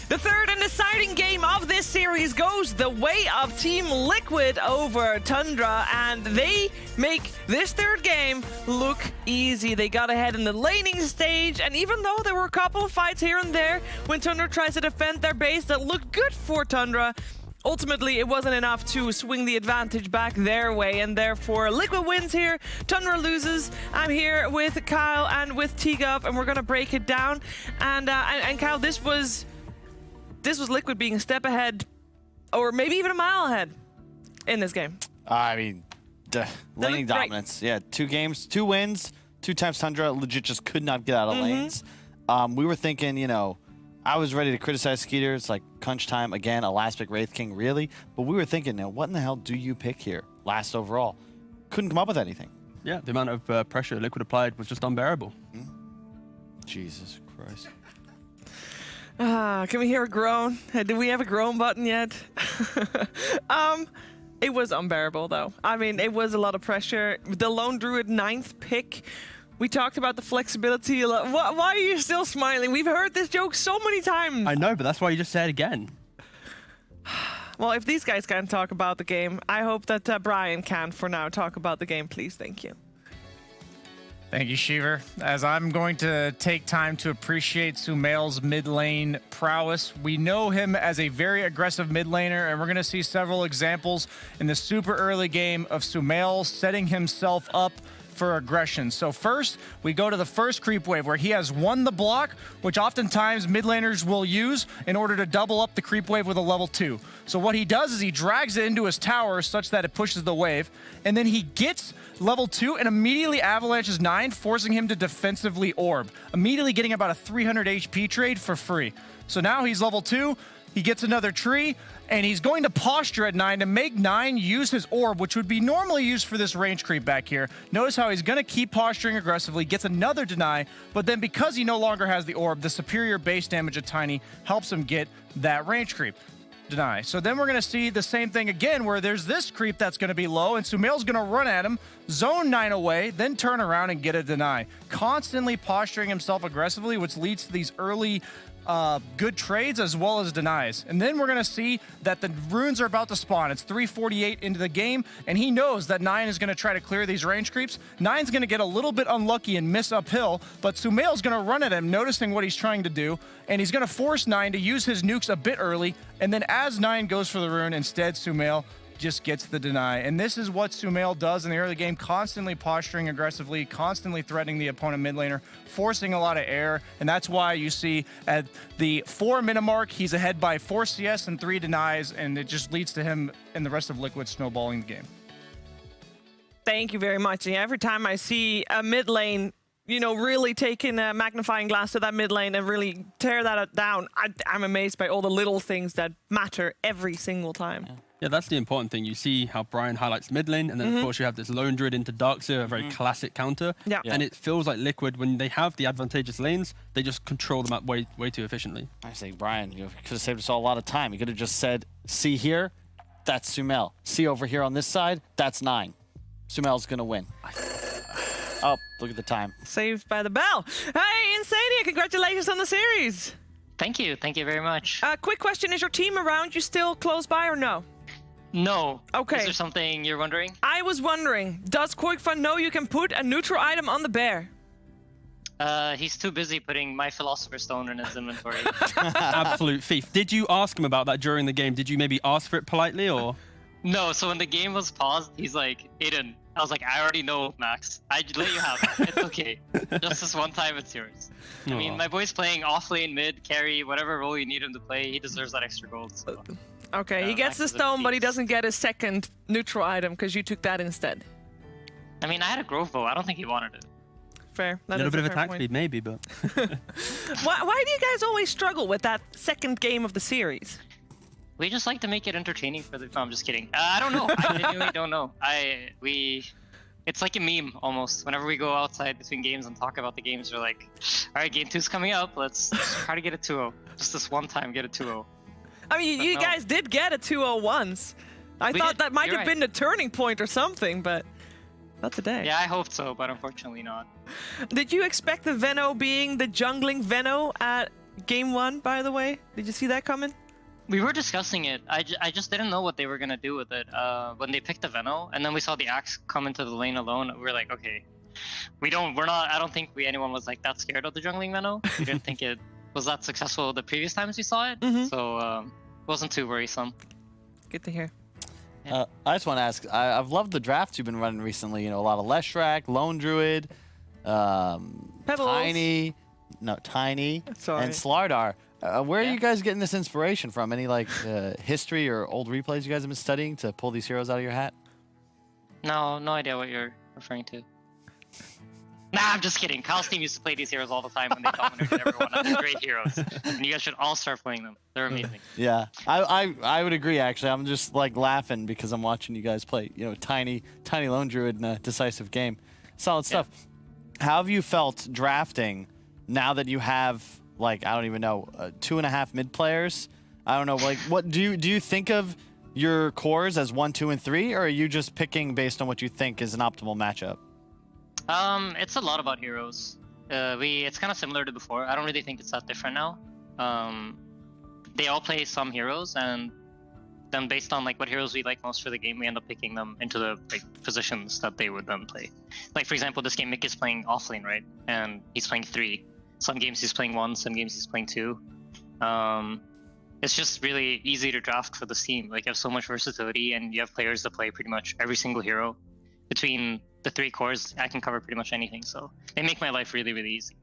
The third and deciding game of this series goes the way of Team Liquid over Tundra, and they make this third game look easy. They got ahead in the laning stage, and even though there were a couple of fights here and there when Tundra tries to defend their base that looked good for Tundra, ultimately, it wasn't enough to swing the advantage back their way, and therefore Liquid wins here, Tundra loses. I'm here with Kyle and with T-Gov, and we're gonna break it down. And Kyle, this was Liquid being a step ahead, or maybe even a mile ahead in this game. I mean, laning dominance. Yeah, 2 games, 2 wins, 2 times Tundra legit just could not get out of lanes. We were thinking, you know, I was ready to criticize Skeeter. It's like crunch time again, a last pick Wraith King, really? But we were thinking, now what in the hell do you pick here? Last overall. Couldn't come up with anything. Yeah, the amount of pressure Liquid applied was just unbearable. Jesus Christ. Can we hear a groan? Did we have a groan button yet? It was unbearable, though. I mean, it was a lot of pressure. The Lone Druid 9th pick. We talked about the flexibility a lot. Why are you still smiling? We've heard this joke so many times. I know, but that's why you just said it again. Well, if these guys can't talk about the game, I hope that Brian can for now talk about the game, please. Thank you. Thank you, Shiver. As I'm going to take time to appreciate Sumail's mid lane prowess. We know him as a very aggressive mid laner, and we're going to see several examples in the super early game of Sumail setting himself up for aggression. So first, we go to the first creep wave where he has won the block, which oftentimes mid laners will use in order to double up the creep wave with a level 2. So what he does is he drags it into his tower such that it pushes the wave, and then he gets level 2 and immediately avalanches 9, forcing him to defensively orb, immediately getting about a 300 HP trade for free. So now he's level 2, he gets another tree, and he's going to posture at 9 to make 9 use his orb, which would be normally used for this range creep back here. Notice how he's going to keep posturing aggressively, gets another deny, but then because he no longer has the orb, the superior base damage of Tiny helps him get that range creep. Deny. So then we're going to see the same thing again where there's this creep that's going to be low, and Sumail's going to run at him, zone 9 away, then turn around and get a deny. Constantly posturing himself aggressively, which leads to these early good trades as well as denies. And then we're going to see that the runes are about to spawn. It's 3:48 into the game, and he knows that 9 is going to try to clear these range creeps. 9's going to get a little bit unlucky and miss uphill, but Sumail's going to run at him, noticing what he's trying to do, and he's going to force 9 to use his nukes a bit early, and then as 9 goes for the rune, instead Sumail just gets the deny. And this is what Sumail does in the early game, constantly posturing aggressively, constantly threatening the opponent mid laner, forcing a lot of air, and that's why you see at the 4 minute mark, he's ahead by 4 CS and 3 denies, and it just leads to him and the rest of Liquid snowballing the game. Thank you very much. And every time I see a mid lane, you know, really taking a magnifying glass to that mid lane and really tear that down, I'm amazed by all the little things that matter every single time. Yeah, that's the important thing. You see how Brian highlights mid lane, and then of course you have this Lone Druid into Darkseer, a very classic counter. Yeah. And it feels like Liquid, when they have the advantageous lanes, they just control the map way too efficiently. I say, Brian, you could have saved us all a lot of time. You could have just said, see here, that's Sumail. See over here on this side, that's 9. Sumail's going to win. Oh, look at the time. Saved by the bell. Hey, Insania, congratulations on the series. Thank you very much. Quick question, is your team around you still close by or no? No. Okay. Is there something you're wondering? I was wondering, does QuickFun know you can put a neutral item on the bear? He's too busy putting my Philosopher's Stone in his inventory. Absolute thief. Did you ask him about that during the game? Did you maybe ask for it politely, or? No, so when the game was paused, he's like, Aiden. I was like, I already know, Max. I let you have it. It's okay. Just this one time, it's yours. I mean, my boy's playing off lane, mid, carry, whatever role you need him to play. He deserves that extra gold. So. Okay, he gets the stone, but he doesn't get his second neutral item because you took that instead. I mean, I had a growth bow. I don't think he wanted it. Fair. A little bit of attack speed, maybe, but... Why do you guys always struggle with that second game of the series? We just like to make it entertaining for the... No, I'm just kidding. I don't know. I genuinely don't know. It's like a meme, almost. Whenever we go outside between games and talk about the games, we're like, all right, game 2's coming up. Let's try to get a 2-0. Just this one time, get a 2-0. I mean, you guys did get a 2-0 once. I thought that might have been the turning point or something, but not today. Yeah, I hoped so, but unfortunately not. Did you expect the Veno being the jungling Veno at game 1, by the way? Did you see that coming? We were discussing it. I just didn't know what they were gonna do with it. When they picked the Veno, and then we saw the Axe come into the lane alone, we were like, okay, we're not. I don't think anyone was like that scared of the jungling Veno. We didn't think it was that successful the previous times we saw it, so wasn't too worrisome. Good to hear. I just want to ask, I've loved the drafts you've been running recently. You know, a lot of Leshrac, Lone Druid, Tiny, Sorry. and Slardar. Where are you guys getting this inspiration from? Any like history or old replays you guys have been studying to pull these heroes out of your hat? No idea what you're referring to. Nah, I'm just kidding. Kyle's team used to play these heroes all the time when they dominated everyone. They're great heroes, and you guys should all start playing them. They're amazing. Yeah, I would agree. Actually, I'm just like laughing because I'm watching you guys play. You know, tiny Lone Druid in a decisive game. Solid stuff. How have you felt drafting now that you have like I don't even know 2.5 mid players? I don't know. Like, what do you think of your cores as 1, 2, and 3, or are you just picking based on what you think is an optimal matchup? It's a lot about heroes. It's kind of similar to before. I don't really think it's that different now. They all play some heroes, and then based on like what heroes we like most for the game, we end up picking them into the like positions that they would then play. Like for example, this game Mick is playing offlane, right? And he's playing 3. Some games he's playing 1, some games he's playing 2. It's just really easy to draft for this team. Like you have so much versatility, and you have players that play pretty much every single hero. Between the 3 cores, I can cover pretty much anything, so they make my life really, really easy.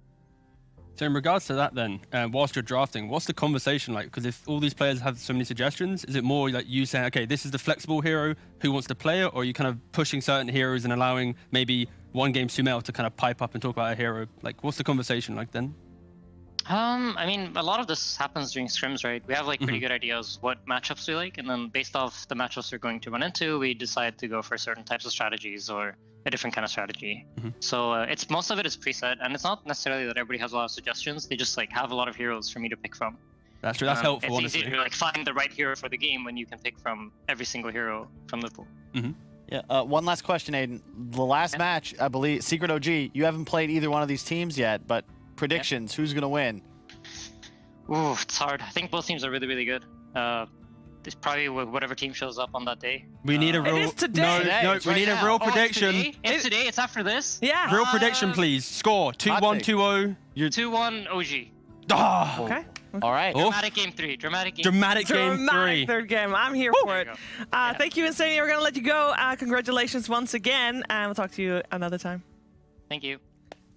So in regards to that then, whilst you're drafting, what's the conversation like? Because if all these players have so many suggestions, is it more like you saying, okay, this is the flexible hero, who wants to play it? Or are you kind of pushing certain heroes and allowing maybe one game Sumail to kind of pipe up and talk about a hero? Like, what's the conversation like then? I mean, a lot of this happens during scrims, right? We have like pretty good ideas what matchups we like, and then based off the matchups we're going to run into, we decide to go for certain types of strategies or a different kind of strategy. So it's most of it is preset, and it's not necessarily that everybody has a lot of suggestions. They just like have a lot of heroes for me to pick from. That's true. That's helpful. It's honestly. easy to like find the right hero for the game when you can pick from every single hero from the pool. Yeah. One last question, Aiden. The last match, I believe, Secret OG. You haven't played either one of these teams yet, but predictions: who's gonna win? Ooh, it's hard. I think both teams are really, really good. It's probably whatever team shows up on that day. We need a real. It is today. No, It's we right need a now. real Oh, prediction. It's today. It's after this. Yeah. Real prediction, please. Score 2-1, 2-0. 2-1 OG. Ah, Okay. All right. Oh. Dramatic game 3. Dramatic game. Dramatic game Dramatic 3. third game. I'm here for it. Thank you, Insane. We're going to let you go. Congratulations once again, and we'll talk to you another time. Thank you.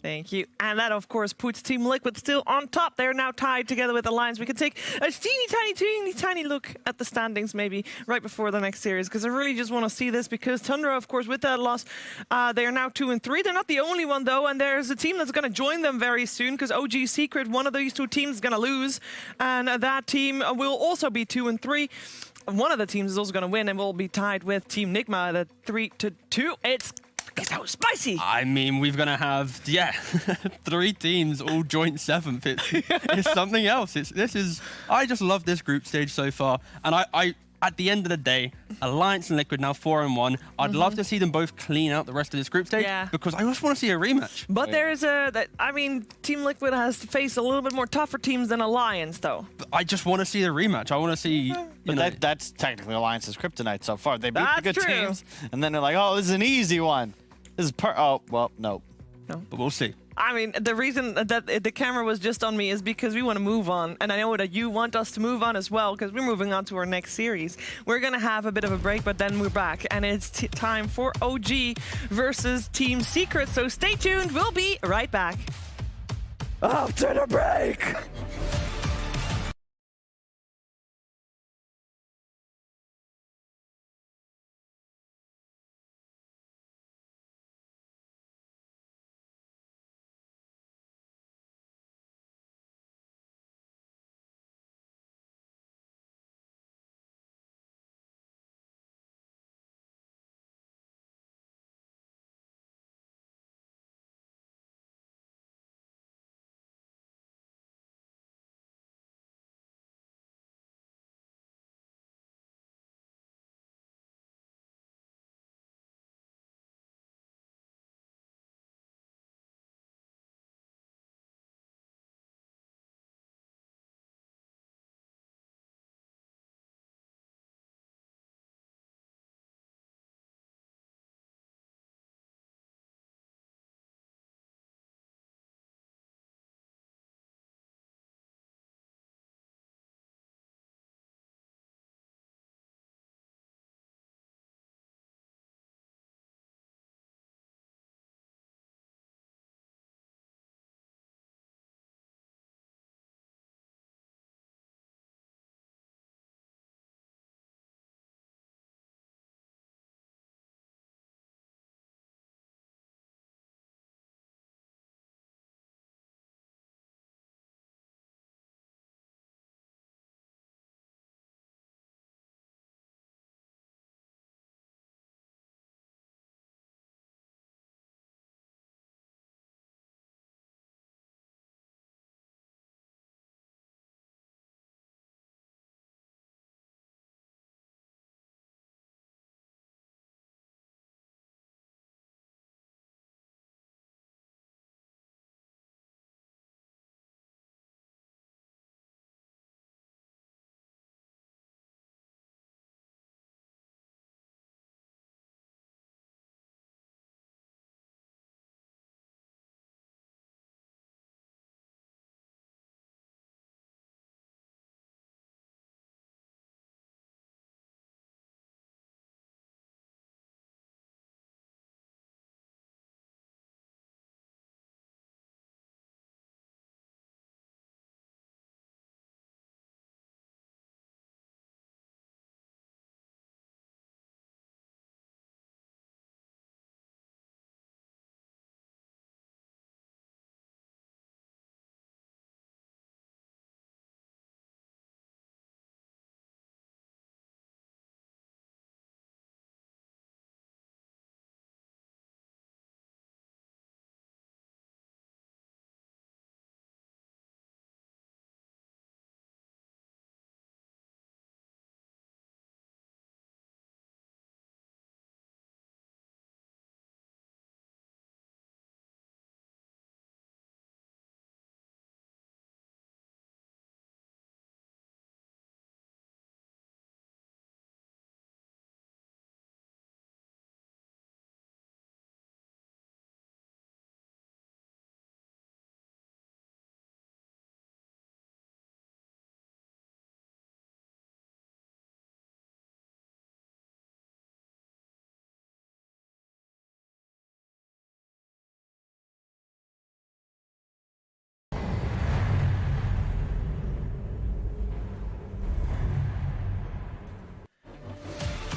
Thank you. And that, of course, puts Team Liquid still on top. They're now tied together with Alliance. We can take a teeny tiny look at the standings maybe right before the next series, because I really just want to see this, because Tundra, of course, with that loss, they are now 2-3. They're not the only one, though, and there's a team that's going to join them very soon, because OG Secret, one of these 2 teams, is going to lose, and that team will also be 2-3. One of the teams is also going to win, and will be tied with Team Nigma at 3-2. It's so spicy. I mean, we're going to have, 3 teams all joint 7th. It's something else. I just love this group stage so far. And I at the end of the day, Alliance and Liquid now 4-1. I'd love to see them both clean out the rest of this group stage, because I just want to see a rematch. But there's Team Liquid has to face a little bit more tougher teams than Alliance, though. I just want to see a rematch. I want to see, But that's technically Alliance's kryptonite so far. They beat the good That's true. teams, and then they're like, oh, this is an easy one. This is oh, well, no. but we'll see. I mean, the reason that the camera was just on me is because we want to move on. And I know that you want us to move on as well, because we're moving on to our next series. We're going to have a bit of a break, but then we're back. And it's time for OG versus Team Secret. So stay tuned. We'll be right back. After the break.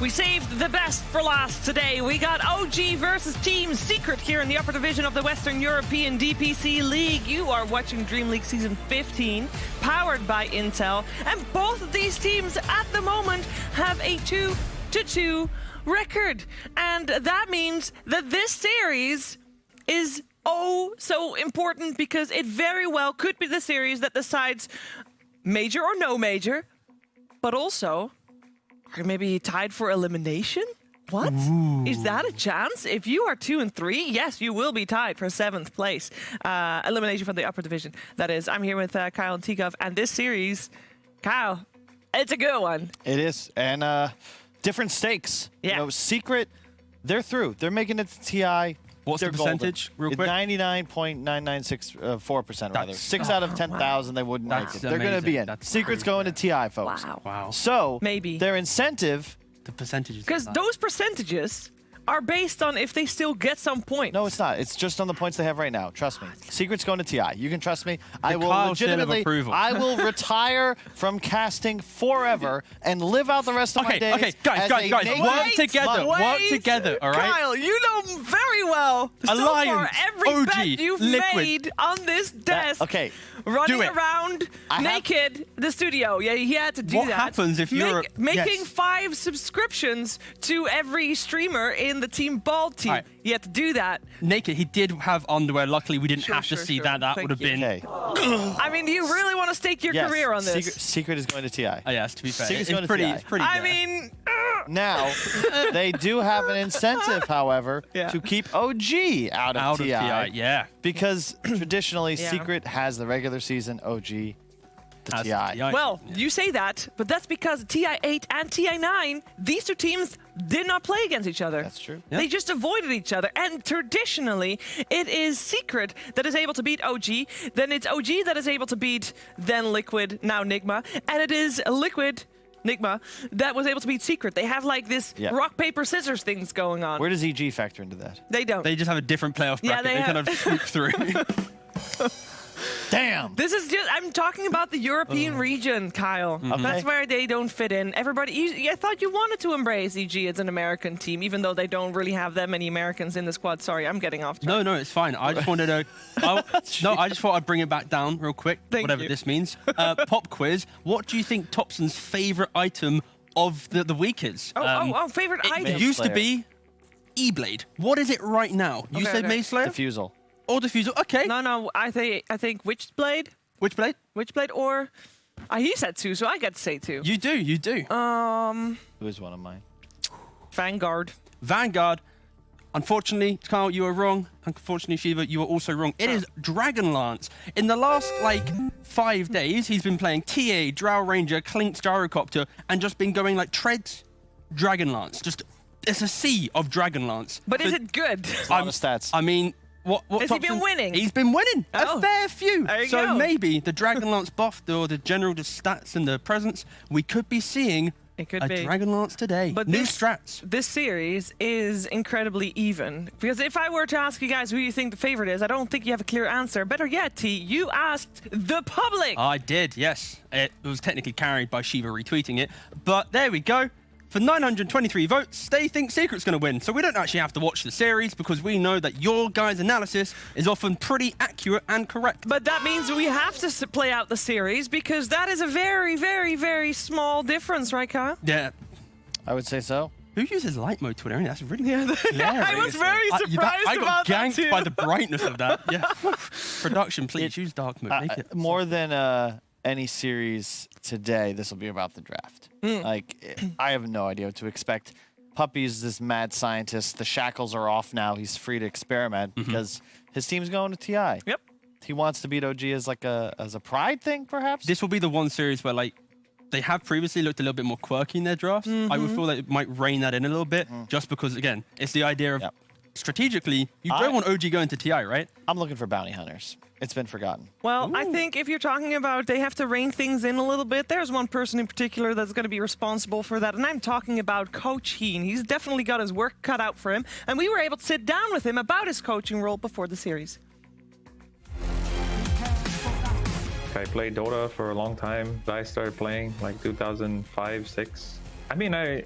We saved the best for last today. We got OG versus Team Secret here in the upper division of the Western European DPC League. You are watching DreamLeague Season 15, powered by Intel. And both of these teams at the moment have a 2-2 record. And that means that this series is so important because it very well could be the series that decides major or no major, but also are maybe tied for elimination? What? Ooh. Is that a chance? If you are 2 and 3, yes, you will be tied for 7th place. Elimination from the upper division. That is, I'm here with Kyle and Tikov, and this series, Kyle, it's a good one. It is, and different stakes. Yeah. You know, Secret, they're through. They're making it to TI. What's the percentage, real quick? 99.996%, rather. 6 out of 10,000, they wouldn't make it. They're going to be in. That's Secret's going to TI, folks. Wow. So, maybe their incentive... The percentages. Because those percentages are based on if they still get some points. No, it's not. It's just on the points they have right now. Trust me. Secret's going to TI. You can trust me. I will Kyle seal of legitimately... approval. I will retire from casting forever and live out the rest of my days. Okay, guys, work together. Work together, all right? Kyle, you know very well. Alliance, so far, every OG, bet you've Liquid. made on this desk. Okay. Running around naked the studio. Yeah, he had to do what that. What happens if you're... Making 5 subscriptions to every streamer in the Team Bald team. Right. You had to do that. Naked, he did have underwear. Luckily, we didn't have to see that. That would have been... Okay. I mean, do you really want to stake your career on this? Secret is going to TI. Oh, yes, to be fair. Secret's It's going to pretty, TI. it's pretty I there. mean... Now, they do have an incentive, however, to keep OG out of TI. Yeah. Because traditionally, Secret has the regular season, OG the TI. Well, you say that, but that's because TI8 and TI9, these two teams did not play against each other. That's true. They just avoided each other. And traditionally, it is Secret that is able to beat OG. Then it's OG that is able to beat then Liquid, now Nigma. And it is Liquid... Nigma, that was able to beat Secret. They have like this rock, paper, scissors things going on. Where does EG factor into that? They don't. They just have a different playoff bracket. They kind of swoop through. Damn. This is just, I'm talking about the European region, Kyle. Okay. That's where they don't fit in. Everybody, I thought you wanted to embrace EG as an American team, even though they don't really have that many Americans in the squad. Sorry, I'm getting off track. No, it's fine. I just wanted to... I just thought I'd bring it back down real quick, whatever this means. Pop quiz. What do you think Thompson's favorite item of the week is? Favorite item. It used to be E-Blade. What is it right now? You said Maze Slayer? Diffusal. Or Diffusal. Okay. No, I think Witchblade. Witchblade? Witchblade or... he said 2, so I get to say 2. You do. Who is one of mine? Vanguard. Unfortunately, Kyle, you are wrong. Unfortunately, Shiva, you are also wrong. It is Dragonlance. In the last, 5 days, he's been playing TA, Drow Ranger, Clink's Gyrocopter, and just been going Treads, Dragonlance. It's a sea of Dragonlance. But is it good? A lot of stats. I mean... What Has he been winning? He's been winning a fair few. There you so go. maybe the Dragonlance buff or the general stats and the presence, we could be seeing a Dragonlance today. But new strats. This series is incredibly even. Because if I were to ask you guys who you think the favorite is, I don't think you have a clear answer. Better yet, T, you asked the public. I did, yes. It was technically carried by Shiva retweeting it. But there we go. For 923 votes, they think Secret's going to win. So we don't actually have to watch the series because we know that your guys' analysis is often pretty accurate and correct. But that means we have to play out the series because that is a very, very, very small difference, right, Kyle? Yeah. I would say so. Who uses light mode Twitter? That's really hilarious. I was very surprised I about that, got ganked too. by the brightness of that. Yeah. Production, please use dark mode. Make it more than any series today, this will be about the draft. I have no idea what to expect. Puppy's this mad scientist. The shackles are off now. He's free to experiment because his team's going to TI. Yep. He wants to beat OG as as a pride thing, perhaps. This will be the one series where they have previously looked a little bit more quirky in their drafts. I would feel that it might rein that in a little bit, just because again, it's the idea of strategically, you don't want OG going to TI, right? I'm looking for bounty hunters. It's been forgotten. Well, I think if you're talking about they have to rein things in a little bit, there's one person in particular that's going to be responsible for that, and I'm talking about Coach Heen. He's definitely got his work cut out for him, and we were able to sit down with him about his coaching role before the series. I played Dota for a long time. I started playing 2005, 6. I mean, I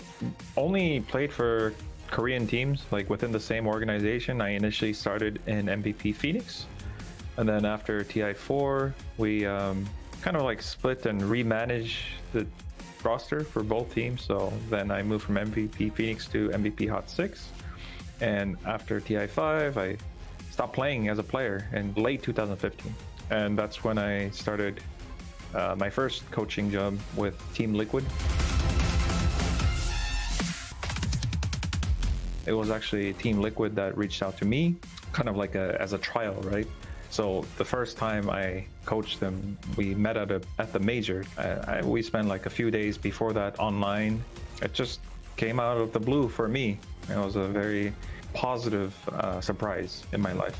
only played for Korean teams, like within the same organization. I initially started in MVP Phoenix, and then after TI4, we kind of like split and remanage the roster for both teams. So then I moved from MVP Phoenix to MVP Hot 6, and after TI5, I stopped playing as a player in late 2015, and that's when I started my first coaching job with Team Liquid. It was actually Team Liquid that reached out to me, kind of like as a trial, right? So the first time I coached them, we met at the major. We spent like a few days before that online. It just came out of the blue for me. It was a very positive surprise in my life.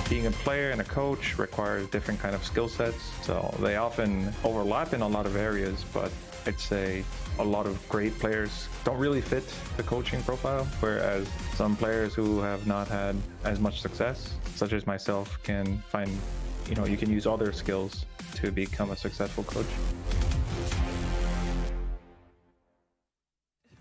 Being a player and a coach requires different kind of skill sets, so they often overlap in a lot of areas, but I'd say a lot of great players don't really fit the coaching profile, whereas some players who have not had as much success, such as myself, can find, you can use other skills to become a successful coach.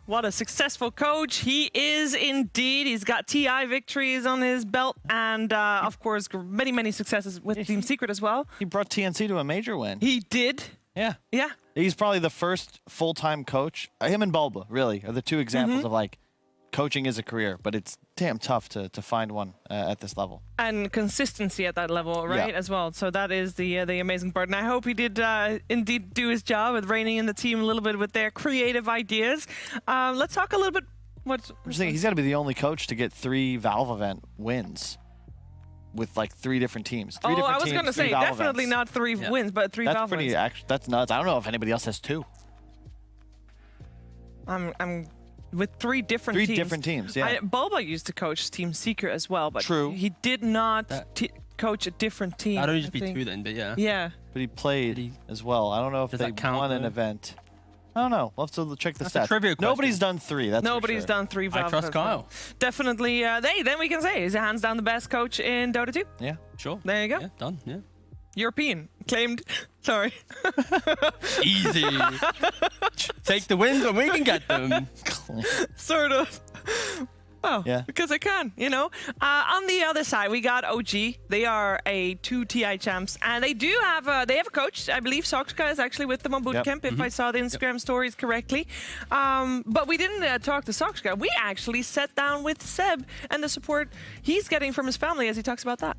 What a successful coach he is indeed. He's got TI victories on his belt and, of course, many, many successes with Team Secret as well. He brought TNC to a major win. He did. Yeah. Yeah. He's probably the first full-time coach. Him and Bulba, really, are the two examples of, like, coaching is a career, but it's damn tough to find one at this level. And consistency at that level, right, as well. So that is the amazing part. And I hope he did indeed do his job with reining in the team a little bit with their creative ideas. Let's talk a little bit. I'm just thinking he's got to be the only coach to get 3 Valve event wins with like 3 different teams. I was going to say definitely events. not 3 wins, but 3 Valve wins. That's nuts. I don't know if anybody else has 2. I'm with 3 different teams. 3 different teams, yeah. Bulba used to coach Team Secret as well, but True. he did not coach a different team. That'd only just be 2 then, but yeah. Yeah. But he played as well. I don't know if they won an event. I don't know. We'll have to check the That's a stats. trivia question. Nobody's done 3. That's Nobody's done 3 Valve. I trust Kyle. Definitely. Then we can say he's hands down the best coach in Dota 2. Yeah. Sure. There you go. Yeah, done. Yeah. European. Claimed. Sorry. Easy. Take the wins and we can get them. Sort of. Oh, yeah. Because I can, on the other side, we got OG. They are a 2 TI champs, and they do have a coach. I believe Soxka is actually with them on bootcamp, if I saw the Instagram stories correctly. But we didn't talk to Soxka. We actually sat down with Seb and the support he's getting from his family as he talks about that.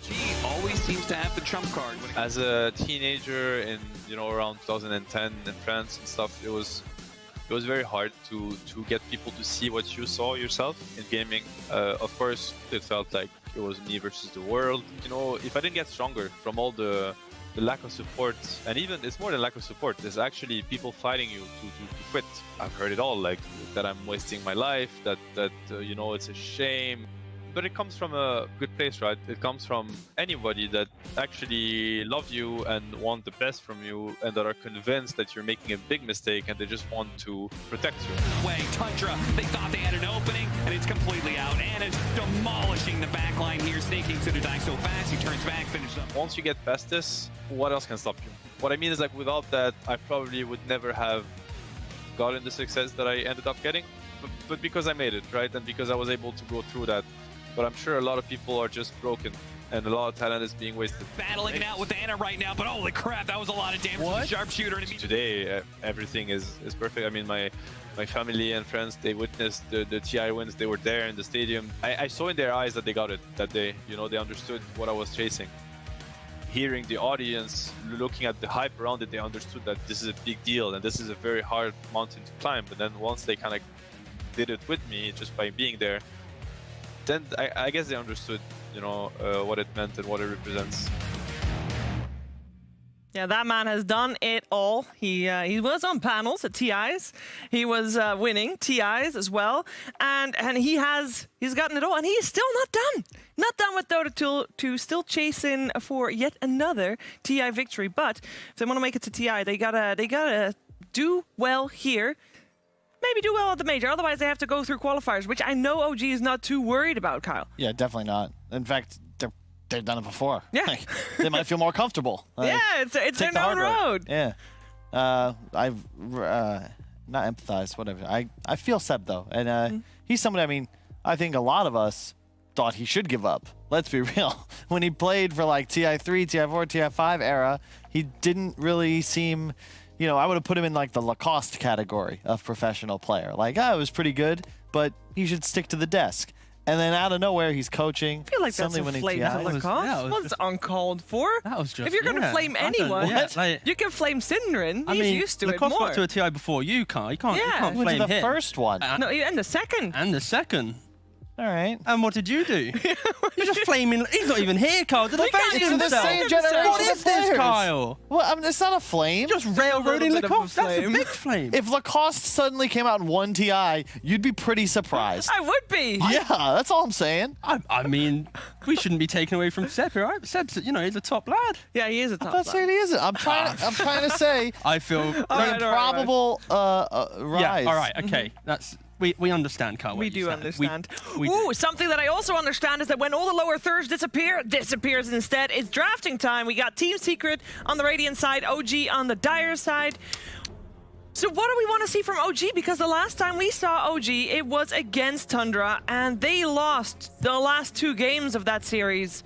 He always seems to have the trump card. As a teenager in around 2010 in France and stuff, it was very hard to get people to see what you saw yourself in gaming. Of course, it felt like it was me versus the world. If I didn't get stronger from all the lack of support, and even it's more than lack of support, there's actually people fighting you to quit. I've heard it all, like that I'm wasting my life, that it's a shame. But it comes from a good place, right? It comes from anybody that actually love you and want the best from you and that are convinced that you're making a big mistake and they just want to protect you. Way Tundra, they thought they had an opening and it's completely out. And it's demolishing the backline here, sneaking to the die so fast. He turns back, finishes up. Once you get past this, what else can stop you? What I mean is, like, without that, I probably would never have gotten the success that I ended up getting. But because I made it, right? And because I was able to go through that. But I'm sure a lot of people are just broken, and a lot of talent is being wasted. Battling it out with Anna right now, but holy crap, that was a lot of damage to the sharpshooter. Today, everything is perfect. I mean, my family and friends, they witnessed the TI wins. They were there in the stadium. I saw in their eyes that they got it, that they understood what I was chasing. Hearing the audience, looking at the hype around it, they understood that this is a big deal, and this is a very hard mountain to climb. But then once they kind of did it with me, just by being there, then I guess they understood, what it meant and what it represents. Yeah, that man has done it all. He was on panels at TIs. He was winning TIs as well, and he's gotten it all, and he is still not done. Not done with Dota 2. Still chasing for yet another TI victory. But if they want to make it to TI, they gotta do well here. Maybe do well at the major. Otherwise, they have to go through qualifiers, which I know OG is not too worried about, Kyle. Yeah, definitely not. In fact, they've done it before. Yeah. They might feel more comfortable. Yeah, it's their own road. Yeah. I've not empathized, whatever. I feel Seb though, and he's someone. I mean, I think a lot of us thought he should give up. Let's be real. When he played for like TI3, TI4, TI5 era, he didn't really seem. You know, I would have put him in like the Lacoste category of professional player. Like, it was pretty good, but he should stick to the desk. And then out of nowhere, he's coaching. I feel like that's a winning flame TIs. to Lacoste. What's uncalled for? That was just. If you're going to flame anyone, you can flame Synderen. I He's mean, used to Lacoste it more. got to a TI before you can't. You can't Yeah. Went to flame the him. first one. No, and the second. And the second. All right. And what did you do? You're just flaming. He's not even here, Kyle. Did I can't face even the himself? same generation What of is this, players. Kyle? Well, I mean, it's not a flame. Just railroading bit of a Lacoste. That's a flame. big flame. If Lacoste suddenly came out in one TI, you'd be pretty surprised. I would be. Yeah, that's all I'm saying. I mean, we shldn't be taken away from Seb here, right? Seb's, he's a top lad. Yeah, he is a I'm top not lad. saying he isn't. I'm trying to say I feel. the All right. improbable rise. Yeah. All right. Okay. That's. We understand, Kyle. We where you do stand. understand. We Ooh, do. something that I also understand is that when all the lower thirds disappears instead. It's drafting time. We got Team Secret on the Radiant side, OG on the Dire side. So what do we want to see from OG? Because the last time we saw OG, it was against Tundra, and they lost the last 2 games of that series.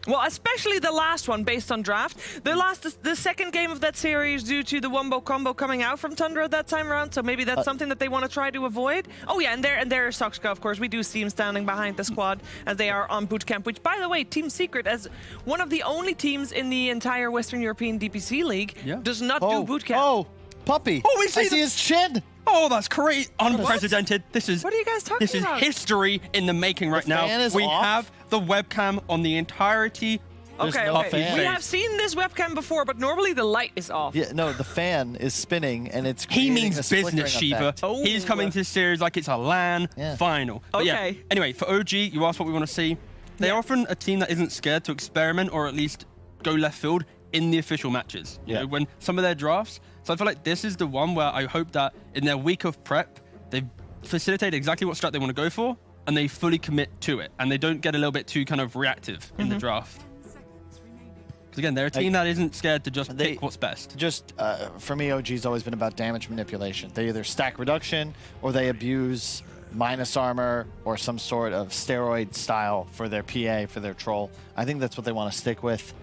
Well, especially the last one based on draft. The second game of that series due to the Wombo combo coming out from Tundra that time around. So maybe that's something that they want to try to avoid. Oh yeah, and there's Soxka, of course. We do see him standing behind the squad as they are on bootcamp, which, by the way, Team Secret, as one of the only teams in the entire Western European DPC League, does not do bootcamp. Oh, puppy. Oh, we I see his chin. Oh, that's great. Unprecedented. This is. What are you guys talking This is about? history in the making right now. fan is We off. have the webcam on the entirety. There's Okay, no okay. fan. We have seen this webcam before, but normally the light is off. Yeah, no, the fan is spinning and it's He creating means a flickering business, Shiva. effect. Oh. He's coming to this series like it's a LAN final. But yeah, Okay. anyway, for OG, you asked what we want to see. They're often a team that isn't scared to experiment or at least go left field in the official matches. You know, when some of their drafts. So I feel like this is the one where I hope that in their week of prep, they facilitate exactly what strat they want to go for and they fully commit to it. And they don't get a little bit too kind of reactive in the draft. Because again, they're a team that isn't scared to just pick what's best. Just, for me, OG's always been about damage manipulation. They either stack reduction or they abuse minus armor or some sort of steroid style for their PA, for their troll. I think that's what they want to stick with.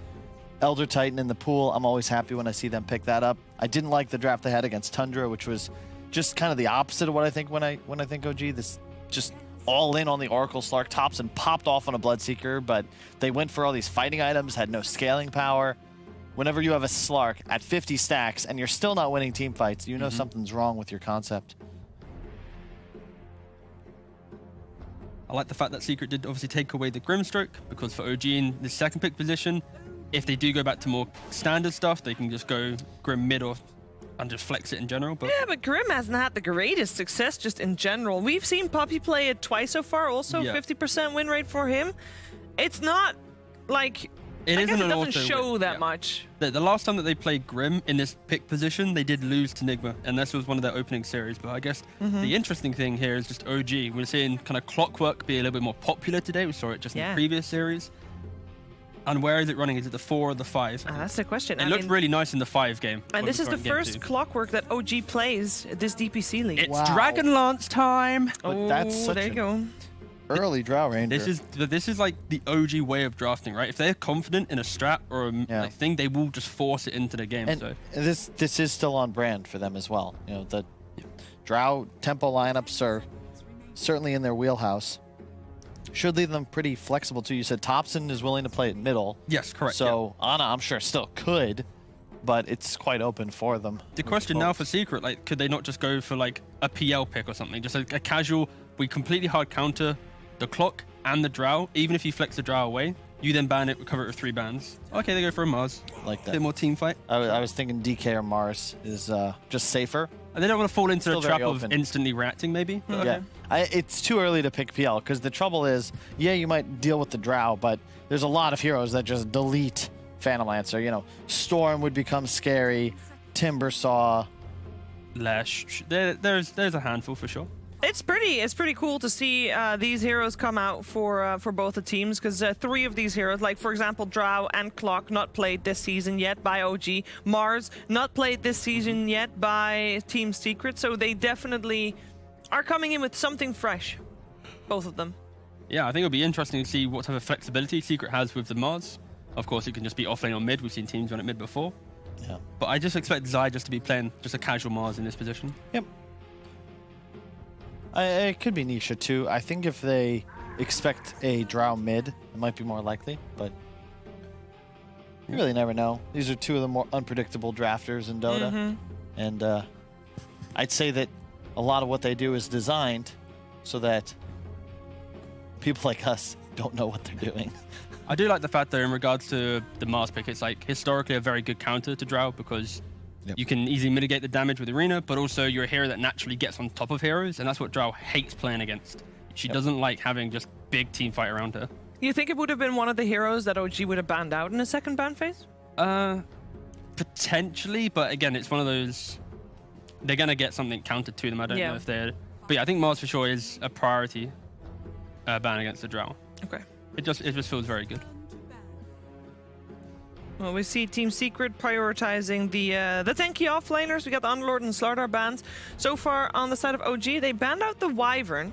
Elder Titan in the pool, I'm always happy when I see them pick that up. I didn't like the draft they had against Tundra, which was just kind of the opposite of what I think when I think OG. This just all in on the Oracle Slark tops and popped off on a Bloodseeker, but they went for all these fighting items, had no scaling power. Whenever you have a Slark at 50 stacks and you're still not winning team fights, you know something's wrong with your concept. I like the fact that Secret did obviously take away the Grimstroke, because for OG in the second pick position, if they do go back to more standard stuff, they can just go Grim mid and just flex it in general. But Yeah, but Grim hasn't had the greatest success just in general. We've seen Poppy play it twice so far, also 50% win rate for him. It's not like... I guess isn't it an doesn't auto show win. that much. The last time that they played Grim in this pick position, they did lose to Nigma, and this was one of their opening series. But I guess the interesting thing here is just OG. We're seeing kind of Clockwork be a little bit more popular today. We saw it just in the previous series. And where is it running? Is it the 4 or the 5? That's the question. It looked really nice in the 5 game. And this is the Game first 2. Clockwork that OG plays this DPC League. It's Dragonlance time. But that's such there you go. early Drow Ranger. This is like the OG way of drafting, right? If they're confident in a strat or a like, thing, they will just force it into the game. And so this is still on brand for them as well. You know, the Drow tempo lineups are certainly in their wheelhouse. Should leave them pretty flexible too. You said Thompson is willing to play at middle. Yes, correct. So Ana, I'm sure, still could, but it's quite open for them. The question now for Secret, like, could they not just go for like a PL pick or something? Just a casual, we completely hard counter the clock and the Drow. Even if you flex the Drow away, you then ban it, recover it with 3 bans. Okay, they go for a Mars. Like that. A bit more team fight. I was thinking DK or Mars is just safer. And they don't want to fall into Still the trap very of open. instantly reacting, maybe. But Yeah, okay. it's too early to pick PL because the trouble is, yeah, you might deal with the Drow, but there's a lot of heroes that just delete Phantom Lancer. You know, Storm would become scary, Timbersaw. Lash. There's a handful for sure. It's pretty cool to see these heroes come out for both the teams, because 3 of these heroes, like for example Drow and Clock, not played this season yet by OG. Mars not played this season yet by Team Secret, so they definitely are coming in with something fresh, both of them. Yeah, I think it'll be interesting to see what type of flexibility Secret has with the Mars. Of course, it can just be offlane or mid. We've seen teams run it mid before. Yeah. But I just expect Zai just to be playing just a casual Mars in this position. Yep. It could be Nisha too. I think if they expect a Drow mid, it might be more likely, but you really never know. These are 2 of the more unpredictable drafters in Dota. And I'd say that a lot of what they do is designed so that people like us don't know what they're doing. I do like the fact that in regards to the Mars pick, it's like historically a very good counter to Drow, because you can easily mitigate the damage with Arena, but also you're a hero that naturally gets on top of heroes, and that's what Drow hates playing against. She doesn't like having just big team fight around her. You think it would have been one of the heroes that OG would have banned out in the second ban phase? Potentially, but again, it's one of those, they're going to get something countered to them. I don't know if they're... But yeah, I think Mars for sure is a priority ban against the Drow. Okay. It just feels very good. Well, we see Team Secret prioritizing the tanky offlaners. We got the Underlord and Slardar bans. So far on the side of OG, they banned out the Wyvern,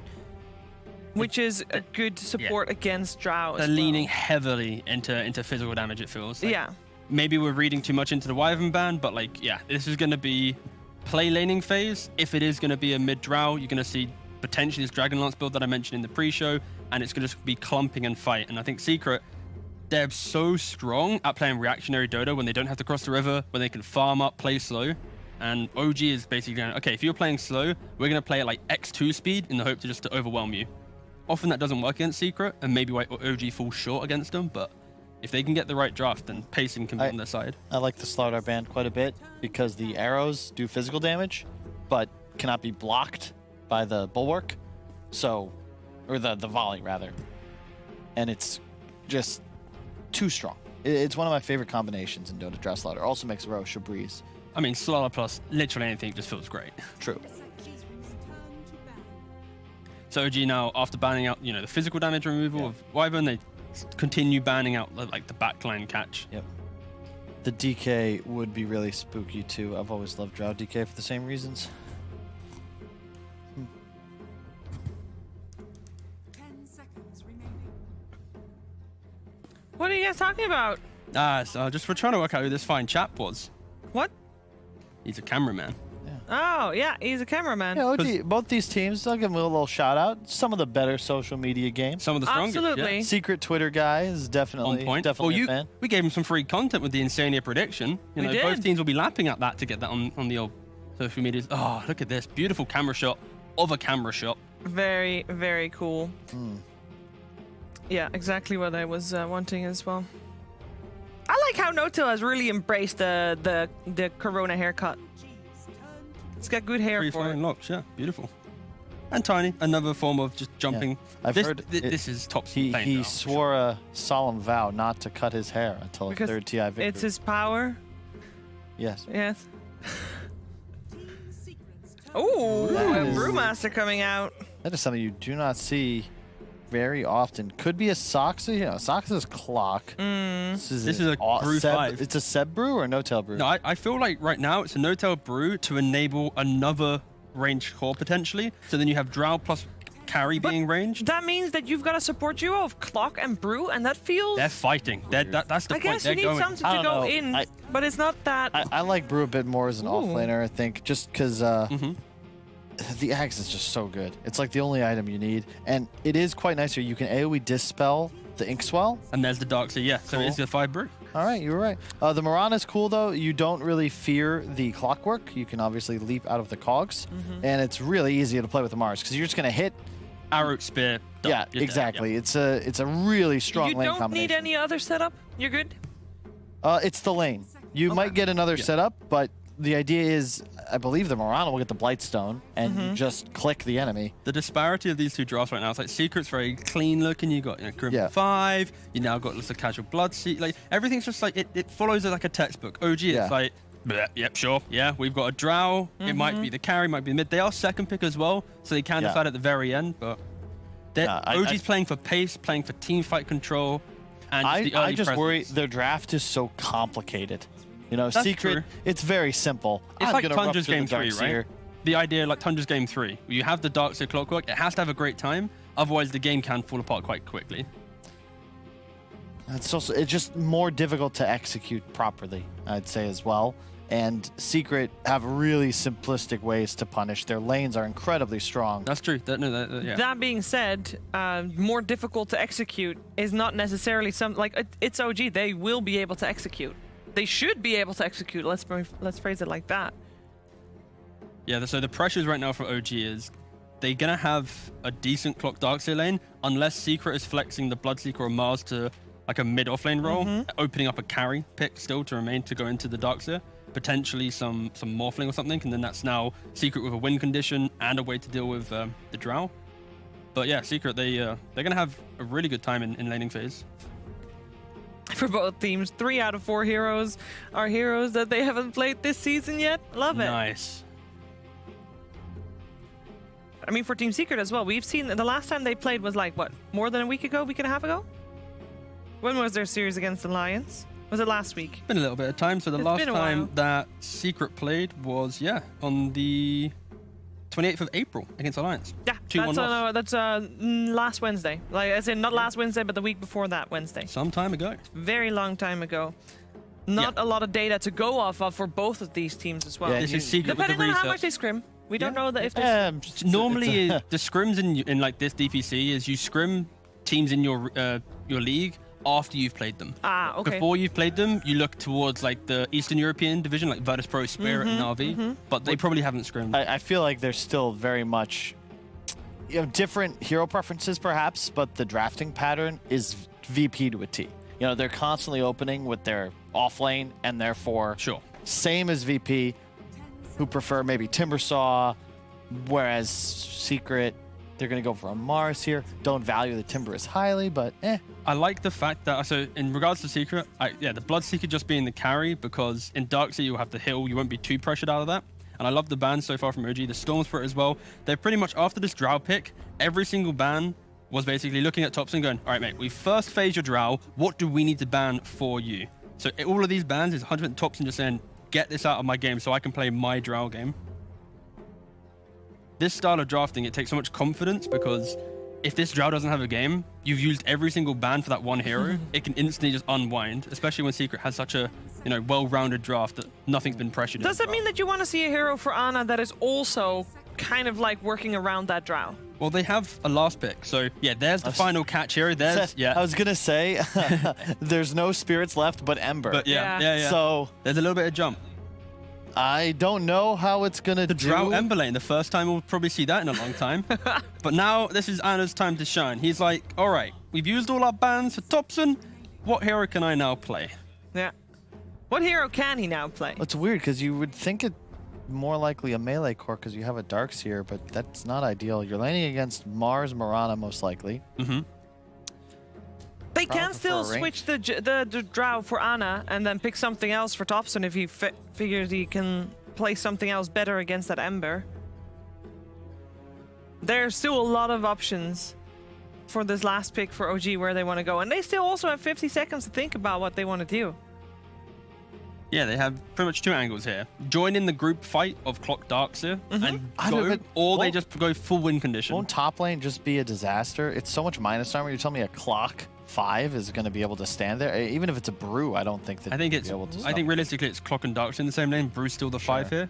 which is a good support against Drow. They're leaning heavily into physical damage, it feels. Like, yeah. Maybe we're reading too much into the Wyvern ban, but like, yeah, this is going to be play laning phase. If it is going to be a mid Drow, you're going to see potentially this Dragonlance build that I mentioned in the pre-show, and it's going to just be clumping and fight. And I think Secret, they're so strong at playing reactionary Dota when they don't have to cross the river, when they can farm up, play slow. And OG is basically going, okay, if you're playing slow, we're going to play at like X2 speed in the hope to overwhelm you. Often that doesn't work against Secret, and maybe why OG falls short against them, but if they can get the right draft, then pacing can be on their side. I like the Slardar ban quite a bit because the arrows do physical damage, but cannot be blocked by the bulwark, so, or the volley rather. And it's just too strong. It's one of my favorite combinations in Dota. Draft Slardar also makes Roche a breeze. I mean, Slardar plus literally anything just feels great. True. So OG now, after banning out, the physical damage removal of Wyvern, they continue banning out like the backline catch. Yep. The DK would be really spooky too. I've always loved Drow DK for the same reasons. 10 seconds remaining. What are you guys talking about? So just we're trying to work out who this fine chap was. What? He's a cameraman. Oh, yeah, he's a cameraman. Yeah, OG, both these teams, I'll give them a little shout out. Some of the better social media games. Some of the strongest. Absolutely. Yeah. Secret Twitter guy is definitely on point. Definitely a fan. We gave him some free content with the Insania prediction. We did. Both teams will be lapping at that to get that on the old social medias. Oh, look at this beautiful camera shot of a camera shot. Very, very cool. Yeah, exactly what I was wanting as well. I like how No-Till has really embraced the Corona haircut. It's got good hair Free for it. flowing locks, yeah, beautiful. And Tiny, another form of just jumping. Yeah. I've heard this is top. He swore a solemn vow not to cut his hair until Because a third TI victory. It's his power. Yes. Yes. Oh, That is- Brewmaster coming out. That is something you do not see very often. Could be a Soxa. Soxa's clock. This is a brew Seb, 5. It's a Seb brew or no-tail brew? No, I feel like right now it's a no-tail brew to enable another ranged core potentially. So then you have Drow plus carry being ranged. That means that you've got a support duo of Clock and Brew, and that feels... They're fighting. That's the I point. guess They're you need going. something I to don't go know. in, but it's not that... I like brew a bit more as an Ooh. offlaner, I think, just because the axe is just so good. It's like the only item you need, and it is quite nice here. You can AoE dispel the Inkswell. And there's the Dark Sea, yeah. So Cool. it's a 5 brew. All right, you were right. The Mirana is cool, though. You don't really fear the clockwork. You can obviously leap out of the cogs, and it's really easy to play with the Mars because you're just going to hit. Arrow, spear. Done. Yeah, You're dead, exactly. yeah. It's a really strong You lane don't combination. need any other setup? You're good? It's the lane. You might get another setup, but the idea is, I believe the Mirana will get the Blightstone, and you just click the enemy. The disparity of these two drafts right now, it's like Secret's very clean looking. You got Grim 5. You now got just a casual Blood Sea. Like everything's just like it follows like a textbook. OG, Yeah. it's like Yep, sure. Yeah, we've got a Drow. It might be the carry, might be the mid. They are second pick as well, so they can Yeah. decide at the very end. But OG's playing for pace, playing for team fight control, and just the early I just presence. worry their draft is so complicated. You know, That's Secret, true. it's very simple. It's I'm like gonna Tundra's rupture the game 3, Darkseer. right? The idea, like Tundra's game 3, where you have the Darkseer clockwork, it has to have a great time, otherwise the game can fall apart quite quickly. It's just more difficult to execute properly, I'd say as well. And Secret have really simplistic ways to punish. Their lanes are incredibly strong. That's true. Yeah. That being said, more difficult to execute is not necessarily it's OG. They will be able to execute. They should be able to execute. Let's phrase it like that. Yeah, so the pressures right now for OG is they're going to have a decent clock Darkseer lane unless Secret is flexing the Bloodseeker or Mars to like a mid offlane role, opening up a carry pick still to remain to go into the Darkseer, potentially some Morphling or something, and then that's now Secret with a win condition and a way to deal with the Drow. But yeah, Secret, they're going to have a really good time in laning phase. For both teams, 3 out of 4 heroes are heroes that they haven't played this season yet. Love it. Nice. I mean, for Team Secret as well, we've seen the last time they played was like, what, more than a week and a half ago? When was their series against Alliance? Was it last week? Been a little bit of time. So the It's last been a time while. that Secret played was, on the 28th of April against Alliance. Yeah, 2-1 loss. that's last Wednesday. Like, as in, not last Wednesday, but the week before that Wednesday. Some time ago. Very long time ago. Not a lot of data to go off of for both of these teams as well. Yeah, This is Secret with the Depending on how research. much they scrim. We don't know that if they Normally, the scrims in like this DPC is you scrim teams in your league after you've played them. okay. Before you've played them, you look towards like the Eastern European division, like Virtus Pro, Spirit, and RV. But they probably haven't scrimmed. I feel like there's still very much, different hero preferences perhaps, but the drafting pattern is VP to a T. They're constantly opening with their off lane, and therefore Sure. same as VP, who prefer maybe Timbersaw, whereas Secret, they're going to go for a Mars here. Don't value the Timber as highly, but I like the fact that, so in regards to Secret, the Bloodseeker just being the carry, because in Darkseer you'll have to heal, you won't be too pressured out of that. And I love the bans so far from OG, the Storm Spirit as well. They're pretty much, after this Drow pick, every single ban was basically looking at Topson going, all right, mate, we first phase your Drow, what do we need to ban for you? So all of these bans is 100% Topson just saying, get this out of my game so I can play my Drow game. This style of drafting, it takes so much confidence, because if this Drow doesn't have a game, you've used every single ban for that one hero, it can instantly just unwind, especially when Secret has such a well-rounded draft that nothing's been pressured. Does it mean that you want to see a hero for Ana that is also kind of like working around that Drow? Well, they have a last pick, so there's the final catch hero. There's I was going to say, there's no spirits left but Ember. But yeah. So There's a little bit of jump. I don't know how it's going to The Drow Ember lane, the first time we'll probably see that in a long time. But now this is Anna's time to shine. He's like, all right, we've used all our bans for Topson. What hero can I now play? Yeah. What hero can he now play? It's weird because you would think it more likely a melee core because you have a Darkseer, but that's not ideal. You're laning against Mars, Mirana most likely. They can Drow still for a switch the Drow for Ana and then pick something else for Topson if he figures he can play something else better against that Ember. There's still a lot of options for this last pick for OG where they want to go. And they still also have 50 seconds to think about what they want to do. Yeah, they have pretty much two angles here. Join in the group fight of Clock Darkseer and I don't go, even- or they won't- just go full win condition. Won't top lane just be a disaster? It's so much minus armor. You're telling me a clock 5 is going to be able to stand there? Even if it's a brew, I don't think that I think you'd it's. be able to I stop think it. realistically, it's Clock and Darkseer in the same lane. Brew's still the 5 here.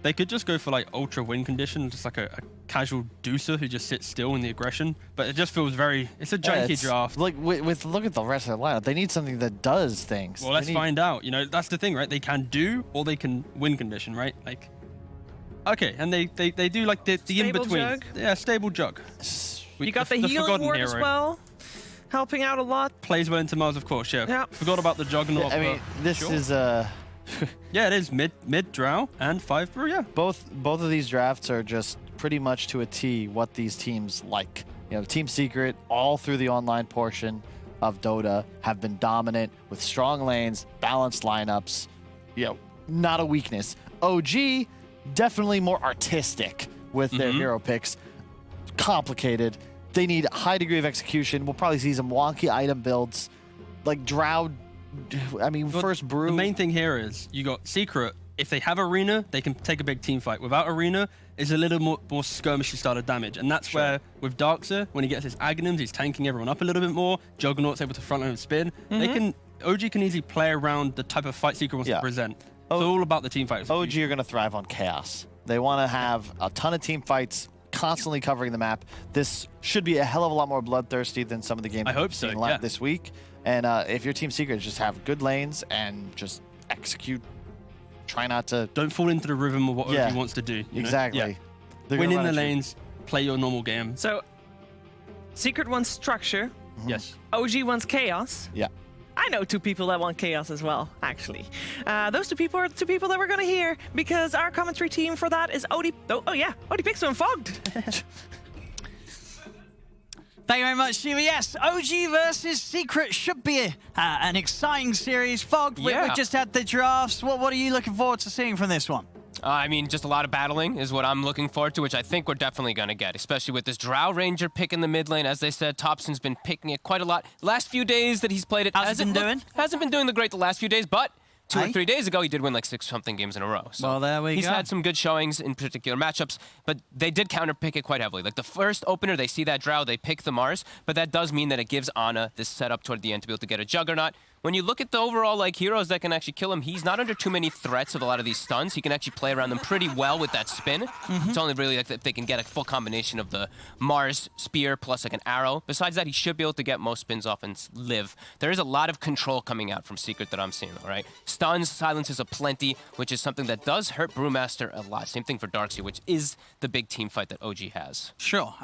They could just go for like ultra win condition, just like a casual deucer who just sits still in the aggression. But it just feels very. It's a janky it's- draft. Look, look at the rest of the lineup. They need something that does things. Well, They let's need- find out. That's the thing, right? They can do or they can win condition, right? Like, okay, and they do like the in Stable between. jug? Yeah, stable jug. You got the healing forgotten ward as hero. well, helping out a lot. Plays well into Mars, of course. Yeah. Yeah. Forgot about the juggernaut. I mean, but this sure. is Yeah, it is mid Drow and 5 brew. Yeah. both of these drafts are just pretty much to a T what these teams like. Team Secret all through the online portion of Dota have been dominant with strong lanes, balanced lineups. not a weakness. OG, definitely more artistic with their hero picks. Complicated. They need a high degree of execution. We'll probably see some wonky item builds. Like Drow, I mean, But first brew. The main thing here is you got Secret. If they have Arena, they can take a big team fight. Without Arena, it's a little more skirmishy style of damage. And that's where, with Darkseer, when he gets his Aghanims, he's tanking everyone up a little bit more. Juggernaut's able to frontline and spin. OG can easily play around the type of fight Secret wants to present. It's all about the team fights. OG are going to thrive on chaos. They want to have a ton of team fights constantly covering the map. This should be a hell of a lot more bloodthirsty than some of the games I hope we've so, seen yeah. this week. And if your team Secret just have good lanes and just execute, try not to... Don't fall into the rhythm of what Yeah, OG wants to do. you know? Exactly. Yeah. They're Win gonna in the run at you. lanes, play your normal game. So, Secret wants structure. Yes. OG wants chaos. Yeah. I know two people that want chaos as well, actually. Those two people are the two people that we're going to hear because our commentary team for that is Odie. Oh yeah, Odie Pixel and Fogged. Thank you very much, Shiva. Yes, OG versus Secret should be an exciting series. Fog, we just had the drafts. What are you looking forward to seeing from this one? I mean, just a lot of battling is what I'm looking forward to, which I think we're definitely going to get, especially with this Drow Ranger pick in the mid lane. As they said, Thompson's been picking it quite a lot. Last few days that he's played it, hasn't been doing the great the last few days, but 2 or 3 days ago, he did win like 6-something games in a row. So well, there we go. He's had some good showings in particular matchups, but they did counter-pick it quite heavily. Like the first opener, they see that Drow, they pick the Mars, but that does mean that it gives Ana this setup toward the end to be able to get a Juggernaut. When you look at the overall like heroes that can actually kill him, he's not under too many threats of a lot of these stuns. He can actually play around them pretty well with that spin. It's only really like if they can get a full combination of the Mars spear plus like an arrow. Besides that, he should be able to get most spins off and live. There is a lot of control coming out from Secret that I'm seeing, all right? Stuns, silences aplenty, which is something that does hurt Brewmaster a lot. Same thing for Darkseer, which is the big team fight that OG has. Sure.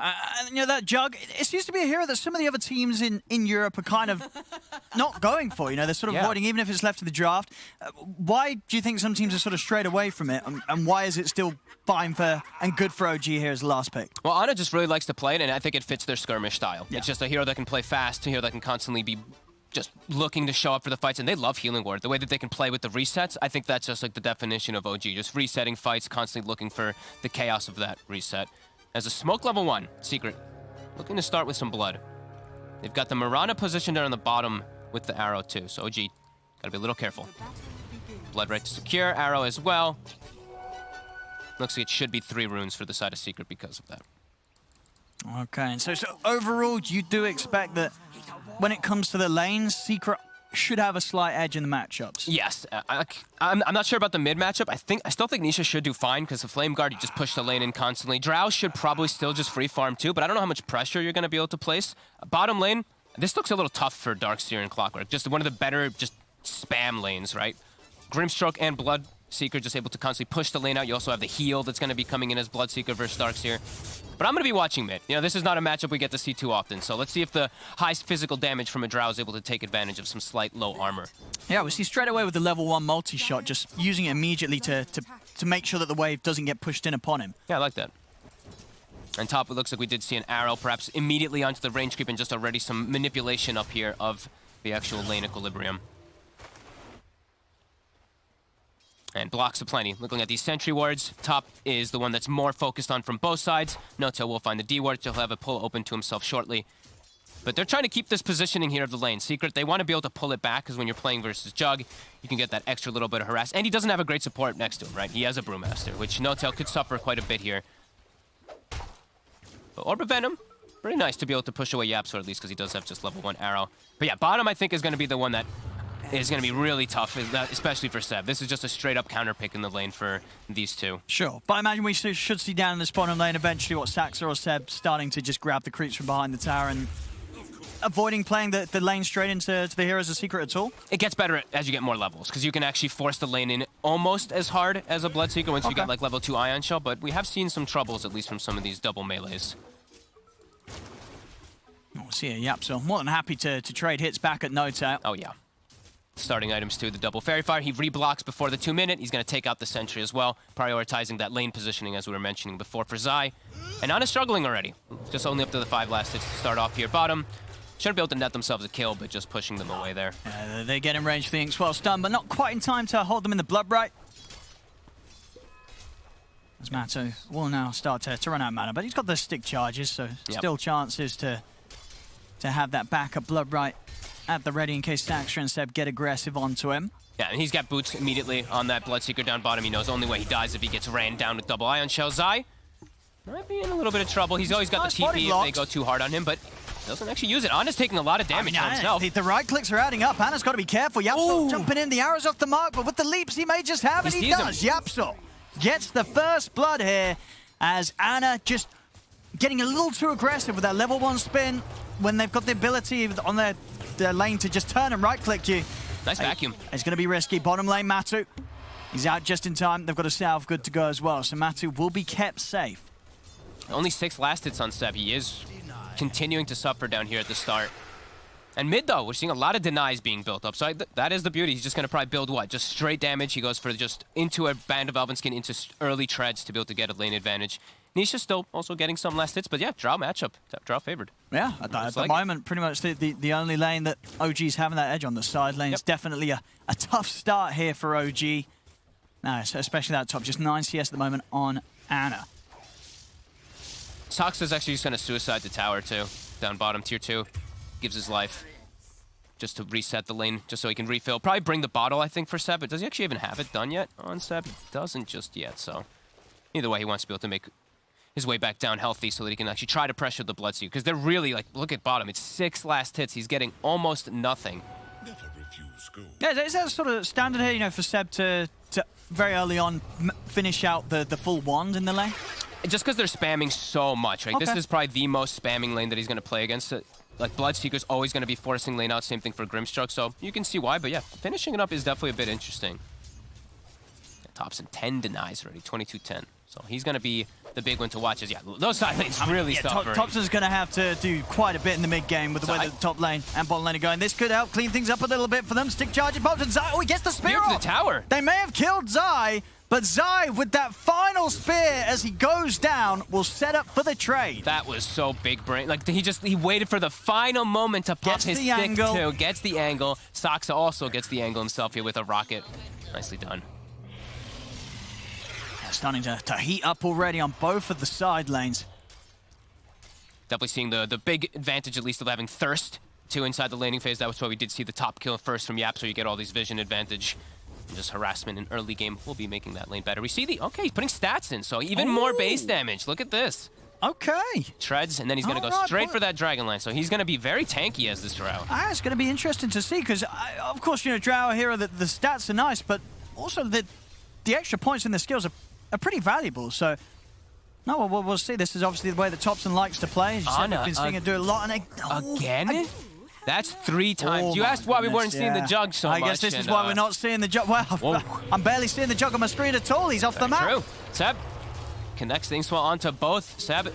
You know, that Jug, it seems to be a hero that some of the other teams in Europe are kind of not going for. You know, they're sort of avoiding, even if it's left to the draft. Why do you think some teams are sort of strayed away from it? And why is it still fine for and good for OG here as the last pick? Well, Ana just really likes to play it, and I think it fits their skirmish style. It's just a hero that can play fast, a hero that can constantly be just looking to show up for the fights, and they love Healing Ward. The way that they can play with the resets, I think that's just like the definition of OG, just resetting fights, constantly looking for the chaos of that reset. As a smoke level 1, Secret, looking to start with some blood. They've got the Mirana positioned there on the bottom with the arrow too, so OG, gotta be a little careful. Blood right to secure, arrow as well. Looks like it should be 3 runes for the side of Secret because of that. Okay, and so overall, you do expect that when it comes to the lanes, Secret should have a slight edge in the matchups. Yes, I'm not sure about the mid matchup. I still think Nisha should do fine because the Flame Guard, you just push the lane in constantly. Drow should probably still just free farm too, but I don't know how much pressure you're going to be able to place. Bottom lane, this looks a little tough for Darkseer and Clockwork. Just one of the better just spam lanes, right? Grimstroke and Bloodseeker just able to constantly push the lane out. You also have the heal that's going to be coming in as Bloodseeker versus Darkseer. But I'm going to be watching mid. You know, this is not a matchup we get to see too often, so let's see if the high physical damage from a Drow is able to take advantage of some slight low armor. Yeah, we see straight away with the level 1 multi-shot, just using it immediately to make sure that the wave doesn't get pushed in upon him. Yeah, I like that. On top, it looks like we did see an arrow, perhaps immediately onto the range creep, and just already some manipulation up here of the actual lane equilibrium. And blocks aplenty. Looking at these sentry wards, top is the one that's more focused on from both sides. Noto will find the D ward, he'll have a pull open to himself shortly. But they're trying to keep this positioning here of the lane. Secret, they want to be able to pull it back, because when you're playing versus Jug, you can get that extra little bit of harass. And he doesn't have a great support next to him, right? He has a Brewmaster, which Noto could suffer quite a bit here. But Orb of Venom, pretty nice to be able to push away Yapsor at least, because he does have just level 1 arrow. But yeah, bottom I think is going to be the one that is going to be really tough, especially for Seb. This is just a straight-up counter pick in the lane for these two. Sure, but I imagine we should see down in this bottom lane eventually what Saxa or Seb starting to just grab the creeps from behind the tower and avoiding playing the lane straight into the heroes of Secret at all. It gets better as you get more levels, because you can actually force the lane in almost as hard as a Bloodseeker once you get like level 2 Ion Shell, but we have seen some troubles, at least from some of these double melees. We'll see a Yapsor more than happy to trade hits back at Noto. Oh yeah. Starting items too, the double Fairy Fire. He reblocks before the 2-minute. He's going to take out the Sentry as well, prioritizing that lane positioning as we were mentioning before for Zai. And Ana struggling already. Just only up to the 5 last hits to start off here. Bottom, shouldn't be able to net themselves a kill, but just pushing them away there. They get in range for the Inkswell stun, but not quite in time to hold them in the Blood Bright. As Matu will now start to run out of mana, but he's got the stick charges, so still chances to have that backup blood right at the ready in case Daxter and Seb get aggressive onto him. Yeah, and he's got boots immediately on that Bloodseeker down bottom. He knows the only way he dies if he gets ran down with double ion shell. Zai might be in a little bit of trouble. He's always got the TP if they go too hard on him, but doesn't actually use it. Ana's taking a lot of damage on himself. The right clicks are adding up. Ana's got to be careful. Yapso jumping in. The arrow's off the mark, but with the leaps he may just have, and he does. Yapso gets the first blood here as Ana just getting a little too aggressive with that level 1 spin when they've got the ability on their lane to just turn and right-click you. Nice vacuum. It's going to be risky. Bottom lane, Matu. He's out just in time. They've got a salve good to go as well, so Matu will be kept safe. Only 6 last hits on Seb. He is continuing to suffer down here at the start. And mid, though, we're seeing a lot of denies being built up. So that is the beauty. He's just going to probably build what? Just straight damage. He goes for just into a Band of Elvenskin, into early treads to be able to get a lane advantage. Nisha's still also getting some last hits, but yeah, Drow matchup. Drow favored. Yeah, at the moment, pretty much the only lane that OG's having that edge on. The side lane is definitely a tough start here for OG. No, especially that top, just 9 CS at the moment on Ana. Sox is actually just going to suicide the tower too. Down bottom, tier 2. Gives his life just to reset the lane, just so he can refill. Probably bring the bottle, I think, for Seb, but does he actually even have it done yet on Seb? He doesn't just yet, so either way, he wants to be able to make his way back down healthy so that he can actually try to pressure the Bloodseeker, because they're really, like, look at bottom. It's 6 last hits. He's getting almost nothing. Yeah, is that sort of standard here, you know, for Seb to very early on finish out the full wand in the lane? Just because they're spamming so much, right? Okay. This is probably the most spamming lane that he's going to play against. Like, Bloodseeker's always going to be forcing lane out. Same thing for Grimstroke, so you can see why. But yeah, finishing it up is definitely a bit interesting. Thompson 10 denies already, 22-10. So he's going to be the big one to watch. Yeah, those side lanes really suffering. Thompson's going to have to do quite a bit in the mid game with the way that the top lane and bottom lane are going. This could help clean things up a little bit for them. Stick charging Bob and Zai. Oh, he gets the spear off. The tower. They may have killed Zai, but Zai, with that final spear as he goes down, will set up for the trade. That was so big brain. Like, he waited for the final moment to pop his stick too. Gets the angle. Saksa also gets the angle himself here with a rocket. Nicely done. Starting to heat up already on both of the side lanes. Definitely seeing the big advantage, at least, of having Thirst too inside the laning phase. That was why we did see the top kill first from Yap, so you get all these vision advantage. And just harassment in early game will be making that lane better. We see okay, he's putting stats in, so even more base damage. Look at this. Okay. Treads, and then he's going to go straight for that Dragon Line. So he's going to be very tanky as this Drow. It's going to be interesting to see, because, of course, you know, Drow here, the stats are nice, but also the extra points and the skills are pretty valuable, so no, we'll see. This is obviously the way that Thompson likes to play. As you said, we've been seeing it do a lot. And again? That's 3 times. You asked why we weren't seeing the jug so much. I guess this is why we're not seeing the jug. Well, I'm barely seeing the jug on my screen at all. He's off the map. True. Seb connects things well onto both. Seb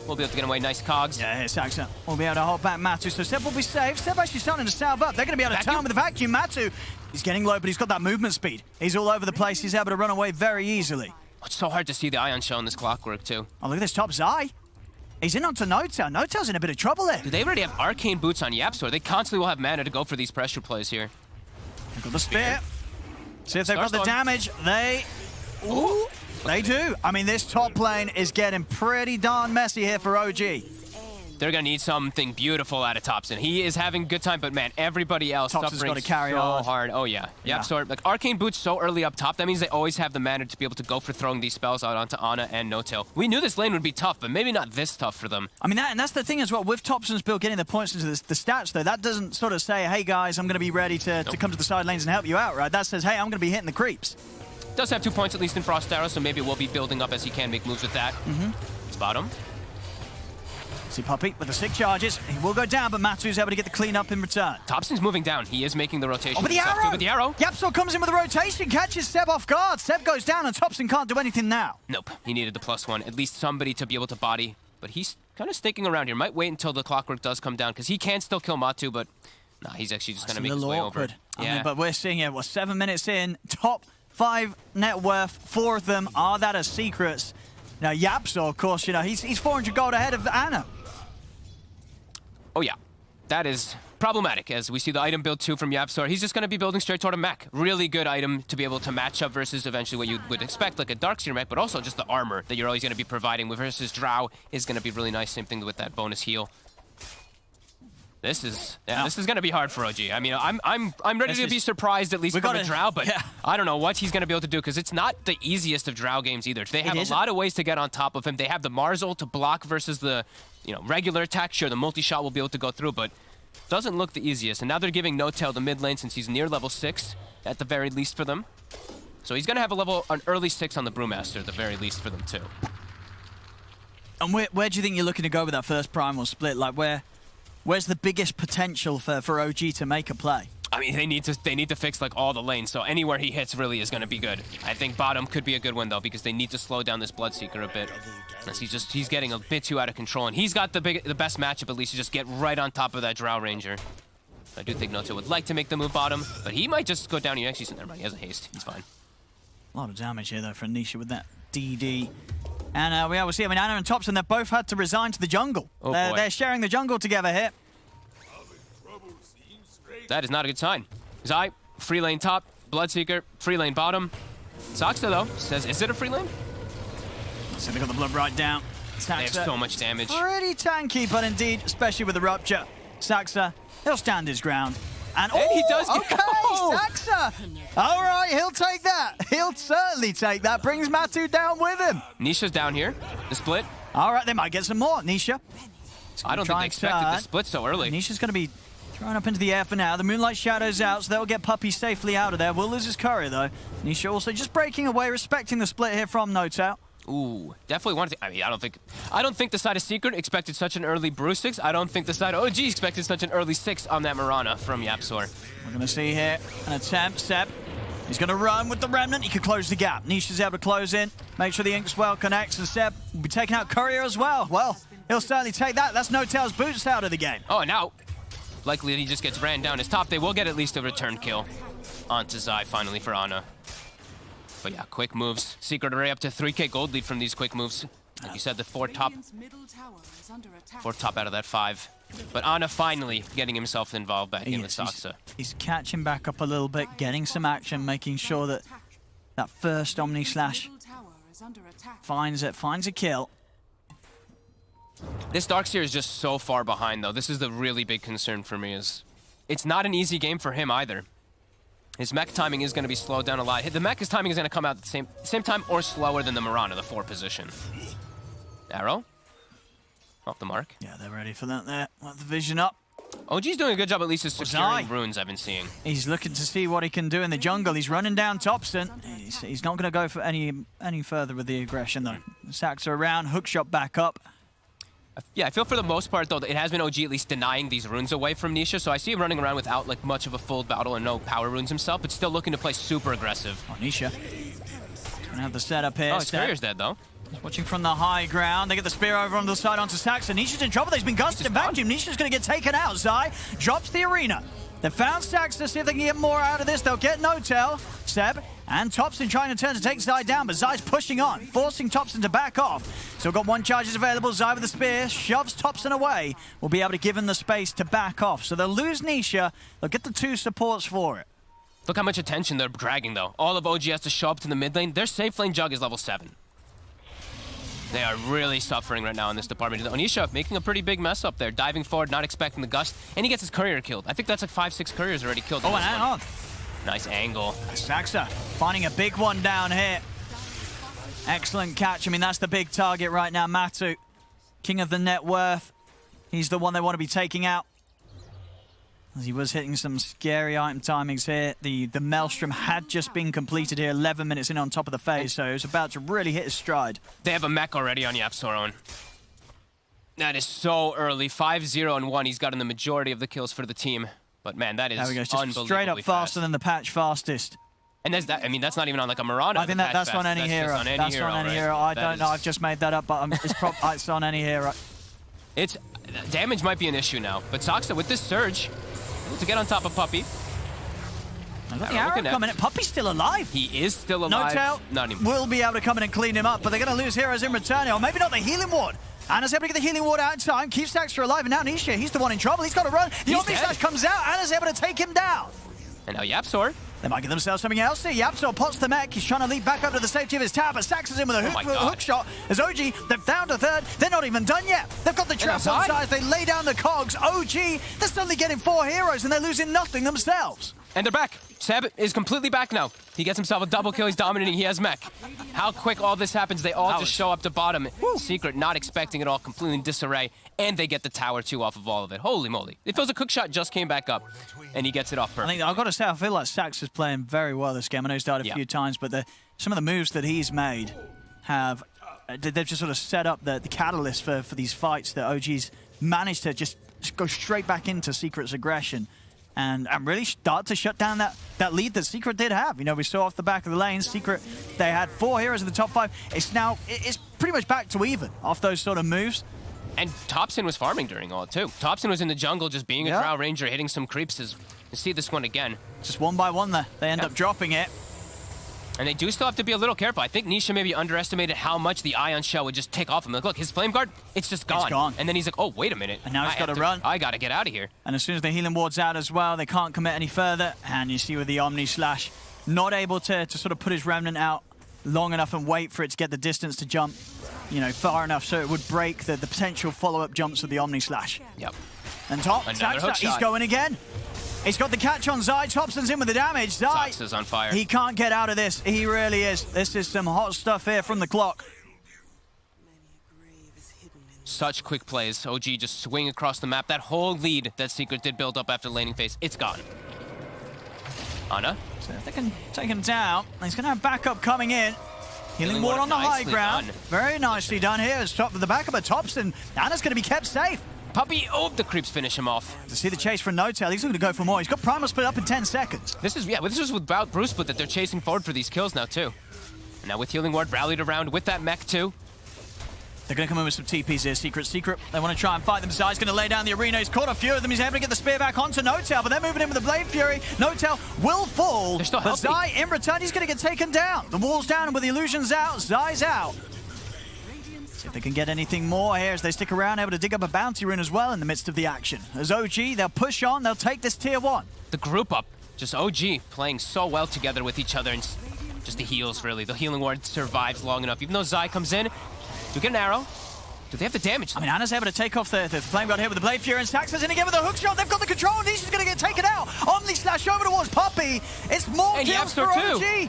will be able to get away. Nice cogs. Yeah, it's Saxa. We'll be able to hold back Matu, so Seb will be safe. Seb actually starting to salve up. They're going to be able to turn with the vacuum. Matu, he's getting low, but he's got that movement speed. He's all over the place. He's able to run away very easily. It's so hard to see the Ion Shell in this Clockwork, too. Oh, look at this top Zai. He's in onto No-Tail. No-Tail's in a bit of trouble there. Do they already have Arcane Boots on Yapsor? They constantly will have mana to go for these pressure plays here. They've got the spear. See if they've got the damage. Ooh, they do. I mean, this top lane is getting pretty darn messy here for OG. They're going to need something beautiful out of Thompson. He is having a good time, but man, everybody else Thompson's suffering got to carry so hard. hard. Oh, yeah. So, like, Arcane Boots so early up top, that means they always have the mana to be able to go for throwing these spells out onto Ana and No-Tail. We knew this lane would be tough, but maybe not this tough for them. I mean, that's the thing as well. With Thompson's build getting the points into the stats, though, that doesn't sort of say, hey, guys, I'm going to be ready to come to the side lanes and help you out, right? That says, hey, I'm going to be hitting the creeps. Does have 2 points at least in Frost Arrow, so maybe it will be building up as he can make moves with that. Spot him. See Puppy with the 6 charges. He will go down, but Matu's able to get the clean up in return. Thompson's moving down. He is making the rotation. Oh, with the arrow! With the arrow. Yapsor comes in with the rotation, catches Seb off guard. Seb goes down, and Thompson can't do anything now. Nope. He needed the +1. At least somebody to be able to body. But he's kind of sticking around here. Might wait until the Clockwork does come down, because he can still kill Matu, but nah, he's actually just going to make his way over. I mean, but we're seeing it, 7 minutes in, top 5 net worth, 4 of them are that as secrets. Now, Yapsor, of course, you know, he's 400 gold ahead of Ana. Oh, yeah. that is problematic, as we see the item build 2 from YapzOr. He's just going to be building straight toward a mech. Really good item to be able to match up versus eventually what you would expect, like a Darkseer mech, but also just the armor that you're always going to be providing with versus Drow is going to be really nice. Same thing with that bonus heal. This is going to be hard for OG. I mean, I'm ready to be surprised at least from a Drow, but I don't know what he's going to be able to do because it's not the easiest of Drow games either. They have a lot of ways to get on top of him. They have the Mars ult to block versus the regular attack. Sure, the multi-shot will be able to go through, but doesn't look the easiest. And now they're giving N0tail the mid lane since he's near level 6 at the very least for them. So he's going to have an early 6 on the Brewmaster at the very least for them too. And where do you think you're looking to go with that first primal split? Like where's the biggest potential for OG to make a play? I mean, they need to fix like all the lanes, so anywhere he hits really is going to be good. I think bottom could be a good one though, because they need to slow down this Bloodseeker a bit. As he's getting a bit too out of control, and he's got the best matchup at least to just get right on top of that Drow Ranger. I do think N0tail would like to make the move bottom, but he might just go down. He has a haste. He's fine. A lot of damage here though for Nisha with that DD. And we see, I mean, Ana and Topson, they've both had to resign to the jungle. Oh, they're sharing the jungle together here. That is not a good sign. Zai, free lane top, Bloodseeker, free lane bottom. Saksa, though, says, is it a free lane? So they got the blood right down. Saxa, they have so much damage. Pretty tanky, but indeed, especially with the rupture. Saxa, he'll stand his ground. And he does get... Okay, Saxa! All right, he'll take that. He'll certainly take that. Brings Matu down with him. Nisha's down here. The split. All right, they might get some more. Nisha. I don't think they expected the split so early. Nisha's going to be thrown up into the air for now. The Moonlight Shadow's out, so they'll get Puppy safely out of there. Will lose his courier, though. Nisha also just breaking away, respecting the split here from N0tail. Ooh, definitely wanted to. I mean, I don't think the side of Secret expected such an early Brew 6. I don't think the side of OG expected such an early 6 on that Mirana from YapzOr. We're going to see here an attempt. Seb, he's going to run with the Remnant. He can close the gap. Nisha's able to close in, make sure the Inkswell connects, and Seb will be taking out Courier as well. Well, he'll certainly take that. That's N0tail's boots out of the game. Oh, and now, likely he just gets ran down his top. They will get at least a return kill onto Zai finally for Ana. But yeah, quick moves. Secret Array up to 3k gold lead from these quick moves. Like you said, the 4 top out of that 5. But Ana finally getting himself involved back in with Saksa. He's catching back up a little bit, getting some action, making sure that that first Omni Slash finds a kill. This Darkseer is just so far behind, though. This is the really big concern for me. Is it's not an easy game for him either. His mech timing is going to be slowed down a lot. The mech's timing is going to come out at the same time or slower than the Mirana, the 4 position. Arrow. Off the mark. Yeah, they're ready for that there. Want the vision up. OG's doing a good job at least of securing runes I've been seeing. He's looking to see what he can do in the jungle. He's running down Topson. He's not going to go for any further with the aggression, though. Sacks are around, hookshot back up. Yeah, I feel for the most part, though, that it has been OG at least denying these runes away from Nisha, so I see him running around without like much of a full battle and no power runes himself, but still looking to play super aggressive. Oh, Nisha. He's gonna have the setup here. Oh, his courier's dead, though. Watching from the high ground. They get the spear over on the side onto Saxa. Nisha's in trouble. He's been gusted in vacuum. Nisha's gonna get taken out. Zai drops the arena. They found Saxa. See if they can get more out of this. They'll get N0tail. Seb and Topson trying to turn to take Zai down, but Zai's pushing on, forcing Topson to back off. Still got 1 charges available. Zai with the spear shoves Topson away. Will be able to give him the space to back off. So they'll lose Nisha. They'll get the 2 supports for it. Look how much attention they're dragging, though. All of OG has to show up to the mid lane. Their safe lane Jug is level 7. They are really suffering right now in this department. Onisha making a pretty big mess up there, diving forward, not expecting the gust, and he gets his courier killed. I think that's like 5-6 couriers already killed. Oh, and hang on. Nice angle. Saxa finding a big one down here. Excellent catch. I mean, that's the big target right now. Matu, king of the net worth. He's the one they want to be taking out. As he was hitting some scary item timings here. The Maelstrom had just been completed here, 11 minutes in on top of the phase, so he was about to really hit his stride. They have a mech already on YapzOr. That is so early. 5-0 and 1. He's gotten the majority of the kills for the team. But man, that is unbelievably straight up faster than the patch fastest. And there's that. I mean, that's not even on like a Mirana. I think that's on any hero. That's on any hero. I don't know. I've just made that up, but it's on any hero. It's damage might be an issue now, but Saksa with this surge able to get on top of Puppy. The arrow coming in. Puppy's still alive. He is still alive. N0tail not anymore. will be able to come in and clean him up, but they're going to lose heroes in return. Or maybe not the healing ward. Anna's able to get the healing ward out in time, keeps Saxter alive, and now Nisha, he's the one in trouble. He's got to run. The He's Omni dead. Slash comes out. Anna's able to take him down. And now Yapsor. They might give themselves something else here. Yapsor pots the mech. He's trying to leap back up to the safety of his tower, but Sax is in with a hook shot. As OG, they've found a third. They're not even done yet. They've got the traps on sides. They lay down the cogs. OG, they're suddenly getting 4 heroes, and they're losing nothing themselves. And they're back. Seb is completely back now. He gets himself a double kill. He's dominating. He has mech. How quick all this happens. They all just show up to bottom. Secret not expecting it all, completely in disarray. And they get the tower 2 off of all of it. Holy moly. It feels a cook shot just came back up. And he gets it off perfect. I've got to say, I feel like Sax is playing very well this game. I know he's died a few times, but some of the moves that he's made have... they've just sort of set up the catalyst for these fights that OG's managed to just go straight back into Secret's aggression. And really start to shut down that lead that Secret did have. You know, we saw off the back of the lane, Secret, they had 4 heroes in the top 5. It's pretty much back to even off those sort of moves. And Thompson was farming during all, too. Thompson was in the jungle just being a Drow Ranger, hitting some creeps. You see this one again. Just one by one there. They end up dropping it. And they do still have to be a little careful. I think Nisha maybe underestimated how much the Ion Shell would just take off him. Like, look, his Flame Guard, it's just gone. It's gone. And then he's like, oh, wait a minute. And now he's got to run. I got to get out of here. And as soon as the healing ward's out as well, they can't commit any further. And you see with the Omni Slash, not able to sort of put his Remnant out long enough and wait for it to get the distance to jump, you know, far enough so it would break the potential follow-up jumps of the Omni Slash. Yep. And top, he's going again. He's got the catch on Zai. Thompson's in with the damage. Zai is on fire. He can't get out of this. He really is. This is some hot stuff here from the clock. Such quick plays. OG just swing across the map. That whole lead that Secret did build up after the laning phase, it's gone. Ana? So if they can take him down, he's going to have backup coming in. Healing ward on the high ground. Very nicely done here. It's top of the backup of Thompson. Ana's going to be kept safe. Puppy, oh, the creeps finish him off. To see the chase for No-Tail, he's going to go for more. He's got Primal Split up in 10 seconds. This is without Bruce Split that they're chasing forward for these kills now, too. And now with Healing Ward rallied around with that mech, too. They're going to come in with some TPs here. Secret. They want to try and fight them. Zai's going to lay down the arena. He's caught a few of them. He's able to get the spear back onto No-Tail, but they're moving in with the Blade Fury. No-Tail will fall. They're still but healthy. Zai, in return, he's going to get taken down. The wall's down, and with the illusions out, Zai's out. See if they can get anything more here as they stick around, able to dig up a bounty rune as well in the midst of the action. As OG, they'll push on. They'll take this tier 1. The group up, just OG playing so well together with each other, and just the heals, really. The Healing Ward survives long enough. Even though Zai comes in, do get an arrow. Do they have the damage? I mean, Anna's able to take off the Flame Guard here with the Blade Fury, and Sax is in again with a hook shot. They've got the control, and Nisha's going to get taken out. Omni Slash over towards Puppy. It's more kills for OG. Too.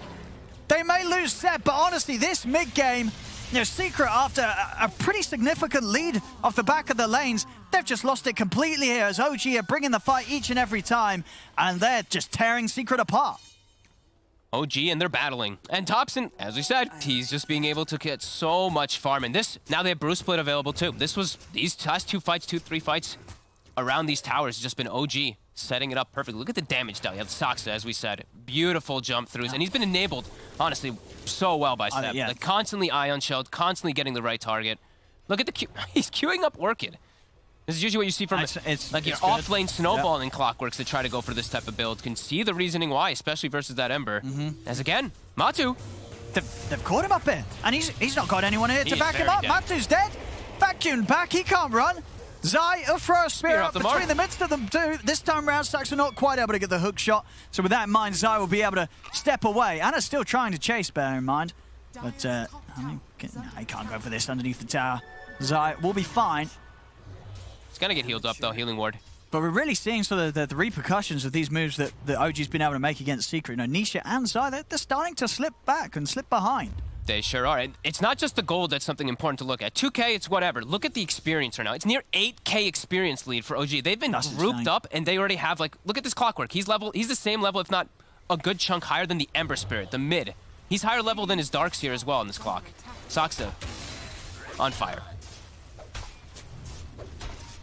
They may lose Seb, but honestly, this mid-game, you know, Secret, after a pretty significant lead off the back of the lanes, they've just lost it completely here as OG are bringing the fight each and every time, and they're just tearing Secret apart. OG and they're battling. And Thompson, as we said, he's just being able to get so much farm. And this, now they have Bruce Split available too. These last 3 fights around these towers has just been OG setting it up perfectly. Look at the damage down. You have Saksa, as we said. Beautiful jump throughs. And he's been enabled, honestly, so well by Seb. Like constantly Ion Shelled, constantly getting the right target. Look at the Q. He's queuing up Orchid. This is usually what you see from your off-lane snowballing clockworks that try to go for this type of build. Can see the reasoning why, especially versus that Ember. As again, Matu. They've caught him up here, and he's not got anyone here to back him up. Dead. Matu's dead. Vacuum back, he can't run. Zai will throw a spear up between the midst of them too. This time round, Sax are not quite able to get the hook shot. So with that in mind, Zai will be able to step away. Anna's still trying to chase, bear in mind. But I mean, he can't go for this underneath the tower. Zai will be fine. He's gonna get healed up though, Healing Ward. But we're really seeing sort of the repercussions of these moves that OG's been able to make against Secret. You know, Nisha and Zai, they're starting to slip back and slip behind. They sure are. And it's not just the gold that's something important to look at. 2K, it's whatever. Look at the experience right now. It's near 8K experience lead for OG. They've been grouped up, and they already have, like, look at this clockwork. He's the same level, if not a good chunk higher than the Ember Spirit, the mid. He's higher level than his Darks here as well in this clock. Saksa, on fire.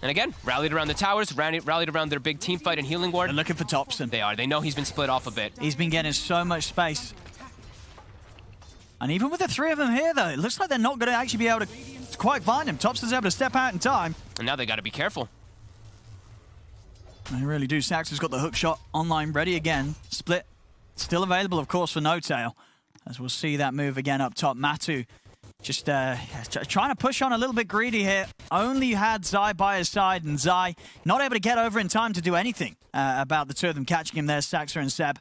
And again, rallied around the towers, rallied around their big team fight and Healing Ward. They're looking for Thompson. They are. They know he's been split off a bit. He's been getting so much space. And even with the 3 of them here, though, it looks like they're not going to actually be able to quite find him. Thompson's able to step out in time. And now they got to be careful. They really do. Sax has got the hook shot online ready again. Split still available, of course, for No-Tail. As we'll see that move again up top. Matu Just trying to push on a little bit greedy here. Only had Zai by his side, and Zai not able to get over in time to do anything about the two of them catching him there, Saxa and Seb.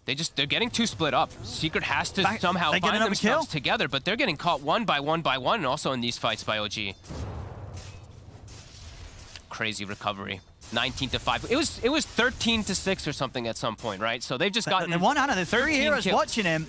They're getting too split up. Secret has to somehow they get find another themselves kill? together, but they're getting caught one by one, and also in these fights by OG. Crazy recovery. 19-5. It was 13-6 or something at some point, right? So they've just gotten. The one out of the 3 heroes kills. watching him.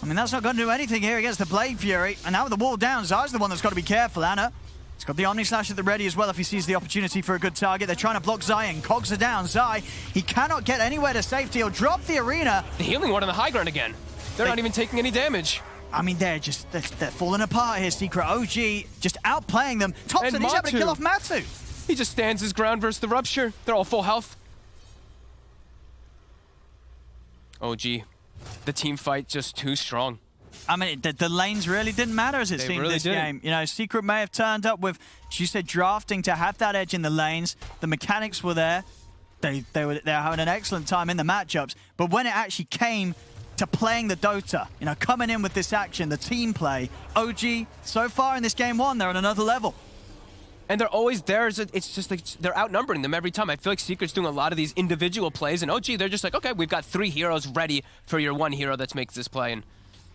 I mean, that's not going to do anything here against the Blade Fury. And now with the wall down, Zai's the one that's got to be careful, Anna. He's got the Omni Slash at the ready as well if he sees the opportunity for a good target. They're trying to block Zai, and Cogs are down. Zai, he cannot get anywhere to safety. He'll drop the arena. The healing ward on the high ground again. They're not even taking any damage. I mean, they're falling apart here. Secret OG just outplaying them. Thompson, he's able to kill off Matu. He just stands his ground versus the Rupture. They're all full health. OG, the team fight just too strong. I mean, the lanes really didn't matter as it seemed really this didn't. game. You know, Secret may have turned up with, as you said, drafting to have that edge in the lanes. The mechanics were there. They were having an excellent time in the matchups. But when it actually came to playing the Dota, you know, coming in with this action, the team play, OG, so far in this game one, they're on another level. And they're always there. It's just like they're outnumbering them every time. I feel like Secret's doing a lot of these individual plays, and OG, they're just like, okay, we've got 3 heroes ready for your one hero that makes this play. And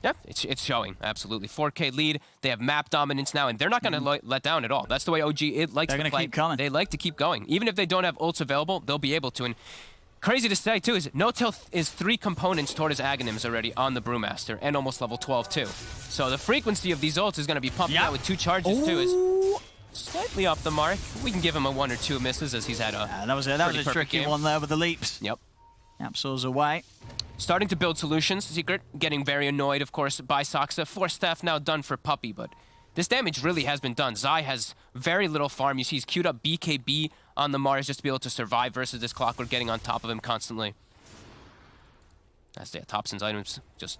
yeah, it's showing, absolutely. 4K lead. They have map dominance now, and they're not going to let down at all. That's the way OG likes to play. They're going to keep coming. They like to keep going. Even if they don't have ults available, they'll be able to. And crazy to say, too, is No-Tail is 3 components toward his Aghanims already on the Brewmaster, and almost level 12, too. So the frequency of these ults is going to be pumping out with 2 charges, too. Is slightly off the mark. We can give him a 1 or 2 misses as he's had a that was a tricky game. one there with the leaps. Yep. Yapso's away. Starting to build solutions. Secret getting very annoyed, of course, by Saxa. 4 staff now done for Puppy, but this damage really has been done. Zai has very little farm. You see he's queued up BKB on the Mars just to be able to survive versus this Clockwork getting on top of him constantly. That's Thompson's items just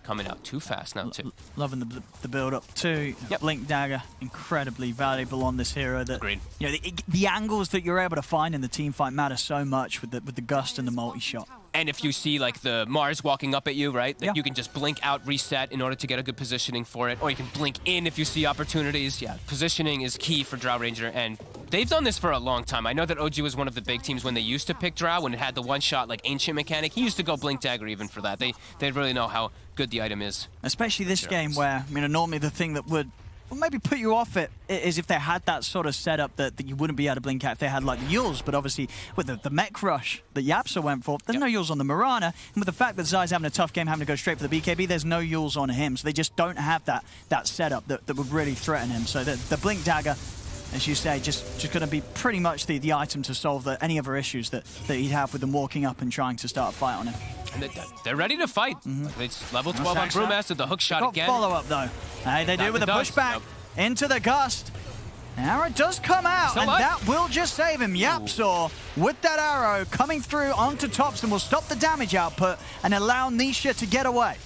coming out too fast now, too. Loving the build-up, too. Yep. Blink Dagger, incredibly valuable on this hero. That, Agreed. You know, the angles that you're able to find in the team fight matter so much with the Gust and the multi-shot. And if you see, like, the Mars walking up at you, right, that you can just blink out, reset in order to get a good positioning for it. Or you can blink in if you see opportunities. Yeah, positioning is key for Drow Ranger, and they've done this for a long time. I know that OG was one of the big teams when they used to pick Drow, when it had the one-shot, like, ancient mechanic. He used to go Blink Dagger even for that. They really know how good the item is. Especially this game where, I mean, normally the thing that would maybe put you off it is if they had that sort of setup that you wouldn't be able to blink out if they had like the Yules, but obviously with the mech rush that Yapsa went for, there's no Yules on the Mirana, and with the fact that Zai's having a tough game having to go straight for the BKB, there's no Yules on him, so they just don't have that setup that would really threaten him. So the Blink Dagger, as you say, just going to be pretty much the item to solve any other issues that he'd have with them walking up and trying to start a fight on him. And they're ready to fight. It's level 12 on Brewmaster, the hook shot again. Follow-up, though. Hey, they do with a pushback into the Gust. Arrow does come out, and that will just save him. Yapsaw, with that arrow coming through onto Thompson, will stop the damage output and allow Nisha to get away.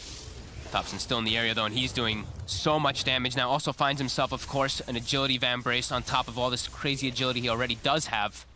Thompson's still in the area, though, and he's doing so much damage now. Also finds himself, of course, an agility Van Brace on top of all this crazy agility he already does have.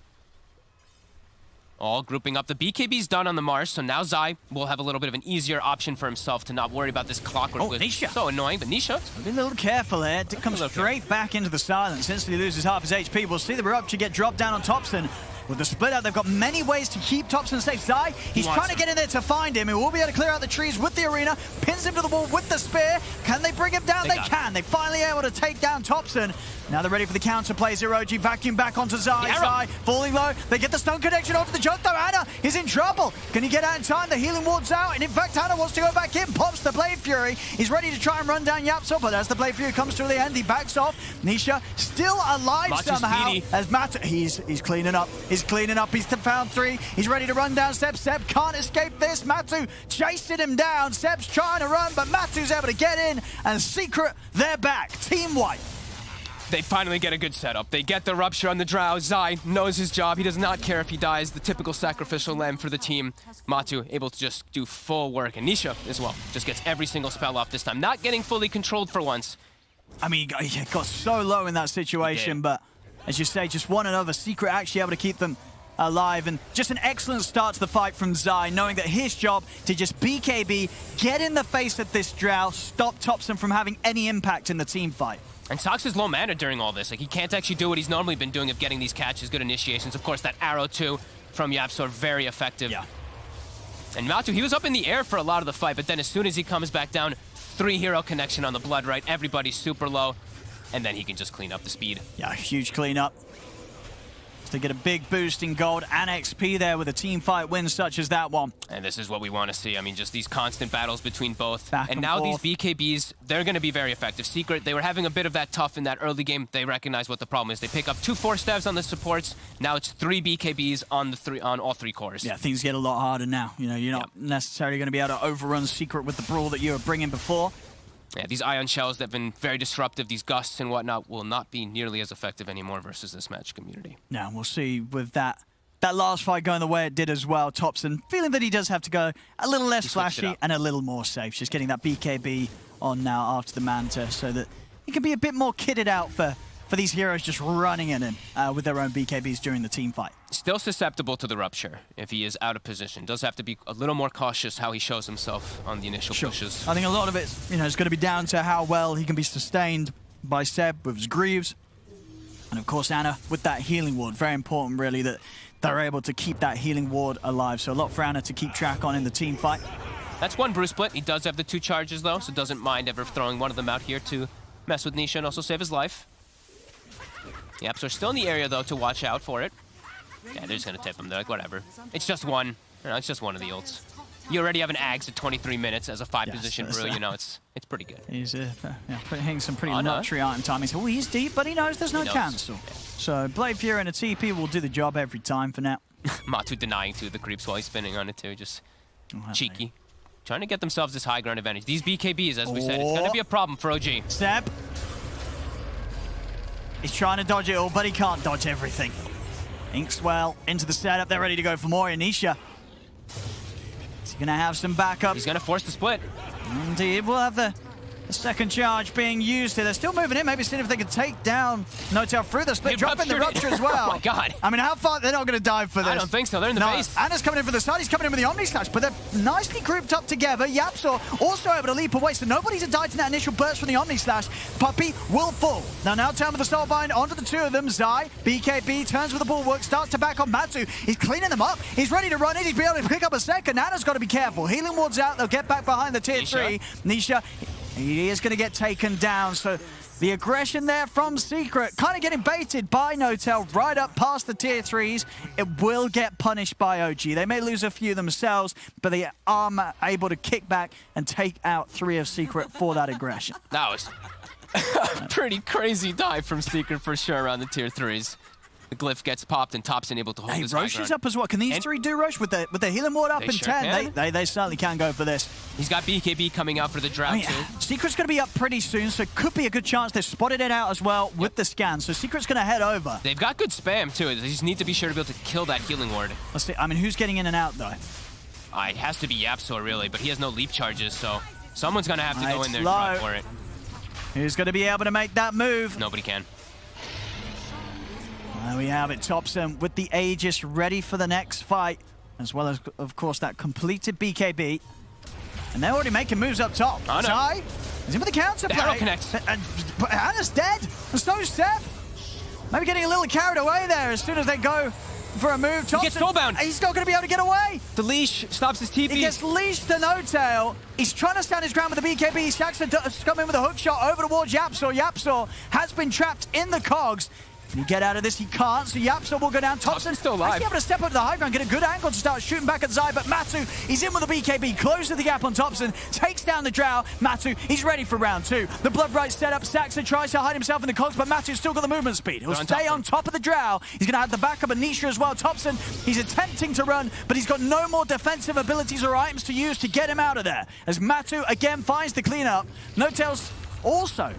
All grouping up. The BKB's done on the Mars, so now Zai will have a little bit of an easier option for himself to not worry about this Clockwork. Nisha. So annoying, but Nisha. Be a little careful here. It comes straight back into the silence. Instantly loses half his HP. We'll see the Rupture get dropped down on Thompson. With the split out, they've got many ways to keep Thompson safe. Zai, he's trying to get in there to find him. He will be able to clear out the trees with the arena, pins him to the wall with the spear. Can they bring him down? They can. They're finally able to take down Thompson. Now they're ready for the counter play. Zeroji vacuum back onto Zai. Zai falling low. They get the stun connection onto the jump, though. Anna is in trouble. Can he get out in time? The healing ward's out. And in fact, Anna wants to go back in. Pops the Blade Fury. He's ready to try and run down Yapso, but as the Blade Fury comes to the end, he backs off. Nisha still alive somehow. As Matt, he's cleaning up. He's cleaning up. He's found 3. He's ready to run down Seb. Seb can't escape this. Matu chasing him down. Seb's trying to run, but Matu's able to get in. And Secret, they're back. Team white. They finally get a good setup. They get the Rupture on the Drow. Zai knows his job. He does not care if he dies. The typical sacrificial lamb for the team. Matu able to just do full work. And Nisha as well. Just gets every single spell off this time. Not getting fully controlled for once. I mean, he got so low in that situation, but as you say, just one another. Secret actually able to keep them alive. And just an excellent start to the fight from Zai, knowing that his job to just BKB, get in the face of this Drow, stop Topson from having any impact in the team fight. And Sox is low mana during all this. Like, he can't actually do what he's normally been doing of getting these catches, good initiations. Of course, that arrow too from YapzOr, very effective. Yeah. And Matu, he was up in the air for a lot of the fight, but then as soon as he comes back down, 3-hero connection on the Blood Right. Everybody's super low, and then he can just clean up the speed. Yeah, huge cleanup. To get a big boost in gold and XP there with a team fight win such as that one. And this is what we want to see. I mean, just these constant battles between both. Back and and now forth. these BKBs, they're going to be very effective. Secret, they were having a bit of that tough in that early game. They recognize what the problem is. They pick up 2 4-stabs on the supports. Now it's 3 BKBs on all 3 cores. Yeah, things get a lot harder now. You know, you're not necessarily going to be able to overrun Secret with the brawl that you were bringing before. Yeah, these ion shells that have been very disruptive, these gusts and whatnot, will not be nearly as effective anymore versus this match community. Now, we'll see with that last fight going the way it did as well. Topson feeling that he does have to go a little less flashy and a little more safe. Just getting that BKB on now after the Manta so that he can be a bit more kitted out for these heroes just running in him with their own BKBs during the team fight. Still susceptible to the rupture if he is out of position. Does have to be a little more cautious how he shows himself on the initial pushes. I think a lot of it, is going to be down to how well he can be sustained by Seb with his Greaves. And of course, Ana with that healing ward. Very important, really, that they're able to keep that healing ward alive. So a lot for Ana to keep track on in the team fight. That's one Bruce split. He does have the 2 charges, though, so doesn't mind ever throwing one of them out here to mess with Nisha and also save his life. Yep, so still in the area, though, to watch out for it. Yeah, they're just going to tip him. They're like, whatever. It's just one. It's just one of the ults. You already have an Ags at 23 minutes as a 5-position brew. It's pretty good. He's hitting some pretty luxury item timings. Oh, he's deep, but he knows there's no cancel. Yeah. So Blade Fury and a TP will do the job every time for now. Matu denying to the creeps while he's spinning on it, too. Just cheeky. Trying to get themselves this high ground advantage. These BKBs, as we said, it's going to be a problem for OG. Seb. He's trying to dodge it all, but he can't dodge everything. Inkswell into the setup. They're ready to go for more. Anisha. Is he going to have some backup? He's going to force the split. Indeed. We'll have the second charge being used here. They're still moving in. Maybe seeing if they can take down Notel through the split. Dropping the rupture as well. Oh, my God. I mean, how far? They're not going to dive for this. I don't think so. They're in the base. Ana's coming in for the side. He's coming in with the Omni Slash, but they're nicely grouped up together. YapzOr also able to leap away, so nobody's died in that initial burst from the Omni Slash. Puppey will fall. Now turn with the Soulbind onto the 2 of them. Zai, BKB, turns with the Bulwark, starts to back on Matu. He's cleaning them up. He's ready to run in. He's be able to pick up a second. Ana's got to be careful. Healing Ward's out. They'll get back behind the tier 3. Nisha, he is going to get taken down. So the aggression there from Secret, kind of getting baited by Notel right up past the tier 3s. It will get punished by OG. They may lose a few themselves, but they are able to kick back and take out 3 of Secret for that aggression. That was a pretty crazy dive from Secret for sure around the tier 3s. The glyph gets popped and Topson able to hold his Roche is up as well. Can these 3 do Roche with the healing ward up in sure 10? They certainly can go for this. He's got BKB coming out for the drought too. Secret's going to be up pretty soon, so it could be a good chance. They've spotted it out as well with the scan, so Secret's going to head over. They've got good spam too. They just need to be sure to be able to kill that healing ward. Let's see. I mean, who's getting in and out though? It has to be YapzOr really, but he has no leap charges, so someone's going to have to go in there and try for it. Who's going to be able to make that move? Nobody can. There we have it, Topson with the Aegis ready for the next fight, as well as, of course, that completed BKB. And they're already making moves up top. Oh, no. Zai is in with the counter play. Arrow connects. And Ana's dead. There's no step. Maybe getting a little carried away there as soon as they go for a move. Topson, he gets soulbound. He's not going to be able to get away. The leash stops his TP. He gets leashed to No-Tail. He's trying to stand his ground with the BKB. Saxon does come in with a hook shot over towards YapzOr. YapzOr has been trapped in the cogs. Can he get out of this? He can't, so YapzOr will go down. Topson's still alive. He's able to step up to the high ground, get a good angle to start shooting back at Zai, but Matu, he's in with the BKB, closes the gap on Topson, takes down the Drow. Matu, he's ready for round 2. The Blood Right setup, Saxon tries to hide himself in the cogs, but Matu's still got the movement speed. He'll stay on top of the Drow. He's going to have the backup of Nisha as well. Topson, he's attempting to run, but he's got no more defensive abilities or items to use to get him out of there. As Matu again finds the cleanup. No-Tail's also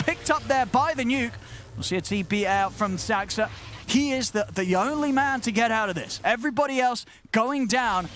picked up there by the nuke. We'll see a TP out from Saxa. He is the only man to get out of this. Everybody else going down.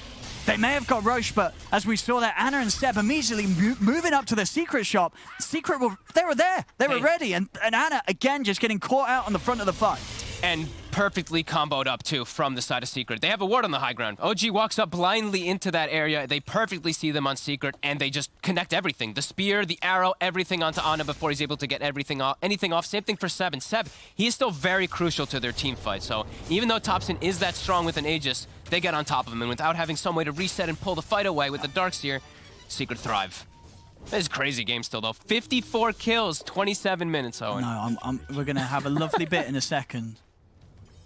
They may have got Roche, but as we saw that, Ana and Seb immediately moving up to the Secret shop. They were there. They were ready. And Ana, again, just getting caught out on the front of the fight. And perfectly comboed up, too, from the side of Secret. They have a ward on the high ground. OG walks up blindly into that area. They perfectly see them on Secret, and they just connect everything. The spear, the arrow, everything onto Ana before he's able to get anything off. Same thing for Seb. And Seb, he is still very crucial to their team fight. So even though Topson is that strong with an Aegis, they get on top of him. And without having some way to reset and pull the fight away with the Darkseer, Secret thrive. This is a crazy game still, though. 54 kills, 27 minutes, Owen. No, we're going to have a lovely bit in a second.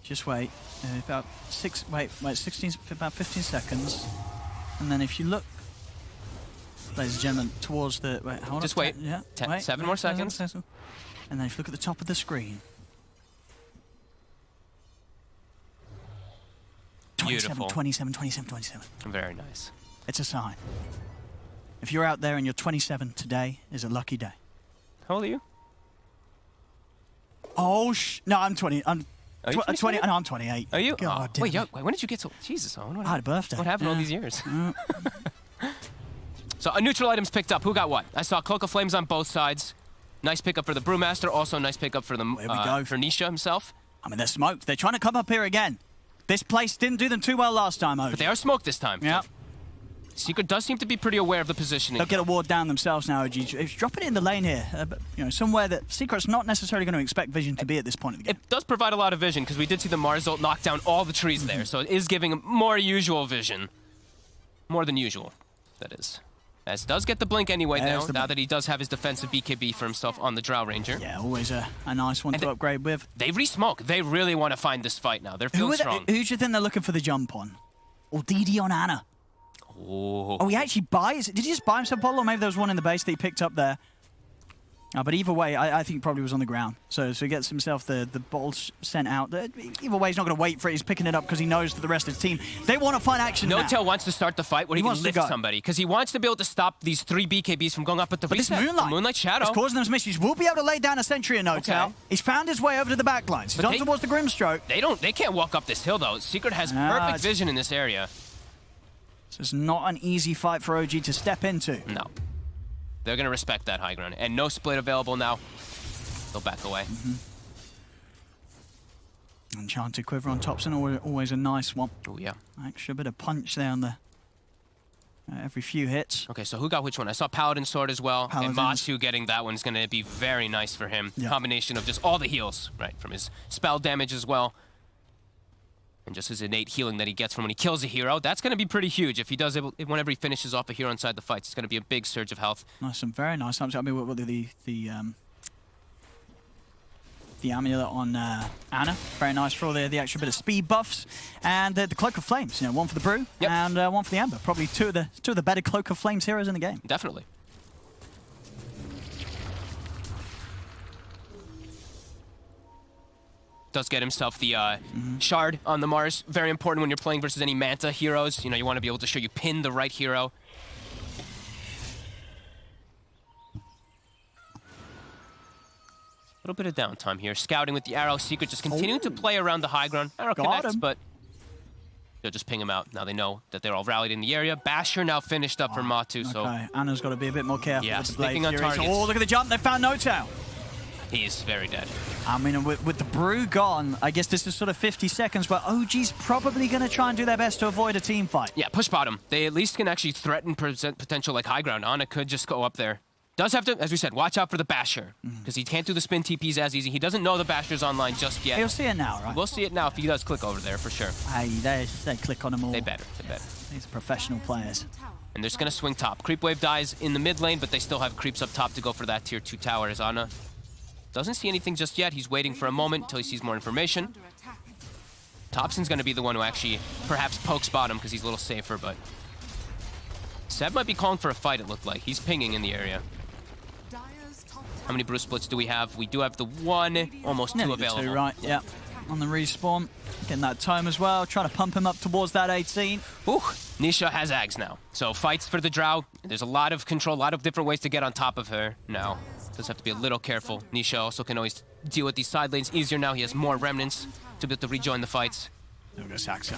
Just wait. About 16, about 15 seconds. And then if you look, ladies and gentlemen, towards the... Wait, hold on. Just wait. 7 more seconds. And then if you look at the top of the screen. Beautiful. 27. Very nice. It's a sign. If you're out there and you're 27, today is a lucky day. How old are you? Oh, no, I'm 20. I'm Are you 20. No, I'm 28. Are you? God damn. Wait, when did you get so... Jesus, Owen. I had a birthday. What happened all these years? So, a neutral item's picked up. Who got what? I saw Cloak of Flames on both sides. Nice pickup for the Brewmaster. Also, nice pickup for the for Nisha himself. I mean, they're smoked. They're trying to come up here again. This place didn't do them too well last time, OG. But they are smoked this time. Yeah. Secret does seem to be pretty aware of the positioning. They'll get a ward down themselves now, OG. It's dropping it in the lane here. But, you know, somewhere that Secret's not necessarily going to expect Vision to be at this point of the game. It does provide a lot of vision, because we did see the Mars ult knock down all the trees there, so it is giving more usual vision. More than usual, that is. As does get the blink anyway, though, now that he does have his defensive BKB for himself on the Drow Ranger. Yeah, always a nice one to upgrade with. They re-smoke. They really want to find this fight now. They're feeling strong. Who do you think they're looking for the jump on? Or DD on Ana? Oh, he actually buys... Did he just buy himself a bottle? Or maybe there was one in the base that he picked up there. But either way, I think he probably was on the ground. So he gets himself the ball sent out. Either way, he's not going to wait for it. He's picking it up because he knows that the rest of the team, they want to find action now. No-Tail wants to start the fight where he can lift somebody, because he wants to be able to stop these 3 BKBs from going up at the reset. This Moonlight Shadow is causing them some issues. We'll be able to lay down a sentry in No-Tail. Okay. He's found his way over to the back lines. He's on towards the Grimstroke. They can't walk up this hill, though. Secret has perfect vision in this area. So it's not an easy fight for OG to step into. No. They're going to respect that high ground. And no split available now. They'll back away. Enchanted Quiver on Topson, always a nice one. Oh, yeah. Extra bit of punch there on the every few hits. Okay, so who got which one? I saw Paladin Sword as well. Paladins. And Matu getting that one's going to be very nice for him. Yeah. Combination of just all the heals, right, from his spell damage as well. And just his innate healing that he gets from when he kills a hero. That's going to be pretty huge if he does whenever he finishes off a hero inside the fights. It's going to be a big surge of health. Nice, some very nice. I mean, the amulet on Ana, very nice for all the extra bit of speed buffs, and the Cloak of Flames. You know, one for the Brew and one for the Ember. Probably two of the better Cloak of Flames heroes in the game. Definitely. Does get himself the shard on the Mars. Very important when you're playing versus any Manta heroes. You know, you want to be able to show you pin the right hero. A little bit of downtime here. Scouting with the arrow. Secret just continuing to play around the high ground. Arrow connects, but they'll just ping him out. Now they know that they're all rallied in the area. Basher now finished up for Matu. So Ana's got to be a bit more careful with the blade on targets. Oh, look at the jump. They found No-Tail. He's very dead. I mean, with the Brew gone, I guess this is sort of 50 seconds where OG's probably going to try and do their best to avoid a team fight. Yeah, push bottom. They at least can actually threaten potential like high ground. Ana could just go up there. Does have to, as we said, watch out for the Basher, because he can't do the spin TPs as easy. He doesn't know the Basher's online just yet. He'll see it now, right? We'll see it now if he does click over there, for sure. Hey, they click on him all. They better. These are professional players. And they're just going to swing top. Creep wave dies in the mid lane, but they still have creeps up top to go for that tier 2 tower. As Ana doesn't see anything just yet. He's waiting for a moment until he sees more information. Topson's going to be the one who actually perhaps pokes bottom because he's a little safer, but Seb might be calling for a fight, it looked like. He's pinging in the area. How many brew splits do we have? We do have the one, almost two available. Two, right, yeah. On the respawn. Getting that tome as well. Trying to pump him up towards that 18. Ooh, Nisha has Ags now. So fights for the Drow. There's a lot of control, a lot of different ways to get on top of her now. Does have to be a little careful. Nisha also can always deal with these side lanes easier now. He has more remnants to be able to rejoin the fights. There we go, Saxa.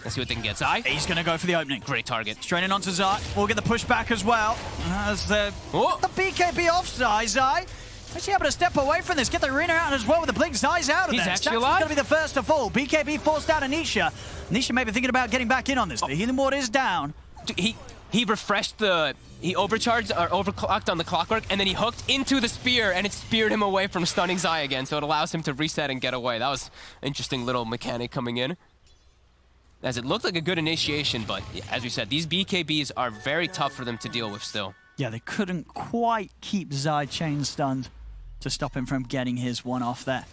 Let's see what they can get. Zai. He's going to go for the opening. Great target. Straight in onto Zai. We'll get the push back as well. As the BKB offside, Zai. Actually able to step away from this, get the arena out as well with the blink. Zai's out of He's there. actually Stax alive. going to be the first to fall. BKB forced down Anisha. Anisha may be thinking about getting back in on this. The healing ward is down. He refreshed he overcharged or overclocked on the clockwork, and then he hooked into the spear, and it speared him away from stunning Zai again, so it allows him to reset and get away. That was an interesting little mechanic coming in. As it looked like a good initiation, but as we said, these BKBs are very tough for them to deal with still. Yeah, they couldn't quite keep Zai chain stunned to stop him from getting his one off there.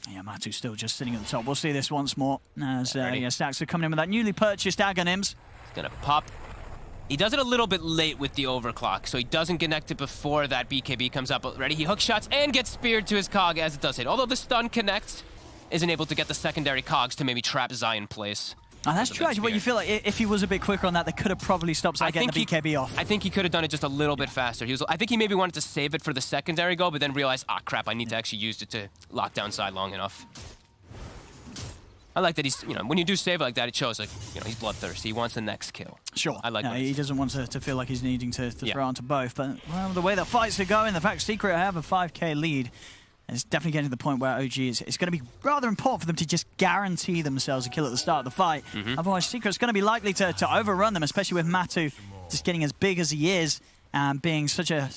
Yeah, Matu's still just sitting at the top. We'll see this once more as Stax are coming in with that newly purchased Aghanim's. He's gonna pop. He does it a little bit late with the overclock, so he doesn't connect it before that BKB comes up already. He hook shots and gets speared to his cog as it does hit. Although the stun connects, isn't able to get the secondary cogs to maybe trap Zai in place. Oh, that's true. What you feel like if he was a bit quicker on that, they could have probably stopped Zai getting the BKB off. I think he could have done it just a little bit faster. I think he maybe wanted to save it for the secondary go, but then realized, ah, crap, I need to actually use it to lock down Zai long enough. I like that he's, when you do save it like that, it shows like, he's bloodthirsty. He wants the next kill. Sure. I like that. He doesn't want to feel like he's needing to throw onto both. But well, the way the fights are going, the fact Secret have a 5k lead, it's definitely getting to the point where OG it's going to be rather important for them to just guarantee themselves a kill at the start of the fight. Otherwise, Secret's going to be likely to overrun them, especially with Matu just getting as big as he is and being such a,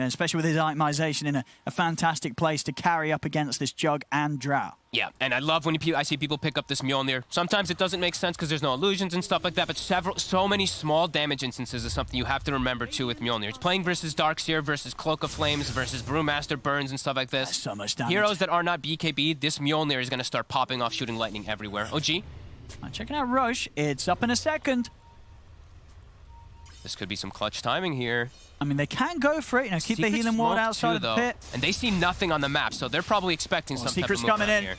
especially with his itemization in a fantastic place to carry up against this Jug and Drow. Yeah, and I love when I see people pick up this Mjolnir. Sometimes it doesn't make sense because there's no illusions and stuff like that, but so many small damage instances is something you have to remember too with Mjolnir. It's playing versus Darkseer, versus Cloak of Flames, versus Brewmaster Burns and stuff like this. That's so much damage. Heroes that are not BKB, this Mjolnir is going to start popping off, shooting lightning everywhere. OG? Checking out Roche. It's up in a second. This could be some clutch timing here. I mean, they can go for it. Keep the healing ward outside of the pit. And they see nothing on the map, so they're probably expecting some Secret's type of move coming in here.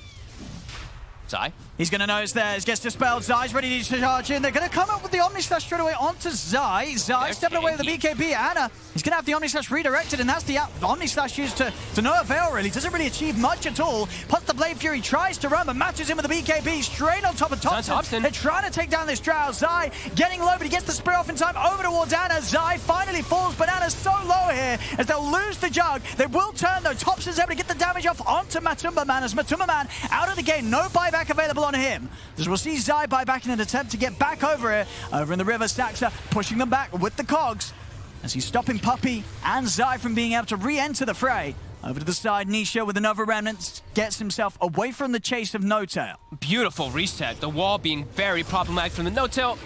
Zai? He's going to know it's there. He gets dispelled. Zai's ready to charge in. They're going to come up with the Omni Slash straight away onto Zai. Zai stepping away with the BKB. Anna, he's going to have the Omni Slash redirected, and that's the Omni Slash used to no avail, really. Doesn't really achieve much at all. Plus the Blade Fury tries to run, but matches in with the BKB straight on top of Thompson. They're trying to take down this Drow. Zai getting low, but he gets the spear off in time over towards Anna. Zai finally falls, but Anna's so low here as they'll lose the Jug. They will turn, though. Thompson's able to get the damage off onto Matumba Man as Matumba Man out of the game. No buyback available on him. As we'll see Zai buy back in an attempt to get back over here. Over in the river, Staxa pushing them back with the cogs as he's stopping Puppey and Zai from being able to re-enter the fray. Over to the side, Nisha with another remnant gets himself away from the chase of No-Tail. Beautiful reset. The wall being very problematic from the No-Tail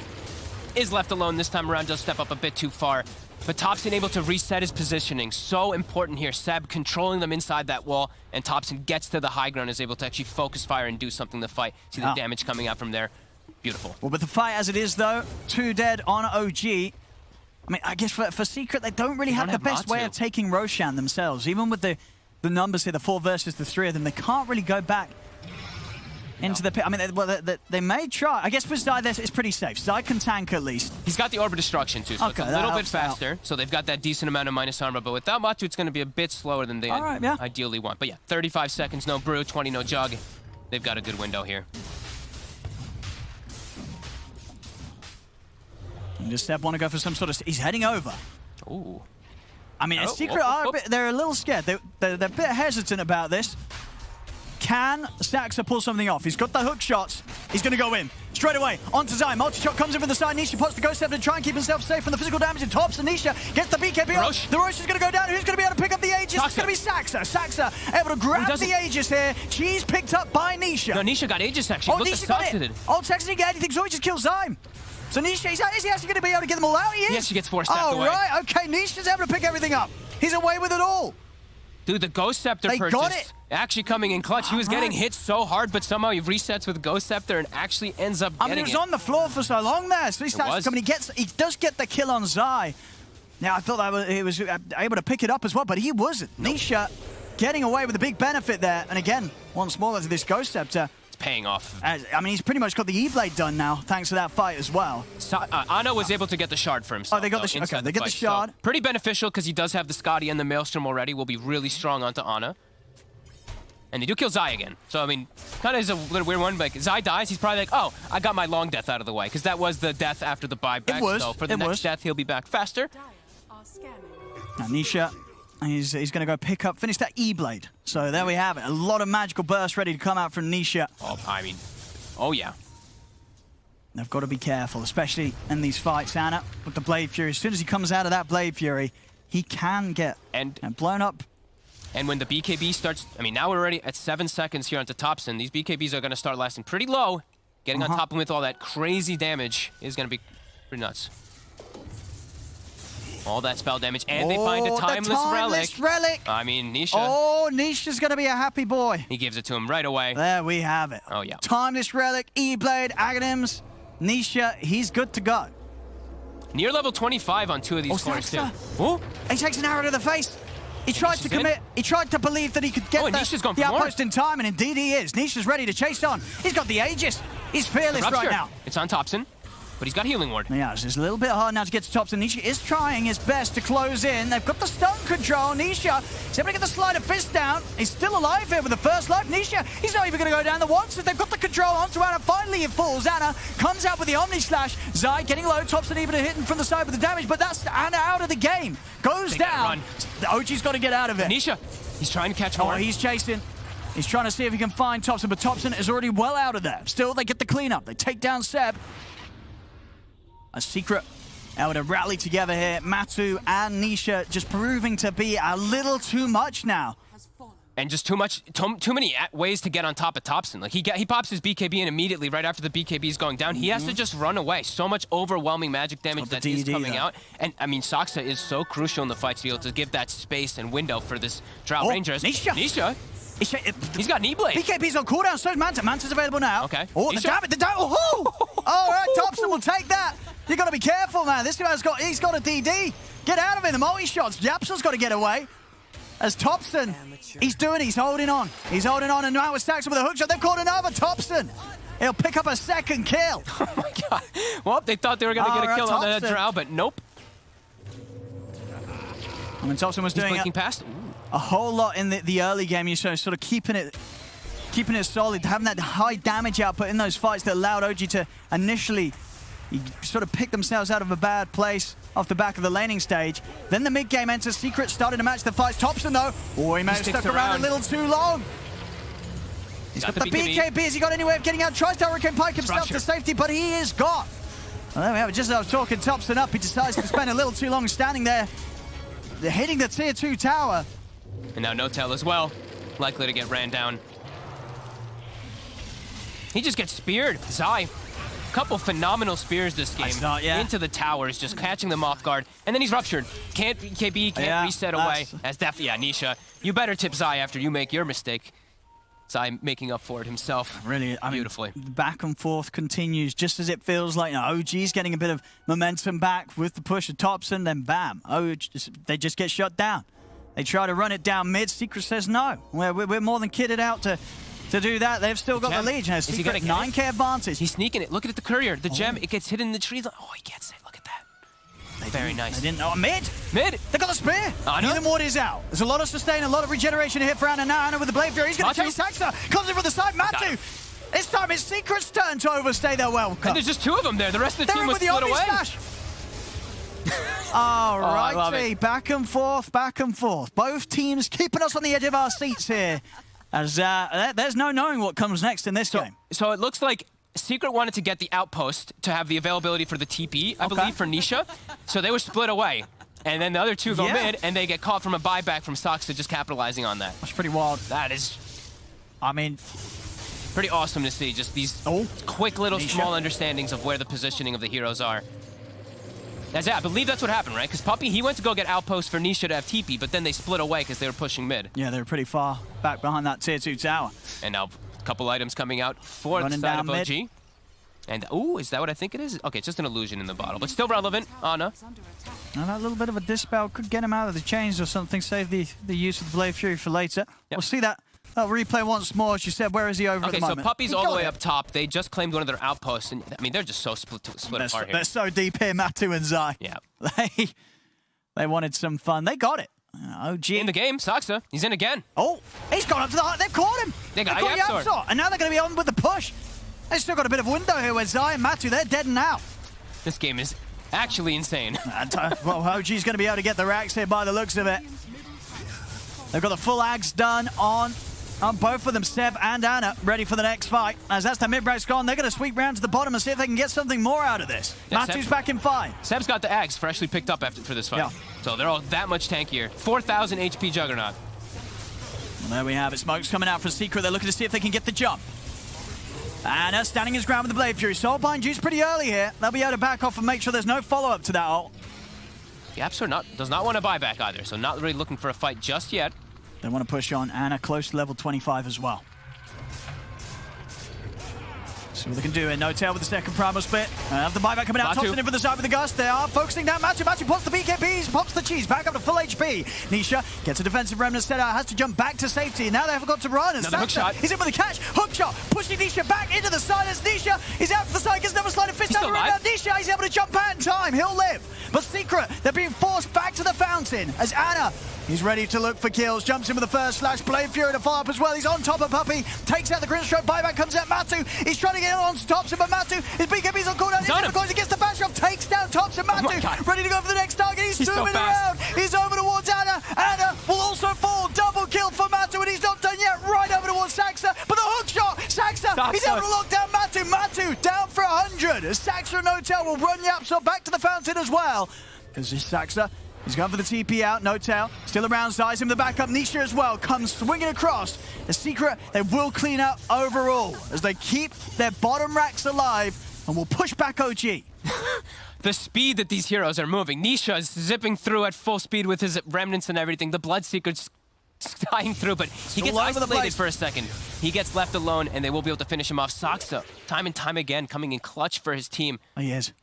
is left alone this time around. Does step up a bit too far. But Thompson able to reset his positioning. So important here. Seb controlling them inside that wall, and Thompson gets to the high ground, is able to actually focus fire and do something to fight. See the damage coming out from there. Beautiful. Well, with the fight as it is, though, 2 dead on OG. I mean, I guess for Secret, they don't really have the best way of taking Roshan themselves. Even with the numbers here, the 4 versus the 3 of them, they can't really go back into the pit. I mean, they may try. I guess with Zai, it's pretty safe. Zai can tank at least. He's got the Orb of Destruction too, so it's a little bit faster. So they've got that decent amount of minus armor, but without Matu, it's going to be a bit slower than they ideally want. But yeah, 35 seconds, no brew, 20, no jug. They've got a good window here. Does Seb want to go for some sort of... He's heading over. Ooh. I mean, Secret they're a little scared. They're a bit hesitant about this. Can Staxa pull something off? He's got the hook shots. He's going to go in. Straight away, onto Zai. Multi-shot comes in from the side. Nisha puts the Ghost Step to try and keep himself safe from the physical damage and tops. And Nisha gets the BKB off. The Roche is going to go down. Who's going to be able to pick up the Aegis? It's going to be Saxa. Saxa able to grab the Aegis here. She's picked up by Nisha. No, Nisha got Aegis actually. Look, Nisha got it. Oh, Saxa didn't get anything, so he just kills Zai. So Nisha, is he actually going to be able to get them all out? He is? Yes, she gets 4 stepped away. Oh, right. Okay, Nisha's able to pick everything up. He's away with it all. Dude, the Ghost Scepter purchase actually coming in clutch. He was getting hit so hard, but somehow he resets with Ghost Scepter and actually ends up getting it. I mean, he was on the floor for so long there. So he does get the kill on Zai. Now, I thought he was able to pick it up as well, but he wasn't. Nisha getting away with a big benefit there. And again, once more, this Ghost Scepter. Paying off. I mean, he's pretty much got the E-Blade done now, thanks to that fight as well. Ana was able to get the shard for himself. Oh, they got the shard. Okay, they get the shard. So pretty beneficial because he does have the Scotty and the Maelstrom already. Will be really strong onto Ana. And they do kill Zai again. So, I mean, kind of is a little weird one. But like, Zai dies, he's probably like, oh, I got my long death out of the way. Because that was the death after the buyback. It was. So for the next death, he'll be back faster. Now, Nisha, he's going to go pick up, finish that E-Blade. So there we have it. A lot of magical bursts ready to come out from Nisha. Oh, I mean, oh, yeah. They've got to be careful, especially in these fights, Anna, with the Blade Fury. As soon as he comes out of that Blade Fury, he can get blown up. And when the BKB starts, I mean, now we're already at 7 seconds here onto Topson. These BKBs are going to start lasting pretty low. Getting on top of him with all that crazy damage is going to be pretty nuts. All that spell damage, and they find a timeless relic. I mean, Nisha. Oh, Nisha's going to be a happy boy. He gives it to him right away. There we have it. Oh, yeah. Timeless relic, E-Blade, Aghanims. Nisha, he's good to go. Near level 25 on 2 of these cores, too. Oh, he takes an arrow to the face. He tried to commit. He tried to believe that he could get the outpost in time, and indeed he is. Nisha's ready to chase on. He's got the Aegis. He's fearless right now. It's on Topson, but he's got Healing Ward. Yeah, it's just a little bit hard now to get to Topson. Nisha is trying his best to close in. They've got the stun control. Nisha is able to get the sleight of fist down. He's still alive here with the first life. Nisha, he's not even going to go down the one, so they've got the control onto Anna. Finally, it falls. Anna comes out with the Omni Slash. Zai getting low. Topson even hitting from the side with the damage, but that's Anna out of the game. Goes down. The OG's got to get out of it. Nisha, he's trying to catch more. Oh, he's chasing. He's trying to see if he can find Topson, but Topson is already well out of there. Still, they get the cleanup. They take down Seb. A Secret able to rally together here. Matu and Nisha just proving to be a little too much now. And just too many ways to get on top of Topson. Like he pops his BKB in immediately right after the BKB is going down. He has to just run away. So much overwhelming magic damage that is coming out. And I mean, Saksa is so crucial in the fight to be able to give that space and window for this Drow Ranger. Nisha. He's got an E-Blade. BKB's on cooldown, so is Manta. Manta's available now. Okay. Oh, the damage. Oh, all right, Topson will take that. You got to be careful, man. This guy's got a DD. Get out of it. The multi-shots. Yapsel's got to get away. As Topson, he's holding on. He's holding on, and now with Saxon with a hook shot. They've caught another Topson. He'll pick up a second kill. Oh, my God. Well, they thought they were going to get a kill on that Drow, but nope. I mean, Topson was doing a whole lot in the early game. You sort of keeping it solid, having that high damage output in those fights that allowed OG to initially sort of pick themselves out of a bad place off the back of the laning stage. Then the mid game enters. Secret started to match the fights. Topson, though, he may have stuck around a little too long. He's got the BKB. Has he got any way of getting out? Tries to Hurricane Pike himself to safety, but he is gone. Well, there we have it. Just as I was talking Topson up, he decides to spend a little too long standing there. They're hitting the tier 2 tower. And now No-Tail as well. Likely to get ran down. He just gets speared. Zai. Couple phenomenal spears this game. Into the towers, just catching them off guard. And then he's ruptured. Can't BKB, can't reset away. As Nisha, you better tip Zai after you make your mistake. Zai making up for it himself. Really, beautifully. The back and forth continues just as it feels like OG's getting a bit of momentum back with the push of Topson, then bam. They just get shut down. They try to run it down mid. Secret says no. We're more than kitted out to do that. They've still got the lead. Secret 9k advantage. He's sneaking it. Look at the courier. The gem, it gets hit in the tree. Oh, he gets it. Look at that. Very nice. They didn't know. Mid. They got the spear. Healing Ward is out. There's a lot of sustain, a lot of regeneration here for Anna. Now Anna with the Blade Fury. He's going to chase Saxa. Comes in from the side. Matu. This time it's Secret's turn to overstay their welcome. And there's just 2 of them there. The rest of the team was split away. All righty. Back and forth, back and forth. Both teams keeping us on the edge of our seats here. As there's no knowing what comes next in this game. So it looks like Secret wanted to get the outpost to have the availability for the TP, I believe, for Nisha. So they were split away. And then the other 2 go mid, and they get caught from a buyback from Saksa, just capitalizing on that. That's pretty wild. That is, I mean, pretty awesome to see. Just these quick little small understandings of where the positioning of the heroes are. I believe that's what happened, right? Because Puppy, he went to go get outpost for Nisha to have TP, but then they split away because they were pushing mid. Yeah, they were pretty far back behind that tier 2 tower. And now a couple items coming out for the side of OG. Mid. And, is that what I think it is? Okay, it's just an illusion in the bottle, but still relevant. Ana. And that little bit of a dispel could get him out of the chains or something, save the use of the Blade Fury for later. Yep. We'll see that. Replay once more. She said, where is he over at the moment? So Puppy's all the way up top. They just claimed one of their outposts. And I mean, they're just so split apart here. They're so deep here, Matu and Zai. Yeah. They wanted some fun. They got it. OG. In the game, Saksa, he's in again. Oh, he's gone up to the heart. They've caught him. They got They've Yapsor. Yapsor. And now they're going to be on with the push. They've still got a bit of window here with Zai and Matu. They're dead now. This game is actually insane. Well, OG's going to be able to get the racks here by the looks of it. They've got the full ags done on both of them, Seb and Anna, ready for the next fight. As that's the mid-brack's gone, they're going to sweep round to the bottom and see if they can get something more out of this. Yeah, Matu's back in fine. Seb's got the Ags freshly picked up for this fight. Yeah. So they're all that much tankier. 4,000 HP Juggernaut. Well, there we have it. Smoke's coming out for Secret. They're looking to see if they can get the jump. Anna standing his ground with the Blade Fury. Soulbind used pretty early here. They'll be able to back off and make sure there's no follow-up to that ult. Yapsor does not want to buy back either, so not really looking for a fight just yet. They want to push on Anna close to level 25 as well. See what they can do here. No tail with the second primal split. Have the buyback coming out. Matu. Thompson in for the side with the gust. They are focusing down Matu. Matu pops the BKBs, pops the cheese, back up to full HP. Nisha gets a defensive remnant set out, has to jump back to safety. Now they've got to run. And another hook shot. He's in with a catch. Hook shot. Pushing Nisha back into the side as Nisha is out for the side. Gets another slide of fist down the road. Nisha, he's able to jump out in time. He'll live. But Secret, they're being forced back to the fountain as Anna, he's ready to look for kills. Jumps in with the first slash. Blade Fury to follow up as well. He's on top of Puppey. Takes out the Grim Stroke. Buyback comes out. Matu. He's trying to get on Thompson, but Matu, his BKB's on cooldown. He's never going against the bash off. Takes down Thompson. Matu ready to go for the next target. He's zooming around. He's over towards Anna. Anna will also fall. Double kill for Matu, and he's not done yet. Right over towards Saxa. But the hook shot. Saxa, he's able to lock down Matu. Matu down for 100. As Saxa and No-Tail will run Yapsor back to the fountain as well. As this Saxa, he's going for the TP out. No-Tail still around, size him the backup. Nisha as well comes swinging across. The Secret, they will clean up overall as they keep their bottom racks alive and will push back OG. The speed that these heroes are moving. Nisha is zipping through at full speed with his remnants and everything. The Bloodseeker's dying through, but he gets isolated for a second. He gets left alone, and they will be able to finish him off. Saksa, time and time again, coming in clutch for his team. Oh, he is.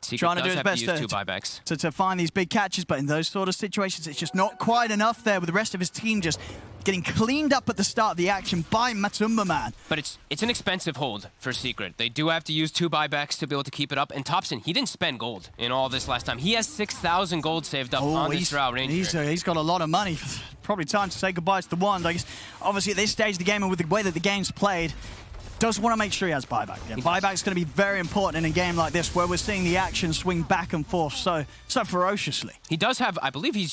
Secret Trying to do his best to use two buybacks. To find these big catches, but in those sort of situations, it's just not quite enough there with the rest of his team just getting cleaned up at the start of the action by Matumba Man. But it's an expensive hold for Secret. They do have to use two buybacks to be able to keep it up. And Thompson, he didn't spend gold in all this last time. He has 6,000 gold saved up on this Drow Ranger. He's got a lot of money. Probably time to say goodbye to the wand. I guess, obviously, at this stage of the game and with the way that the game's played, does want to make sure he has buyback. Yeah, buyback's going to be very important in a game like this where we're seeing the action swing back and forth so ferociously. He does have, I believe he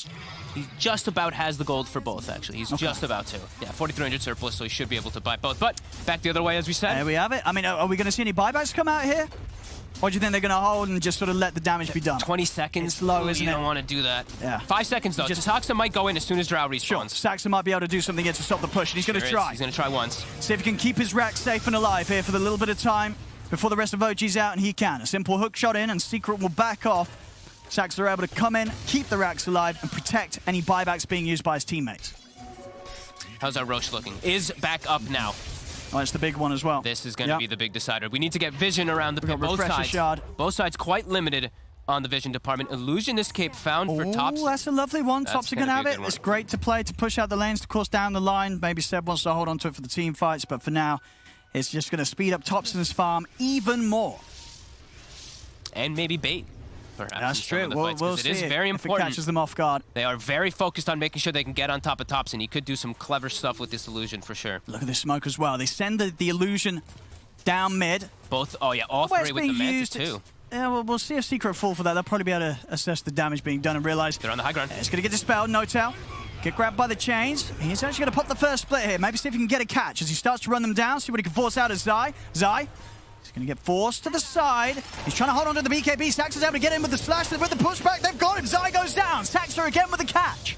just about has the gold for both, actually. He's just about to. Yeah, 4,300 surplus, so he should be able to buy both. But back the other way, as we said. There we have it. I mean, are we going to see any buybacks come out here? Or do you think they're going to hold and just sort of let the damage be done? 20 seconds. It's low, isn't it? You don't want to do that. Yeah. 5 seconds, though. Saxa might go in as soon as Drow respawns. Sure. Saxa might be able to do something here to stop the push, and he's going to try. He's going to try once. See if he can keep his rack safe and alive here for the little bit of time before the rest of OG's out, and he can. A simple hook shot in, and Secret will back off. Saxa are able to come in, keep the racks alive, and protect any buybacks being used by his teammates. How's our Roche looking? Is back up now. Oh, it's the big one as well. This is going to be the big decider. We need to get vision around the pit. Both sides. Shard. Both sides quite limited on the vision department. Illusion Escape found for Tops. Oh, that's a lovely one. Tops are going to have it. It's great to play, to push out the lanes, to course down the line. Maybe Seb wants to hold on to it for the team fights, but for now, it's just going to speed up Topson's farm even more. And maybe bait. Perhaps that's true. We'll see it is very important. If it catches them off guard. They are very focused on making sure they can get on top of Thompson. He could do some clever stuff with this illusion for sure. Look at this smoke as well. They send the illusion down mid. Both, all three with the Mantis too. Yeah, well, we'll see if Secret fall for that. They'll probably be able to assess the damage being done and realize they're on the high ground. It's going to get dispelled. No-Tail. Get grabbed by the chains. He's actually going to pop the first split here. Maybe see if he can get a catch as he starts to run them down. See what he can force out of Zai. He's going to get forced to the side. He's trying to hold on to the BKB. Saxa's able to get in with the slash. With the pushback, they've got him. Zai goes down. Saxa again with the catch.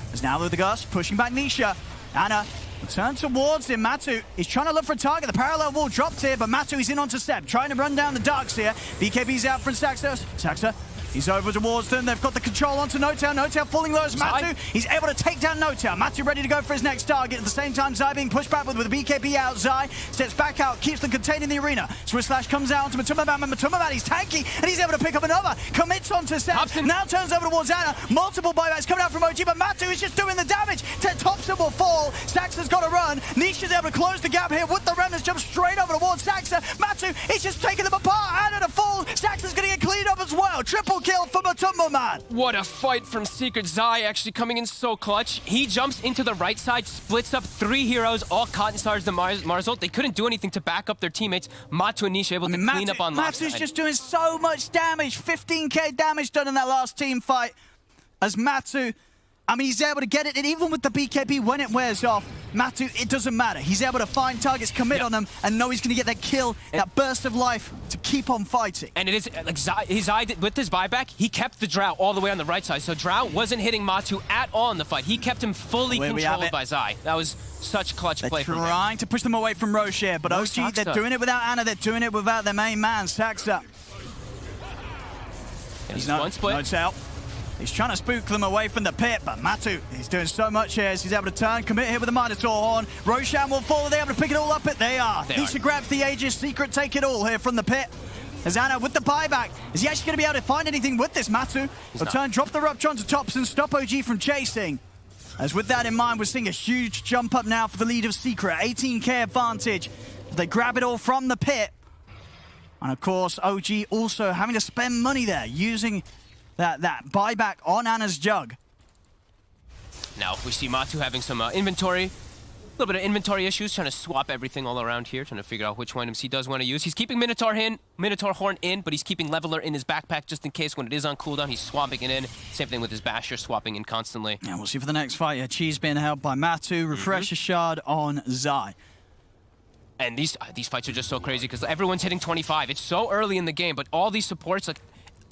There's now with the Gust, pushing back Nisha. Anna will turn towards him. Matu, he's trying to look for a target. The parallel wall dropped here, but Matu is in onto Seb, trying to run down the darks here. BKB's out from Saxa. Saxa, he's over towards them. They've got the control onto No-Tail. No-Tail falling low as Matu. He's able to take down No-Tail. Matu ready to go for his next target. At the same time, Zai being pushed back with the BKB out. Zai steps back out, keeps them contained in the arena. Swiss Slash comes out onto Matumba Man. Matumba Man, he's tanky, and he's able to pick up another. Commits onto Seb. Thompson. Now turns over towards Anna. Multiple buybacks coming out from OG, but Matu is just doing the damage. Thompson will fall. Saxa's got to run. Nisha's able to close the gap here with the remnants. Jump straight over towards Saxa. Matu, he's just taking them apart. Anna to fall. Saxon's going to get cleaned up as well. Triple kill for Matumbo Man. What a fight from Secret. Zai actually coming in so clutch. He jumps into the right side, splits up 3 heroes, all Cotton Stars, the Mars ult. They couldn't do anything to back up their teammates. Matu and Nisha able to clean up on left Matu's side. just doing so much damage. 15k damage done in that last team fight. As Matu, I mean, he's able to get it, and even with the BKB, when it wears off, Matu, it doesn't matter. He's able to find targets, commit on them, and know he's going to get that kill, that burst of life to keep on fighting. And it is, like, Zai, with his buyback, he kept the Drow all the way on the right side, so Drow wasn't hitting Matu at all in the fight. He kept him fully controlled by Zai. That was such clutch play from him. They're trying to push them away from Roche here, but OG, they're doing it without Ana, they're doing it without their main man, Saxa. He's not, one split. Notes out. He's trying to spook them away from the pit, but Matu, he's doing so much here. He's able to turn, commit here with the Minotaur Horn. Roshan will fall. Are they able to pick it all up? They are. Nisha grabs the Aegis. Secret take it all here from the pit. As Ana with the buyback. Is he actually going to be able to find anything with this, Matu? He'll turn, drop the Rupture onto tops and stop OG from chasing. As with that in mind, we're seeing a huge jump up now for the lead of Secret. 18k advantage. They grab it all from the pit. And of course, OG also having to spend money there, using that buyback on Ana's Jug. Now we see Matu having some inventory, a little bit of inventory issues, trying to swap everything all around here, trying to figure out which items he does want to use. He's keeping Minotaur Horn in, but he's keeping Leveler in his backpack just in case when it is on cooldown, he's swapping it in. Same thing with his Basher, swapping in constantly. Yeah, we'll see for the next fight. Yeah, Cheese being held by Matu, Refresher Shard on Zai. And these fights are just so crazy because everyone's hitting 25. It's so early in the game, but all these supports, like,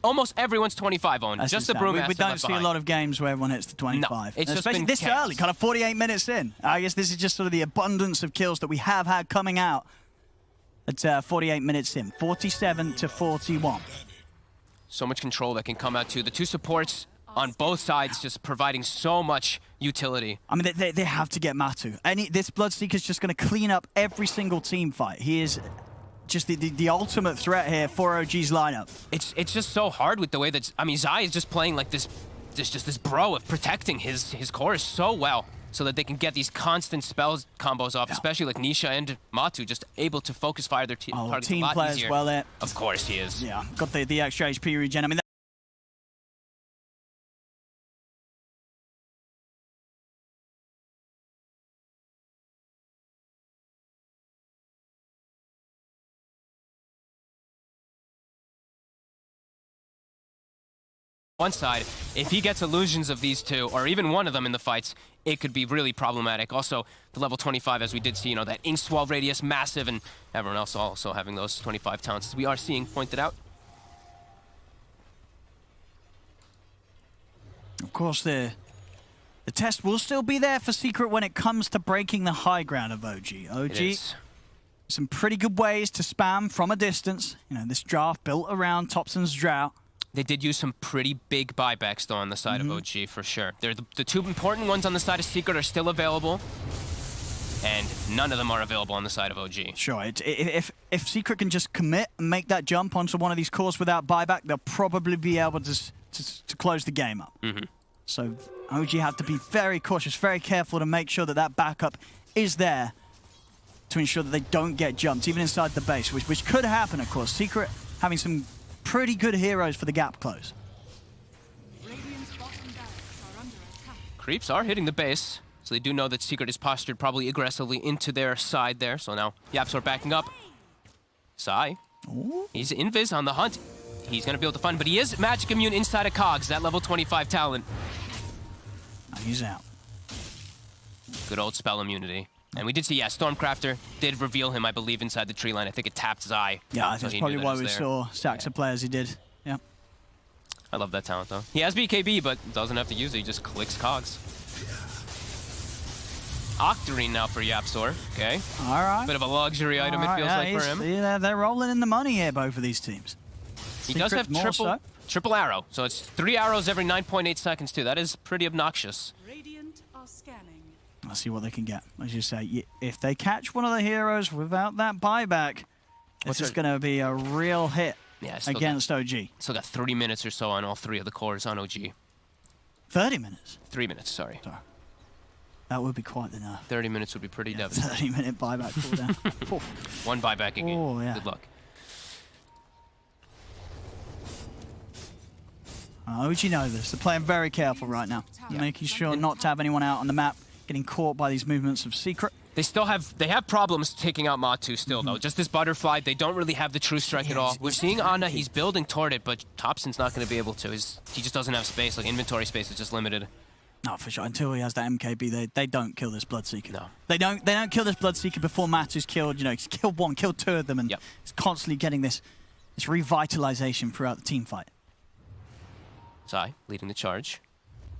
almost everyone's 25 on. Just the Brewmaster. We don't see a lot of games where everyone hits the 25. No, it's just especially been this early, kind of 48 minutes in. I guess this is just sort of the abundance of kills that we have had coming out at 48 minutes in. 47 to 41. So much control that can come out too. The two supports on both sides just providing so much utility. I mean, they have to get Matu. This Bloodseeker's just going to clean up every single team fight. He is just the ultimate threat here for OG's lineup. It's just so hard with the way that, I mean, Zai is just playing like this bro of protecting his core so well, so that they can get these constant spells combos off, especially like Nisha and Matu, just able to focus fire their targets team a lot player easier. as well there. Of course he is. Yeah, got the extra HP regen. I mean, one side, if he gets illusions of these two, or even one of them in the fights, it could be really problematic. Also, the level 25, as we did see, you know, that ink wall radius massive, and everyone else also having those 25 talents, as we are seeing pointed out. Of course, the test will still be there for Secret when it comes to breaking the high ground of OG. OG, some pretty good ways to spam from a distance. You know, this draft built around Thompson's Drought. They did use some pretty big buybacks, though, on the side of OG, for sure. They're the two important ones on the side of Secret are still available, and none of them are available on the side of OG. Sure, if Secret can just commit and make that jump onto one of these cores without buyback, they'll probably be able to close the game up. So OG have to be very cautious, very careful to make sure that that backup is there to ensure that they don't get jumped, even inside the base, which could happen, of course. Secret having some pretty good heroes for the gap close. Creeps are hitting the base, so they do know that Secret is postured probably aggressively into their side there. So now Yapsor backing up. Sai, he's invis on the hunt. He's going to be able to find, but he is magic immune inside of Cogs, that level 25 talent. He's out. Good old spell immunity. And we did see, Stormcrafter did reveal him, I believe, inside the tree line. I think it tapped Zai. Yeah, so that's probably why we saw stacks of players he did. Yeah. I love that talent, though. He has BKB, but doesn't have to use it. He just clicks Cogs. Octarine now for Yapsor. Okay. All right. Bit of a luxury item, it feels like, for him. Yeah, they're rolling in the money here, both of these teams. He does have triple arrow, so it's 3 arrows every 9.8 seconds, too. That is pretty obnoxious. Radiant are scanning. Let's see what they can get. As you say, if they catch one of the heroes without that buyback, this is going to be a real hit against OG. Still got 30 minutes or so on all 3 of the cores on OG. 30 minutes? 3 minutes, sorry. That would be quite enough. 30 minutes would be pretty devastating. 30-minute buyback cooldown. One buyback again. Oh, yeah. Good luck. OG know this. They're playing very careful right now. Making sure not to have anyone out on the map getting caught by these movements of Secret. They still have problems taking out Matu still, though. Just this butterfly, they don't really have the true strike at all. We're seeing Ana, he's building toward it, but Thompson's not going to be able to. He just doesn't have space. Like, inventory space is just limited. No, for sure. Until he has that MKB, they don't kill this Bloodseeker. No. They don't kill this Bloodseeker before Matu's killed. You know, he's killed one, killed two of them, and he's constantly getting this revitalization throughout the team fight. Zai leading the charge.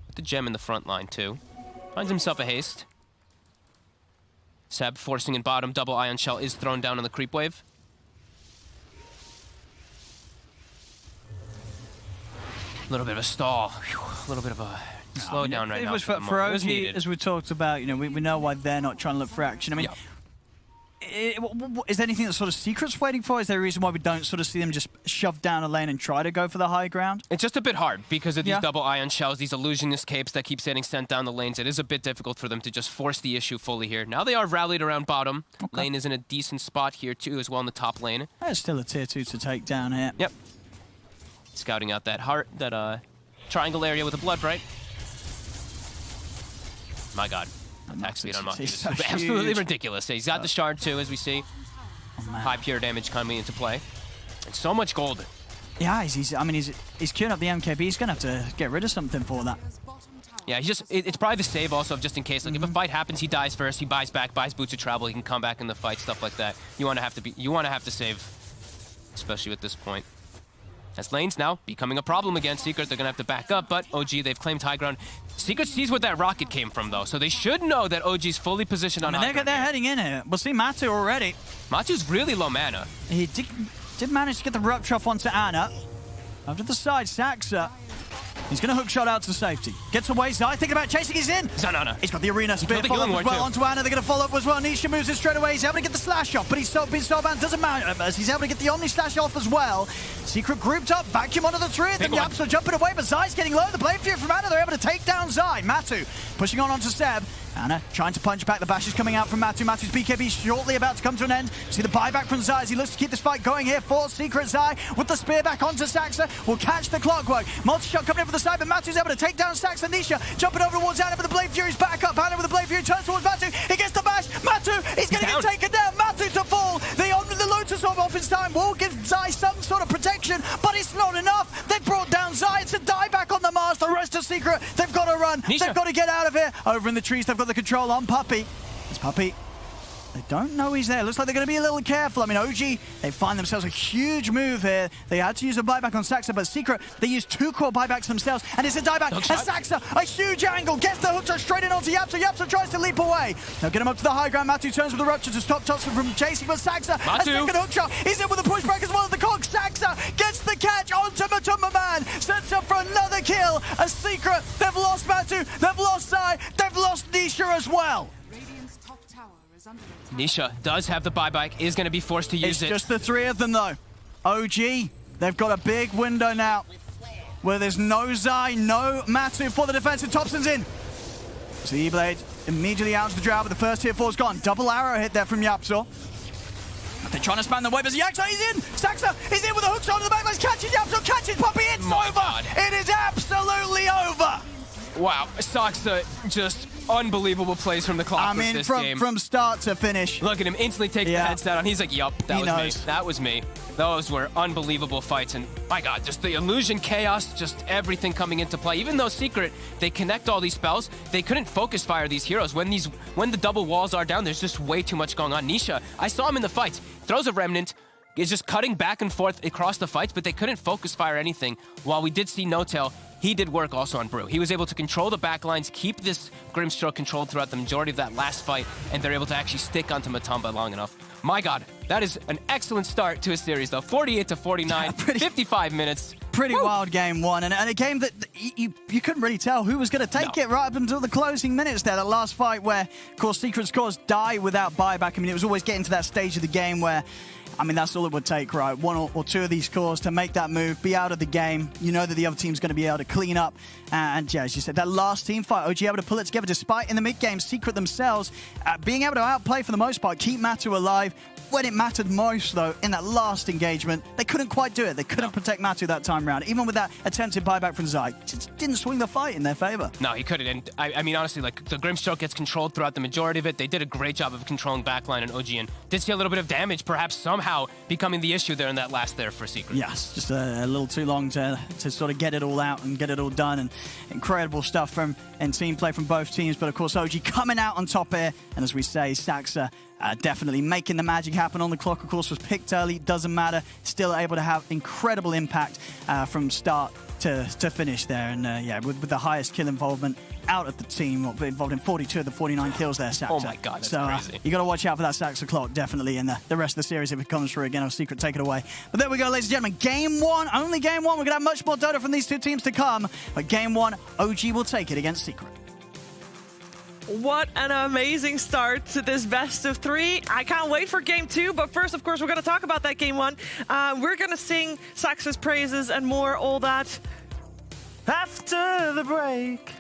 With the gem in the front line, too. Finds himself a haste. Seb forcing in bottom. Double ion shell is thrown down on the creep wave. A little bit of a stall. Whew. A little bit of a slow down right now. For OG, as we talked about, you know, we know why they're not trying to look for action. I mean, is there anything that sort of Secret's waiting for? Is there a reason why we don't sort of see them just shove down a lane and try to go for the high ground? It's just a bit hard because of these double ion shells, these illusionist capes that keep getting sent down the lanes. It is a bit difficult for them to just force the issue fully here. Now they are rallied around bottom. Lane is in a decent spot here too as well in the top lane. There's still a tier 2 to take down here. Yep. Scouting out that heart, that triangle area with a blood bright. My god. Attack speed on Matu is absolutely ridiculous. He's got the shard too, as we see. High pure damage coming into play. And so much gold. Yeah, he's queuing up the MKB. He's going to have to get rid of something for that. Yeah, it's probably the save also, just in case. Like, if a fight happens, he dies first, he buys back, buys boots of travel, he can come back in the fight, stuff like that. You want to have to save, especially at this point. As lanes now becoming a problem again. Secret, they're going to have to back up, but OG, they've claimed high ground. Secret sees where that rocket came from, though, so they should know that OG's fully positioned on high ground. They're heading in here. We'll see Matu already. Matu's really low mana. He did manage to get the rupture off onto Ana. Over to the side, Saxa. He's going to hook shot out to safety. Gets away, Zai thinking about chasing, he's in. He's on Ana. He's got the arena spear follow up as well onto Ana. They're going to follow up as well. Nisha moves in straight away. He's able to get the slash off, but he's been snowbound. Doesn't matter as he's able to get the Omni slash off as well. Secret grouped up, vacuum onto the tree. Then Yapso jumping away, but Zai's getting low. The blade fury from Ana. They're able to take down Zai. Matu pushing on onto Seb. Ana trying to punch back. The bash is coming out from Matu. Matu's BKB shortly about to come to an end. See the buyback from Zai as he looks to keep this fight going here for Secret. Zai with the spear back onto Saxa. Will catch the clockwork. Multi-shot coming in from the side, but Matu's able to take down Saxa. Nisha jumping over towards Ana, but the blade fury's back up. Ana with the blade fury turns towards Matu. He gets the bash. Matu, he's going to get taken down. Matu to fall. The Lotus Orb off his time will give Zai some sort of protection, but it's not enough. They've brought down Zai. It's a dieback on the Mars. The rest of Secret, they've got to run. Nisha. They've got to get out of here. Over in the trees, they've got the control on Puppy. It's Puppy. They don't know he's there. Looks like they're going to be a little careful. I mean, OG, they find themselves a huge move here. They had to use a buyback on Saxa, but Secret, they use 2 core buybacks themselves, and it's a dieback. And Saxa, a huge angle, gets the hook shot straight in onto Yapso. Yapso tries to leap away. They'll get him up to the high ground. Matu turns with the rupture to stop Thompson from chasing, but Saxa, a second hook shot. He's in with a pushback as well as the cog. Saxa gets the catch onto Matumba Man. Sets up for another kill. A Secret, they've lost Matu, they've lost Zai, they've lost Nisha as well. Radiant's top tower is under attack. Nisha does have the buyback, is going to be forced to use it. It's just the 3 of them, though. OG, they've got a big window now where there's no Zai, no Matu for the defensive. Thompson's in. So the E-Blade immediately out to the Drow, but the first tier 4's gone. Double arrow hit there from Yapso. They're trying to span the web as Yakso, he's in! Saxa is in with a hook shot on the back. Let's catch it, Yapso, catch it, Puppy, it's over! God. It is absolutely over! Wow, Saxa, just unbelievable plays from the clock with this game. From start to finish. Look at him instantly taking the headset on. He's like, yup, that was knows. me. That was me. Those were unbelievable fights. And my God, just the illusion, chaos, just everything coming into play. Even though Secret, they connect all these spells, they couldn't focus fire these heroes. When the double walls are down, there's just way too much going on. Nisha, I saw him in the fights. Throws a remnant, is just cutting back and forth across the fights, but they couldn't focus fire anything. While we did see No-Tail, he did work also on Brew. He was able to control the backlines, keep this Grimstroke controlled throughout the majority of that last fight, and they're able to actually stick onto Matumba long enough. My God, that is an excellent start to a series, though. 48-49, 55 minutes. Pretty wild game one, and a game that you couldn't really tell who was going to take it right up until the closing minutes there. That last fight where, of course, Secret scores die without buyback. I mean, it was always getting to that stage of the game where, I mean, that's all it would take, right? 1 or 2 of these cores to make that move, be out of the game. You know that the other team's going to be able to clean up. And yeah, as you said, that last team fight, OG able to pull it together despite in the mid-game, Secret themselves being able to outplay for the most part, keep Matu alive. when it mattered most, though, in that last engagement, they couldn't quite do it. They couldn't protect Matu that time round. Even with that attempted buyback from Zai, just didn't swing the fight in their favor. No, he couldn't. And I mean, honestly, like, the Grimstroke gets controlled throughout the majority of it. They did a great job of controlling backline and OG, and did see a little bit of damage, perhaps somehow becoming the issue there in that last there for Secret. Yes, just a little too long to sort of get it all out and get it all done. And incredible stuff and team play from both teams. But of course, OG coming out on top here. And as we say, Saxa definitely making the magic happen on the clock. Of course, was picked early. Doesn't matter. Still able to have incredible impact from start to finish there. And yeah, with the highest kill involvement out of the team, involved in 42 of the 49 kills there, Saxa. Oh my God, that's crazy. You got to watch out for that Saxa clock, definitely, in the rest of the series if it comes through again. I'll Secret take it away. But there we go, ladies and gentlemen. Game one, only game one. We're going to have much more Dota from these two teams to come. But game one, OG will take it against Secret. What an amazing start to this best of three. I can't wait for game two, but first, of course, we're going to talk about that game one. We're going to sing Saxa's praises and more, all that, after the break.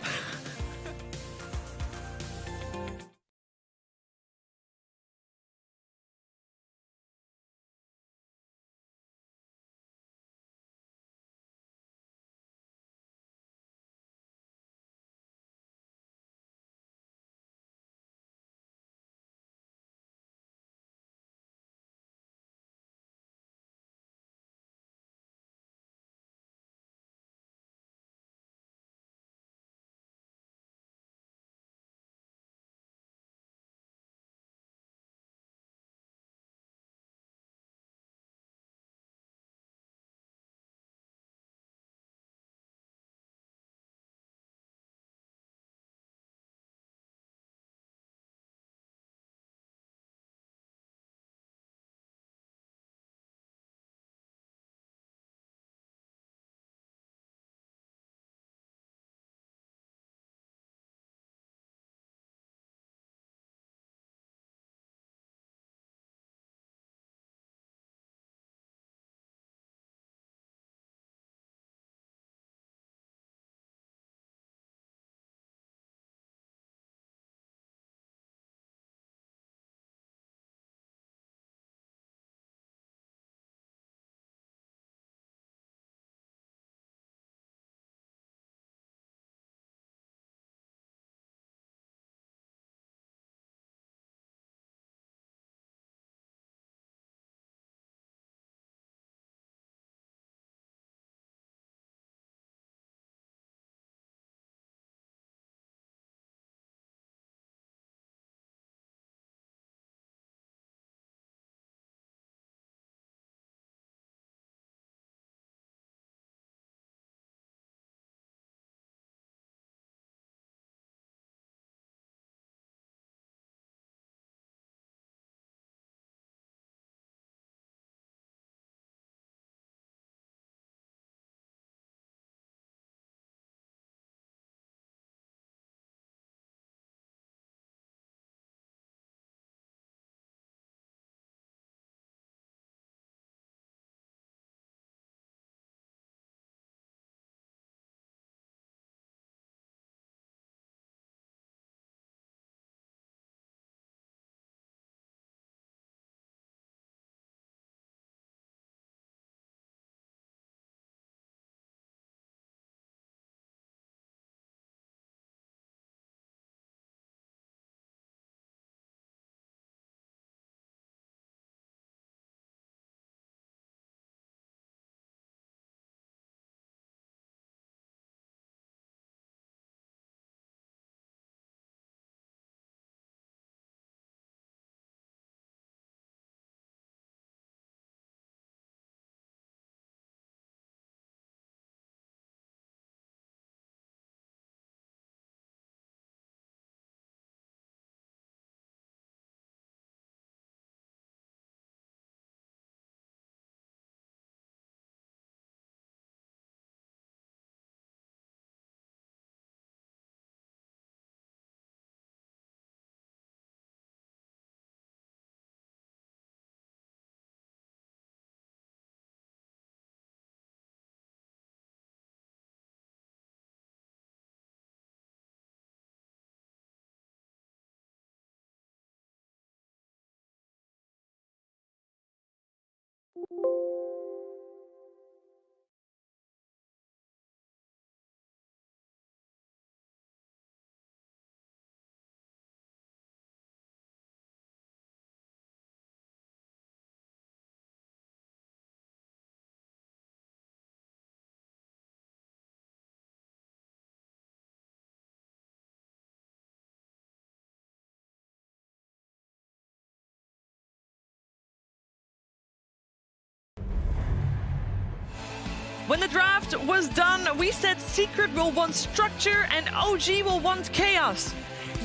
when the draft was done, we said Secret will want structure and OG will want chaos.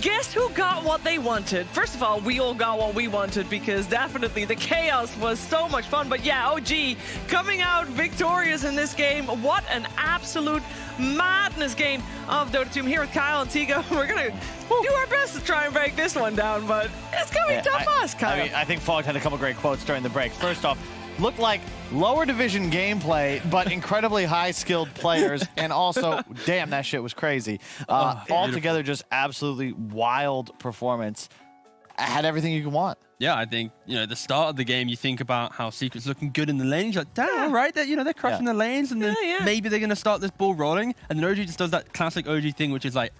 Guess who got what they wanted? First of all, we all got what we wanted because definitely the chaos was so much fun. But yeah, OG coming out victorious in this game. What an absolute madness game of Dota 2. I'm here with Kyle and Tiga. We're going to do our best to try and break this one down, but it's going to be tough for us, Kyle. I mean, I think Fogged had a couple great quotes during the break. First off, looked like lower division gameplay, but incredibly high-skilled players, and also, damn, that shit was crazy. Altogether, just absolutely wild performance. Had everything you could want. Yeah, I think, the start of the game, you think about how Secret's looking good in the lanes. You're like, damn, all right, they're crushing the lanes, and then maybe they're going to start this ball rolling. And then OG just does that classic OG thing, which is like,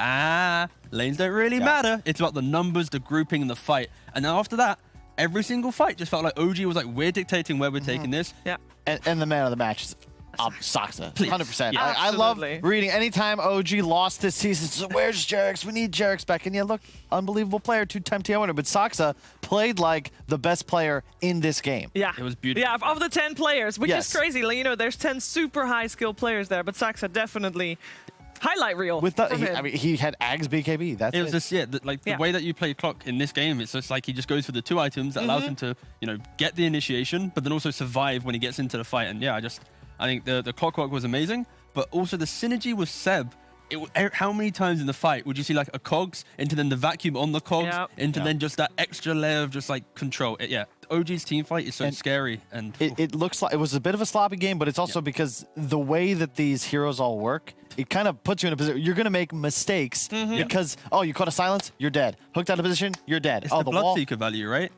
lanes don't really matter. It's about the numbers, the grouping, and the fight. And then after that, every single fight just felt like OG was like, we're dictating where we're taking this. Yeah. And the man of the match is Saksa, 100%. Yeah. I love reading anytime OG lost this season. So where's Jerix? We need Jerix back. And yeah, look, unbelievable player, 2-time TI winner. But Saksa played like the best player in this game. Yeah. It was beautiful. Yeah, of the 10 players, which is crazy. Like, there's 10 super high skill players there, but Saksa definitely highlight reel. With he had Ags BKB. That's it. Was just the way that you play Clock in this game. It's just like he just goes for the 2 items that allows him to get the initiation, but then also survive when he gets into the fight. And yeah, I think the Clockwork was amazing, but also the synergy with Seb. How many times in the fight would you see like a cogs into then the vacuum on the cogs into then just that extra layer of just like control? OG's team fight is so scary, and it looks like it was a bit of a sloppy game, but it's also because the way that these heroes all work, it kind of puts you in a position. You're going to make mistakes because you caught a silence, you're dead. Hooked out of position, you're dead. It's the Bloodseeker value, right?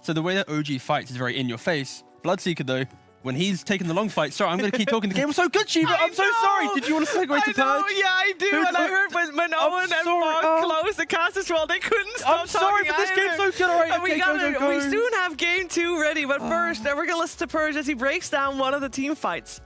So the way that OG fights is very in your face. Bloodseeker though, when he's taking the long fight, sorry, I'm going to keep talking. The game was so good, Shiva. I'm so sorry. Did you want to segue to Purge? Yeah, I do. And I heard when Owen and Fog closed the cast as well, they couldn't stop I'm sorry, but this game's so good. All right, we soon have game 2 ready. But first, we're going to listen to Purge as he breaks down one of the team fights.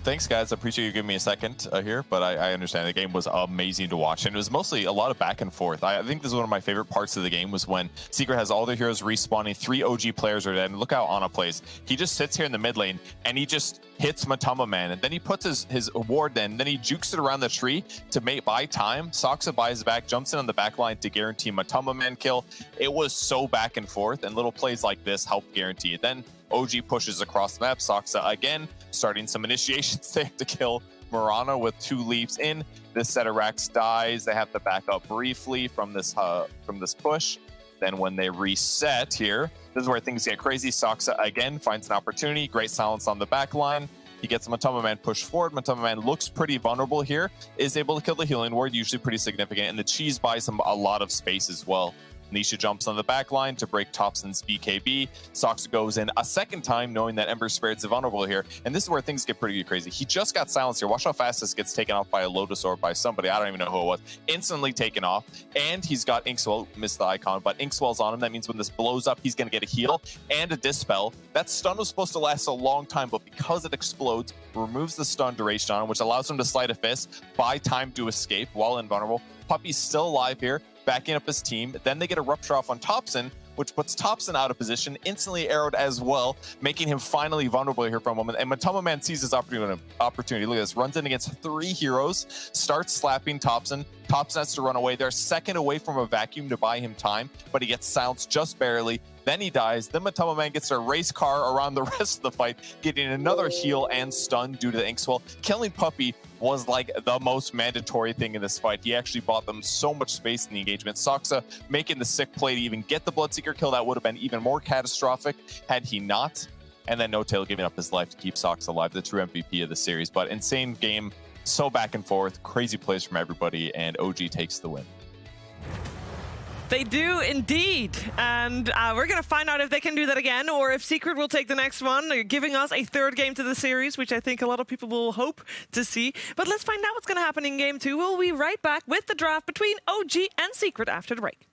Thanks, guys. I appreciate you giving me a second here, but I understand the game was amazing to watch, and it was mostly a lot of back and forth. I think this is one of my favorite parts of the game was when Secret has all their heroes respawning, 3 OG players are dead, and look how Ana plays. He just sits here in the mid lane, and he just hits Matama Man, and then he puts his ward in, then he jukes it around the tree to buy time. Saksa buys back, jumps in on the back line to guarantee Matama Man kill. It was so back and forth, and little plays like this help guarantee it. Then OG pushes across the map. Saksa again starting some initiations there to kill Marana with 2 leaps in. This set of racks dies. They have to back up briefly from this push. Then when they reset here, this is where things get crazy. Saksa again finds an opportunity. Great silence on the back line. He gets Matama Man pushed forward. Matama Man looks pretty vulnerable here. Is able to kill the healing ward, usually pretty significant. And the cheese buys him a lot of space as well. Nisha jumps on the back line to break Thompson's BKB. Saksa goes in a second time, knowing that Ember Spirit's vulnerable here. And this is where things get pretty crazy. He just got silenced here. Watch how fast this gets taken off by a Lotus or by somebody. I don't even know who it was. Instantly taken off. And he's got Inkswell. Missed the icon, but Inkswell's on him. That means when this blows up, he's going to get a heal and a Dispel. That stun was supposed to last a long time, but because it explodes, removes the stun duration on him, which allows him to slide a fist, buy time to escape while invulnerable. Puppy's still alive here, backing up his team. Then they get a rupture off on Thompson, which puts Thompson out of position, instantly arrowed as well, making him finally vulnerable here for a moment. And Matama Man sees his opportunity. Look at this, runs in against 3 heroes, starts slapping Thompson. Thompson has to run away. They're a second away from a vacuum to buy him time, but he gets silenced just barely. Then he dies. Then Matama Man gets a race car around the rest of the fight, getting another heal and stun due to the Inkswell. Killing Puppy was like the most mandatory thing in this fight. He actually bought them so much space in the engagement. Saksa making the sick play to even get the Bloodseeker kill. That would have been even more catastrophic had he not. And then No-Tail giving up his life to keep Saksa alive, the true MVP of the series. But insane game, so back and forth, crazy plays from everybody, and OG takes the win. They do indeed, and we're going to find out if they can do that again or if Secret will take the next one, giving us a 3rd game to the series, which I think a lot of people will hope to see. But let's find out what's going to happen in game 2. We'll be right back with the draft between OG and Secret after the break.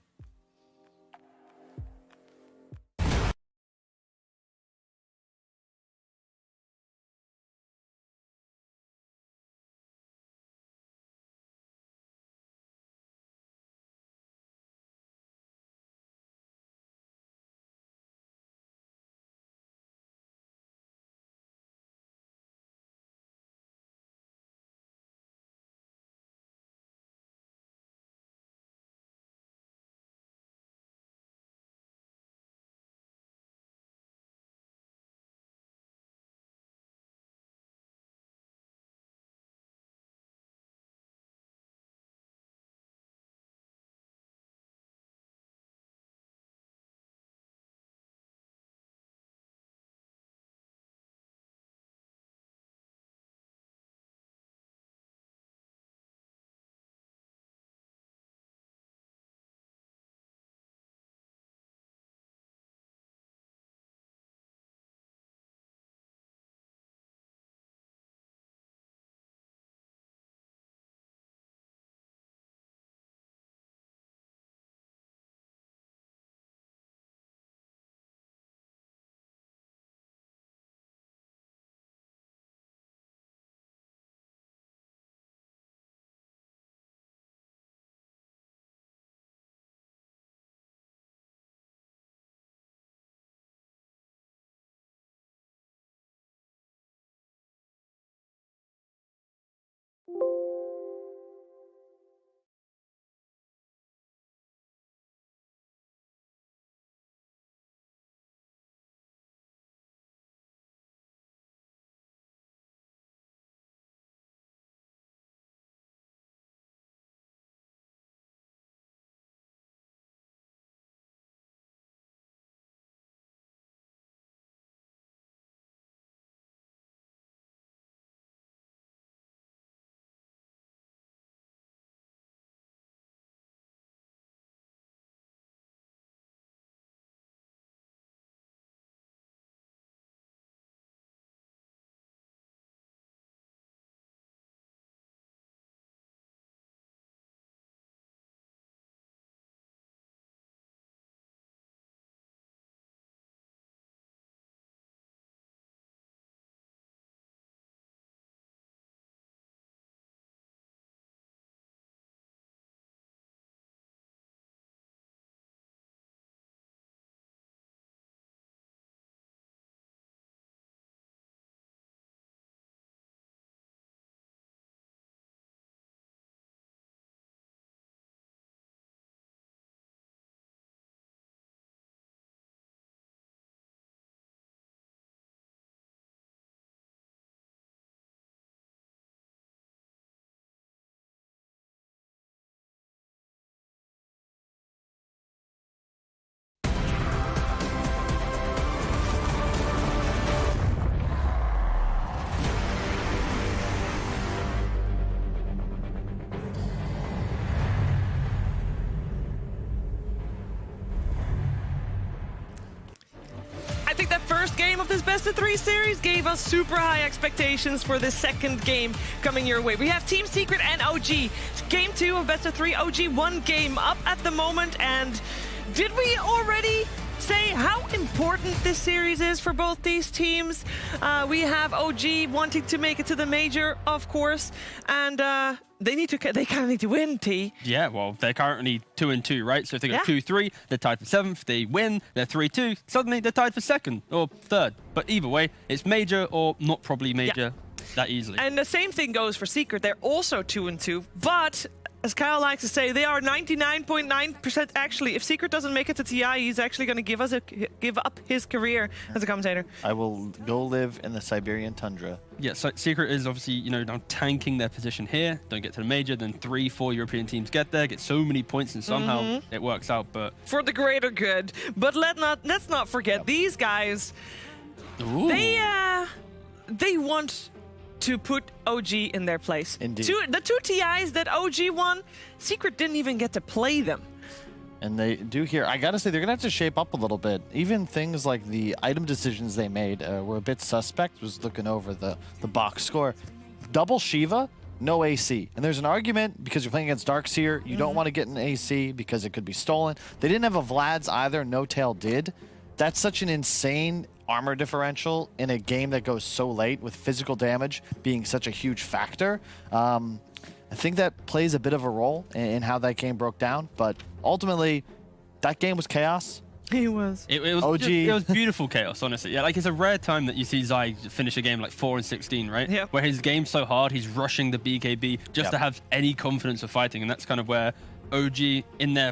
game of this best of 3 series gave us super high expectations for the second game coming your way. We have Team Secret and OG. Game 2 of best of 3, OG 1 game up at the moment. And did we already say how important this series is for both these teams? We have OG wanting to make it to the major, of course, and they kind of need to win, T. Yeah, well, they're currently 2-2, right? So if they go 2-3, they're tied for 7th. If they win, they're 3-2. Suddenly, they're tied for 2nd or 3rd. But either way, it's major or not probably major that easily. And the same thing goes for Secret. They're also 2-2, but as Kyle likes to say, they are 99.9% actually. If Secret doesn't make it to TI, he's actually going to give up his career as a commentator. I will go live in the Siberian tundra. Yeah, so Secret is obviously, you know, now tanking their position here. Don't get to the major, then 3-4 European teams get there, get so many points, and somehow it works out. But for the greater good. But let's not forget these guys. Ooh. They want to put OG in their place. Indeed. The 2 TIs that OG won, Secret didn't even get to play them. And they do here. I gotta say, they're gonna have to shape up a little bit. Even things like the item decisions they made were a bit suspect. Was looking over the box score. Double Shiva, no AC. And there's an argument because you're playing against Darkseer, you don't want to get an AC because it could be stolen. They didn't have a Vlad's either, No Tail did. That's such an insane armor differential in a game that goes so late, with physical damage being such a huge factor. I think that plays a bit of a role in how that game broke down, but ultimately, that game was chaos. It was. It was OG. It was beautiful chaos, honestly. Yeah, like it's a rare time that you see Zai finish a game like 4-16, right? Yeah. Where his game's so hard, he's rushing the BKB just to have any confidence of fighting, and that's kind of where OG, in their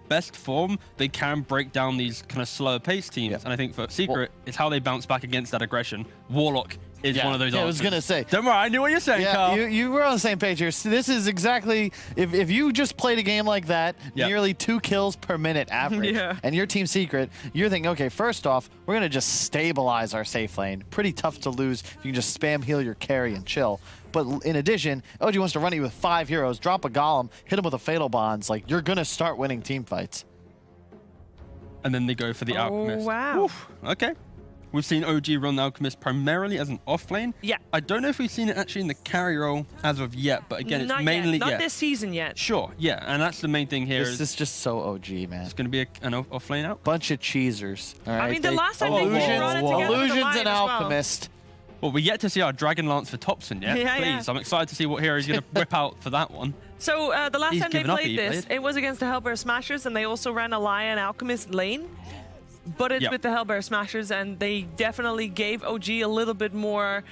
best form, they can break down these kind of slower paced teams. And I think for Secret, it's how they bounce back against that aggression. Warlock is one of those I answers. was gonna say. Don't worry, I knew what you're saying, Carl. You were on the same page here. So this is exactly, if you just played a game like that, nearly 2 kills per minute average, and your Team Secret, you're thinking, okay, first off, we're gonna just stabilize our safe lane. Pretty tough to lose if you can just spam heal your carry and chill. But in addition, OG wants to run you with 5 heroes, drop a golem, hit him with a Fatal Bonds. Like, you're gonna start winning team fights. And then they go for the Alchemist. Wow. Oof, okay. We've seen OG run the Alchemist primarily as an offlane. Yeah. I don't know if we've seen it actually in the carry role as of yet, but again, it's mainly... Not this season yet. Sure, yeah, and that's the main thing here. This is just so OG, man. It's going to be an offlane out. Bunch of cheesers. All right? I mean, the last time they brought it together with the Illusions line and as well. Alchemist. Well, we yet to see our Dragon Lance for Thompson yet. Yeah, Please, I'm excited to see what hero he's going to whip out for that one. So the last He's time they given up, played he this, played. it was against the Hellbear Smashers, and they also ran a Lion Alchemist lane. But it's with the Hellbear Smashers, and they definitely gave OG a little bit more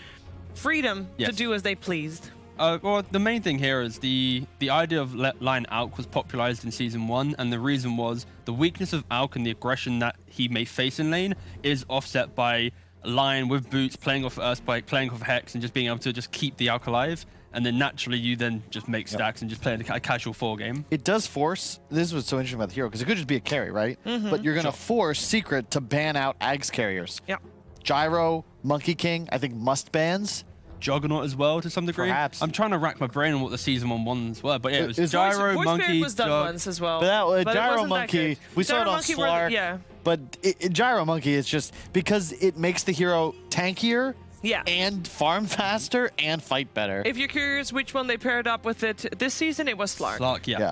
freedom to do as they pleased. Well, the main thing here is the idea of Lion Alk was popularized in Season 1, and the reason was the weakness of Alk and the aggression that he may face in lane is offset by Lion with boots, playing off Earthspike, playing off Hex, and just being able to just keep the Alk alive. And then naturally, you then just make stacks and just play a casual 4 game. It does force, this is what's so interesting about the hero, because it could just be a carry, right? But you're going to force Secret to ban out Ags carriers. Yeah. Gyro, Monkey King, I think must bans. Juggernaut as well, to some degree. Perhaps. I'm trying to rack my brain on what the Season 1 ones were, but yeah, it was Gyro, Voice Monkey, Spirit was done once as well. But but it Gyro wasn't that Monkey, good. we saw Gyro it on Monkey were Slark. But Gyro Monkey is just because it makes the hero tankier. Yeah. And farm faster and fight better. If you're curious which one they paired up with it this season, it was Slark. Slark, yeah.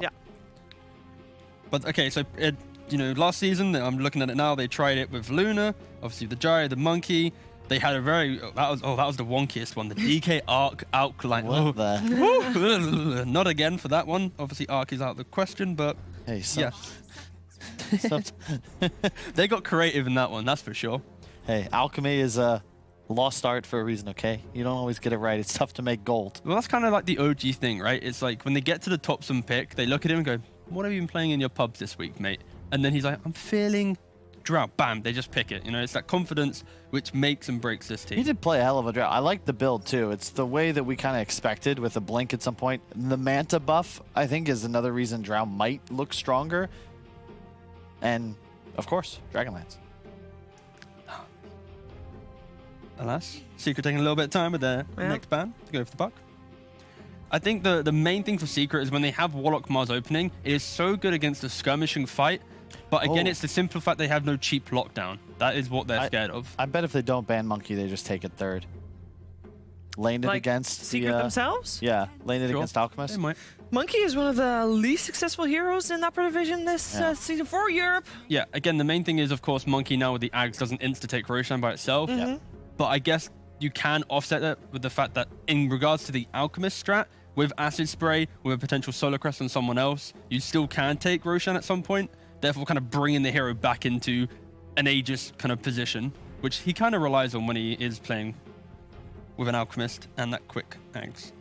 But okay, so last season, I'm looking at it now. They tried it with Luna, obviously the Gyro, the Monkey. They had a very that was the wonkiest one, the DK Arc Alkaline. What the? Not again for that one. Obviously, Arc is out of the question, but hey, they got creative in that one. That's for sure. Hey, alchemy is a lost art for a reason, okay? You don't always get it right. It's tough to make gold. Well, that's kind of like the OG thing, right? It's like when they get to the Thompson pick, they look at him and go, "What have you been playing in your pubs this week, mate?" And then he's like, "I'm feeling drought." Bam, they just pick it. It's that confidence which makes and breaks this team. He did play a hell of a drought. I like the build too. It's the way that we kind of expected with a blink at some point. The Manta buff, I think, is another reason Drow might look stronger. And of course, Dragonlance. Alas, Secret taking a little bit of time with their next ban to go for the buck. I think the main thing for Secret is when they have Warlock Mars opening, it is so good against a skirmishing fight But again, Oh. it's the simple fact they have no cheap lockdown. That is what they're scared of. I bet if they don't ban Monkey, they just take it third. Lane it Like against Secret the, themselves? Yeah, lane it Sure. against Alchemist. They might. Monkey is one of the least successful heroes in upper division this season for Europe. Yeah, again, the main thing is, of course, Monkey now with the Ags doesn't insta-take Roshan by itself. But I guess you can offset that with the fact that in regards to the Alchemist strat, with Acid Spray, with a potential Solar Crest on someone else, you still can take Roshan at some point, therefore kind of bringing the hero back into an Aegis kind of position, which he kind of relies on when he is playing with an Alchemist and that quick Ags.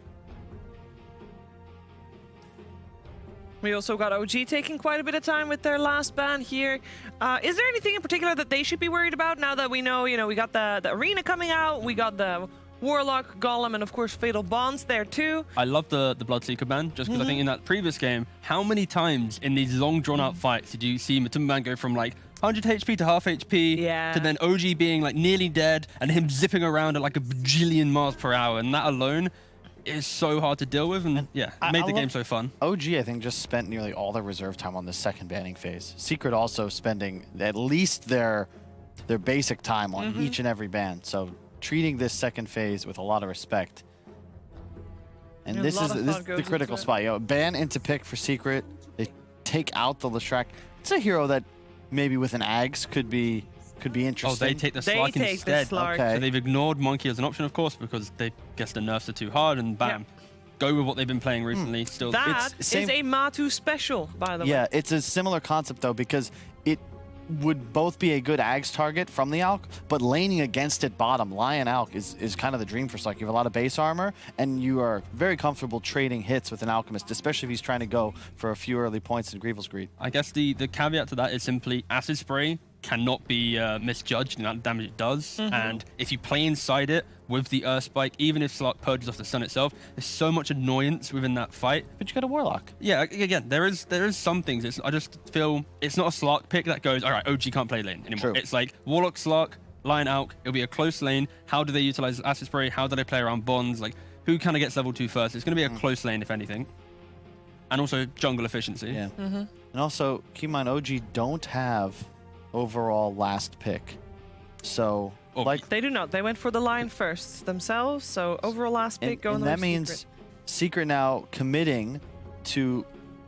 We also got OG taking quite a bit of time with their last ban here. Is there anything in particular that they should be worried about now that we know, we got the arena coming out, we got the Warlock, Golem, and of course Fatal Bonds there too. I love the Bloodseeker ban, just because I think in that previous game, how many times in these long drawn-out fights did you see Matumban go from like 100 HP to half HP, to then OG being like nearly dead, and him zipping around at like a bajillion miles per hour, and that alone is so hard to deal with, and yeah, it made the game so fun. OG, I think, just spent nearly all their reserve time on the second banning phase. Secret also spending at least their basic time on each and every ban, so treating this second phase with a lot of respect. And this is the critical spot. Ban into pick for Secret. They take out the Leshrac. It's a hero that maybe with an Ags could be interesting. Oh, they take the Slark instead. Okay. So they've ignored Monkey as an option, of course, because they guess the nerfs are too hard, and bam. Go with what they've been playing recently. Still, That is a Matu special, by the way. Yeah, it's a similar concept, though, because it would both be a good Ags target from the Alk, but laning against it bottom, Lion Alk, is kind of the dream for Slark. You have a lot of base armor, and you are very comfortable trading hits with an Alchemist, especially if he's trying to go for a few early points in Grievel's Greed. I guess the caveat to that is simply Acid Spray cannot be misjudged in the amount of damage it does, and if you play inside it with the Earth Spike, even if Slark purges off the stun itself, there's so much annoyance within that fight. But you got a Warlock. Yeah, again, there is some things. I just feel it's not a Slark pick that goes, all right, OG can't play lane anymore. True. It's like Warlock, Slark, Lion Alk, it'll be a close lane. How do they utilize Acid Spray? How do they play around bonds? Like, who kind of gets level 2 first? It's going to be a close lane, if anything. And also jungle efficiency. Yeah. And also, keep in mind, OG don't have overall last pick. So, like... They do not. They went for the line first themselves, so overall last pick going and that means Secret now committing to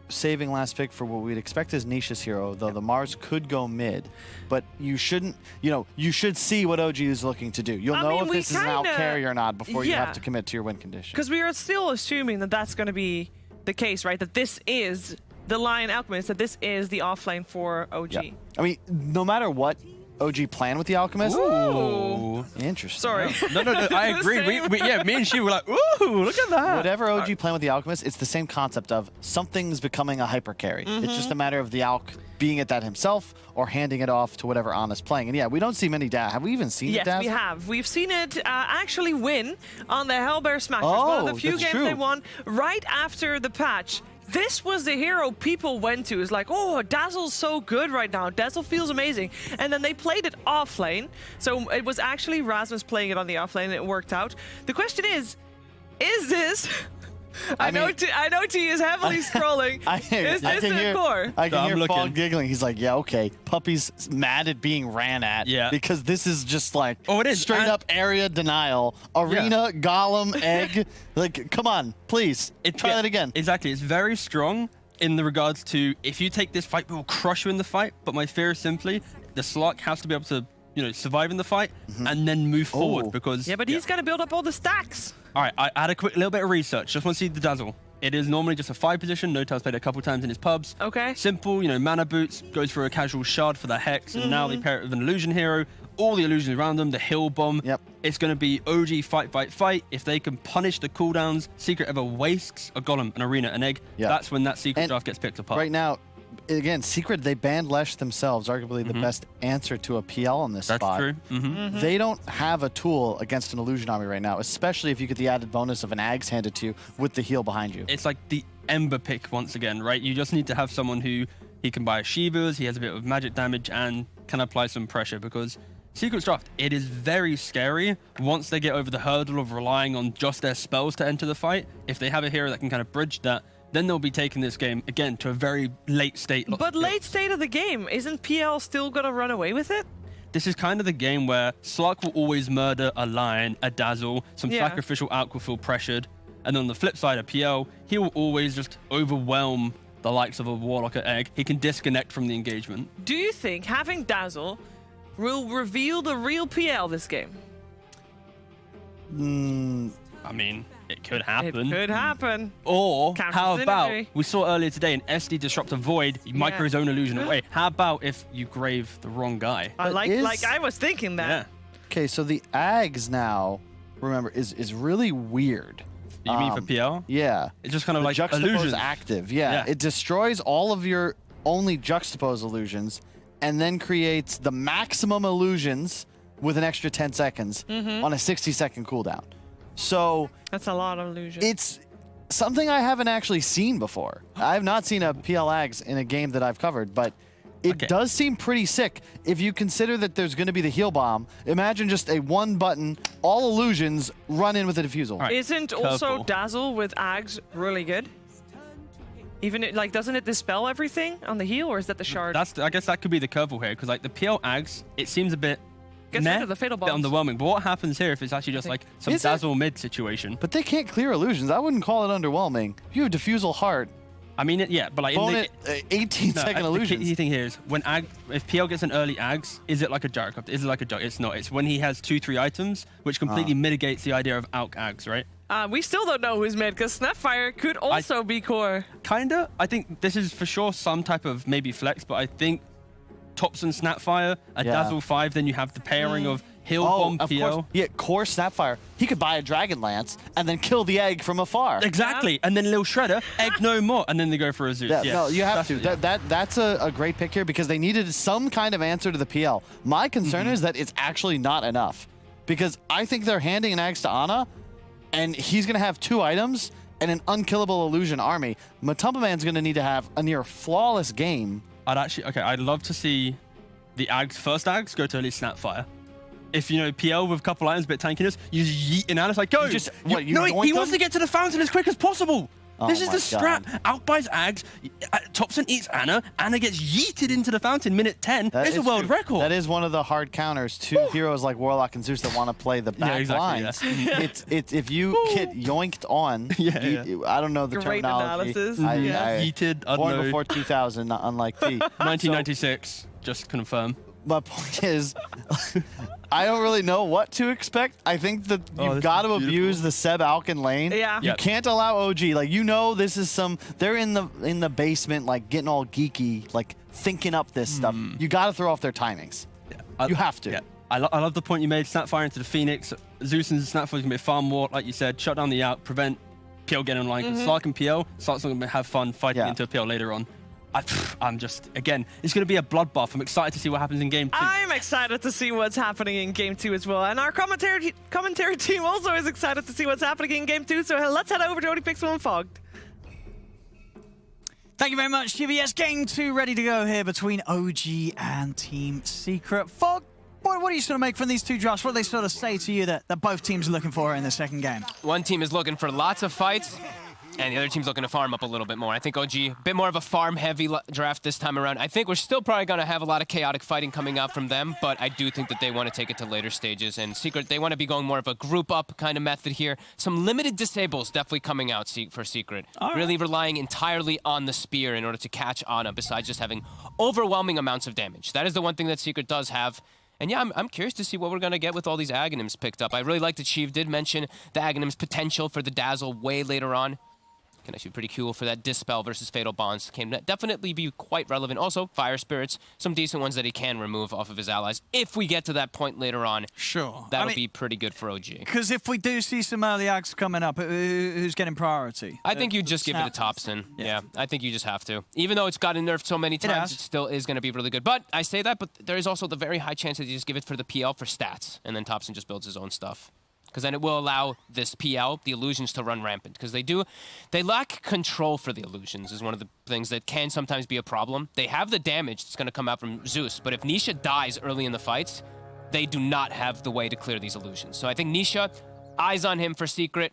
saving last pick for what we'd expect as Nisha's hero, though the Mars could go mid. But you shouldn't, you should see what OG is looking to do. You'll know if this is an out carry or not before you have to commit to your win condition. Because we are still assuming that that's going to be the case, right? That this is the Lion Alchemist, that this is the offlane for OG. Yeah. I mean, no matter what OG plan with the Alchemist. Ooh. Interesting. Sorry. No, I agree. Me and she were like, ooh, look at that. Whatever OG plan with the Alchemist, it's the same concept of something's becoming a hyper carry. It's just a matter of the Alk being at that himself or handing it off to whatever Ana's playing. And yeah, we don't see many Daz. Have we even seen it, Daz? Yes, we have. We've seen it actually win on the Hellbear Smashers. One of the few games they won right after the patch. This was the hero people went to. It's like, oh, Dazzle's so good right now. Dazzle feels amazing. And then they played it off lane. So it was actually Rasmus playing it on the off lane, and it worked out. The question is this... I know T is heavily scrolling. Is this the core? I can hear Paul giggling. He's like, yeah, okay. Puppy's mad at being ran at. Yeah. Because this is just like it is. Straight up area denial. Arena, Golem, Egg. Like, come on, please. Try that again. Exactly. It's very strong in the regards to if you take this fight, we will crush you in the fight. But my fear is simply the Slark has to be able to survive in the fight and then move forward because... Yeah, but he's got to build up all the stacks. All right, I had a quick little bit of research. Just want to see the Dazzle. It is normally just a 5 position. Nota's played a couple times in his pubs. Okay. Simple, mana boots, goes for a casual shard for the Hex, and now they pair it with an illusion hero. All the illusions around them, the Hill Bomb. Yep. It's going to be OG fight. If they can punish the cooldowns, Secret ever wastes a Golem, an Arena, an Egg. Yep. That's when that Secret draft gets picked apart. Right now, again, Secret, they banned Lesh themselves, arguably the best answer to a PL on this spot. That's true. They don't have a tool against an Illusion Army right now, especially if you get the added bonus of an Ags handed to you with the heal behind you. It's like the Ember pick once again, right? You just need to have someone who he can buy Shivas, he has a bit of magic damage, and can apply some pressure because Secret's draft, it is very scary once they get over the hurdle of relying on just their spells to enter the fight. If they have a hero that can kind of bridge that, then they'll be taking this game again to a very late state. But late state of the game, isn't PL still gonna run away with it? This is kind of the game where Slark will always murder a Lion, a Dazzle, some Yeah. Sacrificial Alk will feel pressured. And on the flip side of PL, he will always just overwhelm the likes of a Warlock at Egg. He can disconnect from the engagement. Do you think having Dazzle will reveal the real PL this game? I mean, it could happen. It could happen. Or Counter how about, synergy. we saw earlier today an SD disrupt a void, you micro his own illusion away. How about if you grave the wrong guy? I like I was thinking that. Yeah. Okay, so the Ags now, remember, is really weird. You mean for PL? Yeah. It's just kind of The like juxtapose illusions. active. Yeah. Yeah. It destroys all of your only juxtapose illusions and then creates the maximum illusions with an extra 10 seconds on a 60-second cooldown. So That's a lot of illusion. it's something I haven't actually seen before. I have not seen a PL Ags in a game that I've covered, but it does seem pretty sick. If you consider that there's going to be the heal bomb, imagine just a one button, all illusions, run in with a diffusal. Right. Isn't also Curveball. Dazzle with Ags really good? Even like, doesn't it dispel everything on the heal, or is that the shard? I guess that could be the curveball here, because like the PL Ags, it seems a bit Gets rid of the fatal bit bombs. underwhelming. But what happens here if it's actually just like some Is it? Dazzle mid situation? But they can't clear illusions. I wouldn't call it underwhelming. If you have diffusal heart, I mean, yeah, but like phone in it 18-second the illusions. key thing here is when if PL gets an early Ags, is it like a Gyrocopter? Is it like a Jug? It's not. It's when he has 2-3 items, which completely mitigates the idea of Alk Ags, right? We still don't know who's mid, because Snapfire could also be core. Kinda. I think this is for sure some type of maybe flex, but I think Topson Snapfire, a Yeah. Dazzle 5, then you have the pairing of Heal Oh, Bomb of PL. course. Yeah, core Snapfire. He could buy a Dragon Lance and then kill the egg from afar. Exactly. And then Lil Shredder, Egg no more, and then they go for a Zeus. Yeah, no, you have to. That's a great pick here because they needed some kind of answer to the PL. My concern is that it's actually not enough because I think they're handing an Axe to Ana and he's going to have 2 items and an unkillable illusion army. Matumba Man's going to need to have a near flawless game. I'd love to see the Ags, first Ags, go to early Snapfire. If, you know, PL with a couple items, bit tankiness, you just yeet in Ana, it's like, go! You just- You- what, you no, yoink he wants them? to get to the fountain as quick as possible! This Oh is my the strat. Outbuys Ags, Topson eats Ana, Ana gets yeeted into the fountain minute 10. That It's a is world true. record. That is one of the hard counters to heroes like Warlock and Zeus that want to play the back exactly, lines. yeah. It's if you get yoinked on, I don't know the Great terminology. analysis. I Yeeted, I don't born know. before 2000, not unlike T. 1996, just confirm. My point is, I don't really know what to expect. I think that you've this got to is abuse the Seb Alkin lane. Yeah. You Yep. can't allow OG. Like, you know, this is they're in the basement, like getting all geeky, like thinking up this stuff. You got to throw off their timings. You have to. Yeah. I love the point you made. Snapfire into the Phoenix. Zeus and Snapfire is going to be a farm war, like you said. Shut down the out, prevent PL getting online. Because Slark and PL, Slark's going to have fun fighting into a PL later on. I'm just, again, it's going to be a bloodbath. I'm excited to see what happens in game 2. I'm excited to see what's happening in game 2 as well. And our commentary team also is excited to see what's happening in game 2. So let's head over to ODPixel and Fogged. Thank you very much, GBS. Game 2 ready to go here between OG and Team Secret. Fog, what are you sort of make from these two drafts? What do they sort of say to you that both teams are looking for in the second game? One team is looking for lots of fights, and the other team's looking to farm up a little bit more. I think OG, a bit more of a farm-heavy draft this time around. I think we're still probably going to have a lot of chaotic fighting coming out from them, but I do think that they want to take it to later stages. And Secret, they want to be going more of a group-up kind of method here. Some limited disables definitely coming out for Secret. Really relying entirely on the spear in order to catch Ana, besides just having overwhelming amounts of damage. That is the one thing that Secret does have. And yeah, I'm curious to see what we're going to get with all these Aghanims picked up. I really like that Sheev did mention the Aghanim's potential for the Dazzle way later on. Can actually be pretty cool for that Dispel versus Fatal Bonds. Can definitely be quite relevant. Also, Fire Spirits, some decent ones that he can remove off of his allies. If we get to that point later on, sure, that'll be pretty good for OG. Because if we do see some early Ags coming up, who's getting priority? I think you just give it to Topson. Yeah, I think you just have to. Even though it's gotten nerfed so many times, it still is going to be really good. But I say that, but there is also the very high chance that you just give it for the PL for stats, and then Topson just builds his own stuff. Because then it will allow this PL, the illusions, to run rampant. Because they lack control for the illusions is one of the things that can sometimes be a problem. They have the damage that's going to come out from Zeus, but if Nisha dies early in the fights, they do not have the way to clear these illusions. So I think Nisha, eyes on him for Secret.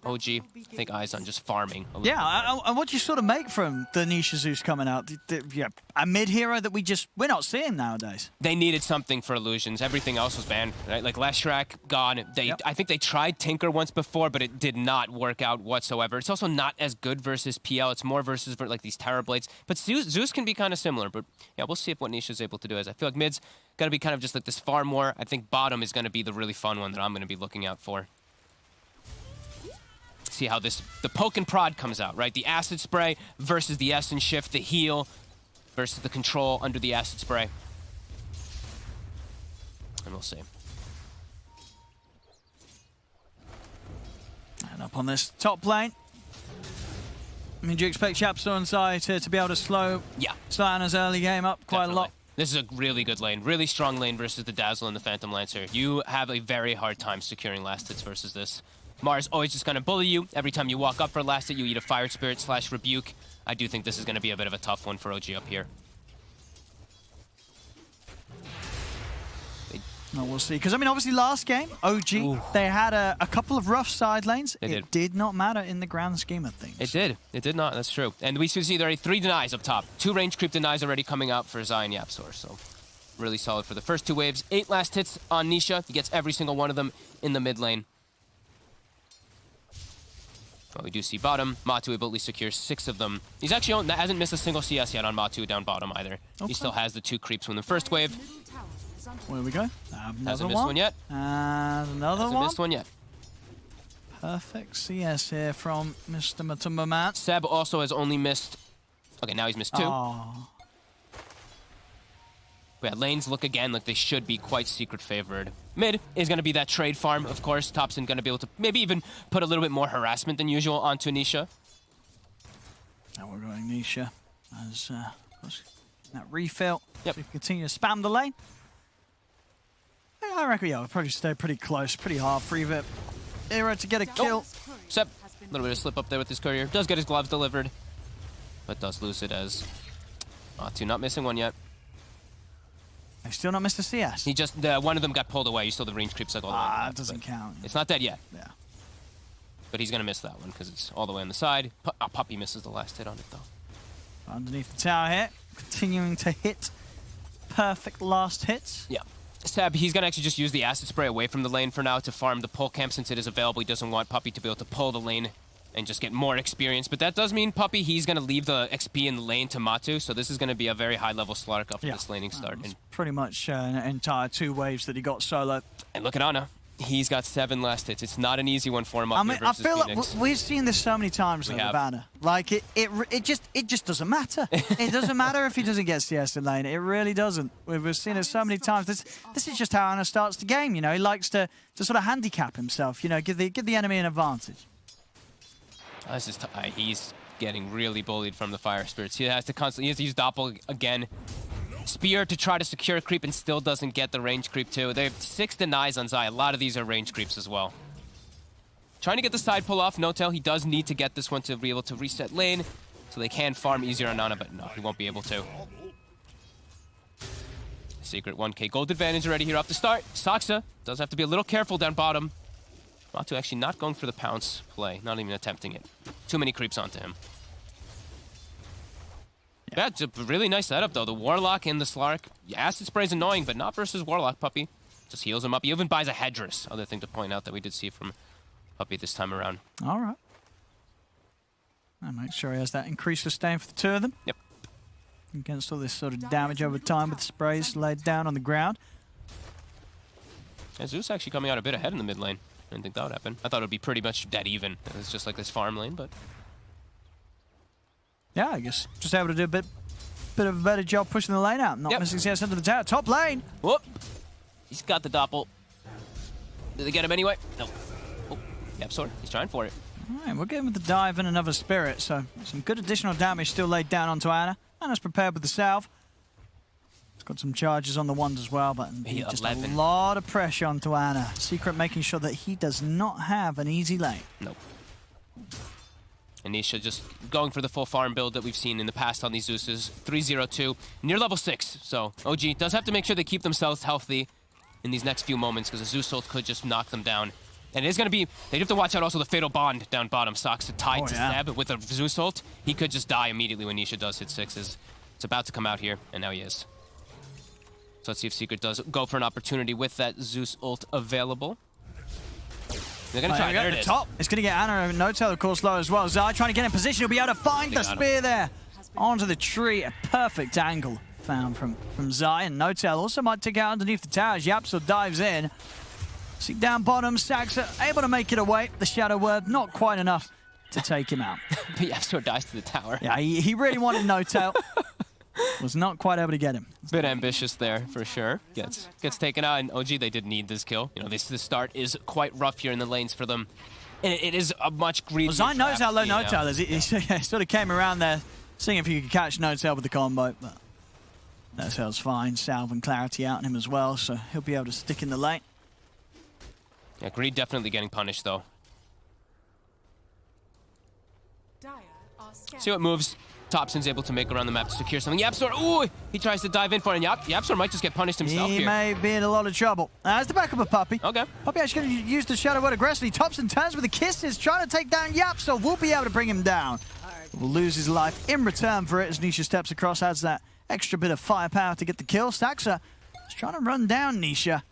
OG, I think eyes on just farming. A little Yeah, bit. and what do you sort of make from the Nisha Zeus coming out? Yeah, a mid-hero that we're not seeing nowadays. They needed something for illusions. Everything else was banned, right? Like Leshrac, gone. I think they tried Tinker once before, but it did not work out whatsoever. It's also not as good versus PL. It's more versus like these Terror Blades. But Zeus can be kind of similar. But yeah, we'll see if what Nisha's able to do. As I feel like mid's going to be kind of just like this farm war. I think bottom is going to be the really fun one that I'm going to be looking out for. See how the poke and prod comes out, right? The acid spray versus the essence shift, the heal versus the control under the acid spray. And we'll see. And up on this top lane. I mean, do you expect Chapsor and Zai to be able to slow Anna's early game up quite a lot? This is a really good lane, really strong lane versus the Dazzle and the Phantom Lancer. You have a very hard time securing last hits versus this. Mars always just going to bully you. Every time you walk up for last hit, you eat a Fire Spirit / Rebuke. I do think this is going to be a bit of a tough one for OG up here. No, we'll see. Because, I mean, obviously last game, OG, they had a couple of rough side lanes. It did not matter in the grand scheme of things. It did. It did not. That's true. And we see there are 3 denies up top. 2 range creep denies already coming out for Zai and Yapzor. So really solid for the first 2 waves. 8 last hits on Nisha. He gets every single one of them in the mid lane. Well, we do see bottom. Matu able to secure 6 of them. He's actually hasn't missed a single CS yet on Matu down bottom either. Okay. He still has the 2 creeps from the first wave. Where we go? Hasn't missed one yet. Another Hasn't missed one yet. Perfect CS here from Mr. Matumba Man. Seb also has only missed... Okay, now he's missed 2. Oh. Yeah, lanes look again like they should be quite secret favored. Mid is going to be that trade farm, of course. Topson going to be able to maybe even put a little bit more harassment than usual onto Nisha. Now we're going Nisha as that refill. Yep. So we continue to spam the lane. I reckon, we'll probably stay pretty close, pretty hard. Free Vip era to get a kill. Seb, a little bit of slip up there with his courier. Does get his gloves delivered, but does lose it as Matu not missing one yet. I still not missed a CS. He just, one of them got pulled away. You saw the range creeps like all the way. That doesn't count. It's not dead yet. Yeah. But he's going to miss that one because it's all the way on the side. Puppy misses the last hit on it though. Underneath the tower here, continuing to hit perfect last hits. Yeah. Seb, he's going to actually just use the acid spray away from the lane for now to farm the pull camp since it is available. He doesn't want Puppy to be able to pull the lane and just get more experience. But that does mean Puppy, he's going to leave the XP in the lane to Matu. So this is going to be a very high-level Slark after this laning start. And pretty much an entire 2 waves that he got solo. And look at Ana. He's got 7 last hits. It's not an easy one for him up here versus I feel Phoenix. like we've seen this so many times with Ana. Like, it just doesn't matter. It doesn't matter if he doesn't get CS in lane. It really doesn't. We've seen it so many times. This is just how Ana starts the game, you know. He likes to sort of handicap himself, you know, give the enemy an advantage. This is he's getting really bullied from the Fire Spirits. He has to use Doppel again. Spear to try to secure creep and still doesn't get the range creep too. They have 6 denies on Zai. A lot of these are range creeps as well. Trying to get the side pull off. No-tail, he does need to get this one to be able to reset lane so they can farm easier on Ana, but no, he won't be able to. Secret 1k gold advantage already here off the start. Saksa does have to be a little careful down bottom. Matu actually not going for the pounce play, not even attempting it. Too many creeps onto him. Yeah, it's a really nice setup, though. The Warlock and the Slark. Yeah, Acid Spray's annoying, but not versus Warlock, Puppy. Just heals him up. He even buys a Hedress. Other thing to point out that we did see from Puppy this time around. All right. I'll make sure he has that increased sustain for the 2 of them. Yep. Against all this sort of damage over time with the sprays laid down on the ground. Yeah, Zeus actually coming out a bit ahead in the mid lane. I didn't think that would happen. I thought it would be pretty much dead even. It's just like this farm lane, but... Yeah, I guess just able to do a bit of a better job pushing the lane out. Not missing CS into the tower. Top lane. Whoop. He's got the Doppel. Did they get him anyway? No. Oh, yep, sword. He's trying for it. All right, we're getting with the dive and another spirit, so some good additional damage still laid down onto Ana. Ana's prepared with the salve. He's got some charges on the wand as well, but just a lot of pressure onto Ana. Secret making sure that he does not have an easy lane. Nope. Anisha just going for the full farm build that we've seen in the past on these Zeuses. 3-0-2, near level 6. So OG does have to make sure they keep themselves healthy in these next few moments because a Zeus ult could just knock them down And it is going to be, they have to watch out also the Fatal Bond down bottom. Saksa tied to Seb with a Zeus ult. He could just die immediately when Nisha does hit 6s. It's about to come out here, and now he is. So let's see if Secret does go for an opportunity with that Zeus ult available. They're going to try. There it is. Top. It's going to get Ana and Notel, of course, low as well. Zai trying to get in position. He'll be able to find the spear there. Onto the tree. A perfect angle found from Zai. And Notel also might take out underneath the tower as Yapsor dives in. See down bottom, Saksa able to make it away. The Shadow Word, not quite enough to take him out. But Yapsor dies to the tower. Yeah, he really wanted Notel. Was not quite able to get him. Bit ambitious there, for sure. Gets taken out, and OG, they did need this kill. You know, this start is quite rough here in the lanes for them. And it is a much greedier. Well, Zai knows how low Notel is. He sort of came around there, seeing if he could catch Notel with the combo, but Notel's fine. Salve and Clarity out on him as well, so he'll be able to stick in the lane. Yeah, Greed definitely getting punished, though. See what moves Topson's able to make around the map to secure something. Yapsor, ooh, he tries to dive in for it, and Yapsor might just get punished himself here. He may be in a lot of trouble. As the back of a Puppey. Okay. Puppey actually going to use the Shadow Word aggressively. Topson turns with the kisses, trying to take down Yapsor. Will be able to bring him down. Will lose his life in return for it as Nisha steps across, adds that extra bit of firepower to get the kill. Saksa is trying to run down Nisha.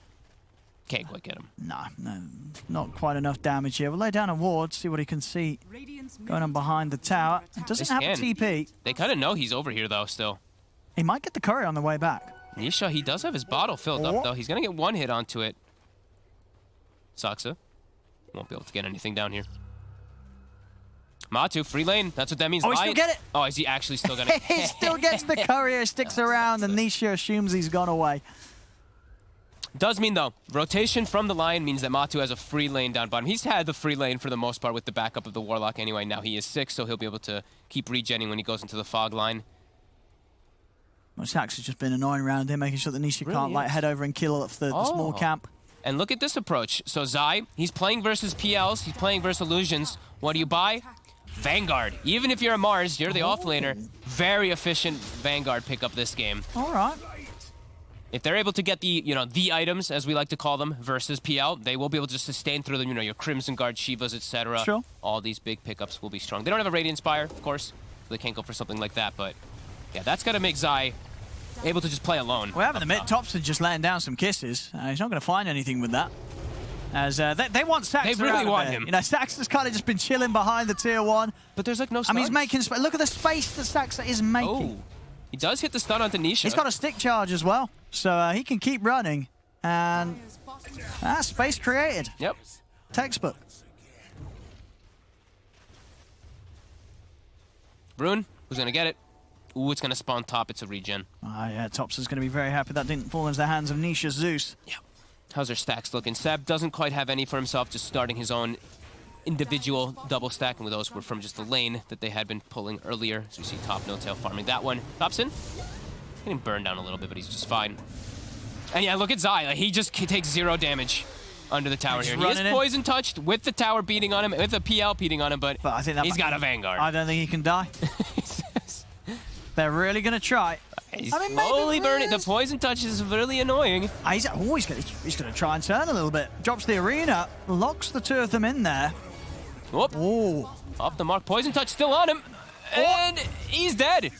Can't quite get him. No, not quite enough damage here. We'll lay down a ward, see what he can see going on behind the tower. It doesn't have a TP. They kind of know he's over here, though, still. He might get the courier on the way back. Nisha, he does have his bottle filled up, though. He's going to get one hit onto it. Saksa won't be able to get anything down here. Matu, free lane. That's what that means. Oh, he still get it. Oh, is he actually still going to? He still gets the courier, sticks around, and Nisha assumes he's gone away. Does mean, though, rotation from the Lion means that Matu has a free lane down bottom. He's had the free lane for the most part with the backup of the Warlock anyway. Now he is 6, so he'll be able to keep regenning when he goes into the fog line. Well, Sax has just been annoying around him, making sure that Nisha can't like head over and kill off the small camp. And look at this approach. So Zai, he's playing versus PLs, he's playing versus Illusions. What do you buy? Vanguard. Even if you're a Mars, you're the offlaner. Very efficient Vanguard pickup this game. All right. If they're able to get the, the items, as we like to call them, versus PL, they will be able to sustain through them, your Crimson Guard, Shivas, etc. Sure. All these big pickups will be strong. They don't have a Radiant Spire, of course. They can't go for something like that, but yeah, that's got to make Zai able to just play alone. Well, having the mid Topson just laying down some kisses. He's not going to find anything with that. As they want Sax. They really want him. Sax has kind of just been chilling behind the tier 1. But there's like no stun. I mean, he's making look at the space that Sax is making. Oh, he does hit the stun onto Nisha. He's got a stick charge as well, so he can keep running. And space created. Yep. Textbook. Brune, who's going to get it? Ooh, it's going to spawn top. It's a regen. Yeah, Topson's going to be very happy that didn't fall into the hands of Nisha Zeus. Yeah. How's their stacks looking? Seb doesn't quite have any for himself, just starting his own individual double stack, and those were from just the lane that they had been pulling earlier. So we see Top No Tail farming that one. Topson getting burned down a little bit, but he's just fine. And yeah, look at Zai. Like, he takes 0 damage under the tower here. He is poison touched with the tower beating on him, with the PL beating on him, but I think he's got a Vanguard. I don't think he can die. They're really going to try. He's slowly burning. The poison touch is really annoying. He's going to try and turn a little bit. Drops the arena, locks the 2 of them in there. Whoop. Oh. Off the mark. Poison touch still on him. And he's dead.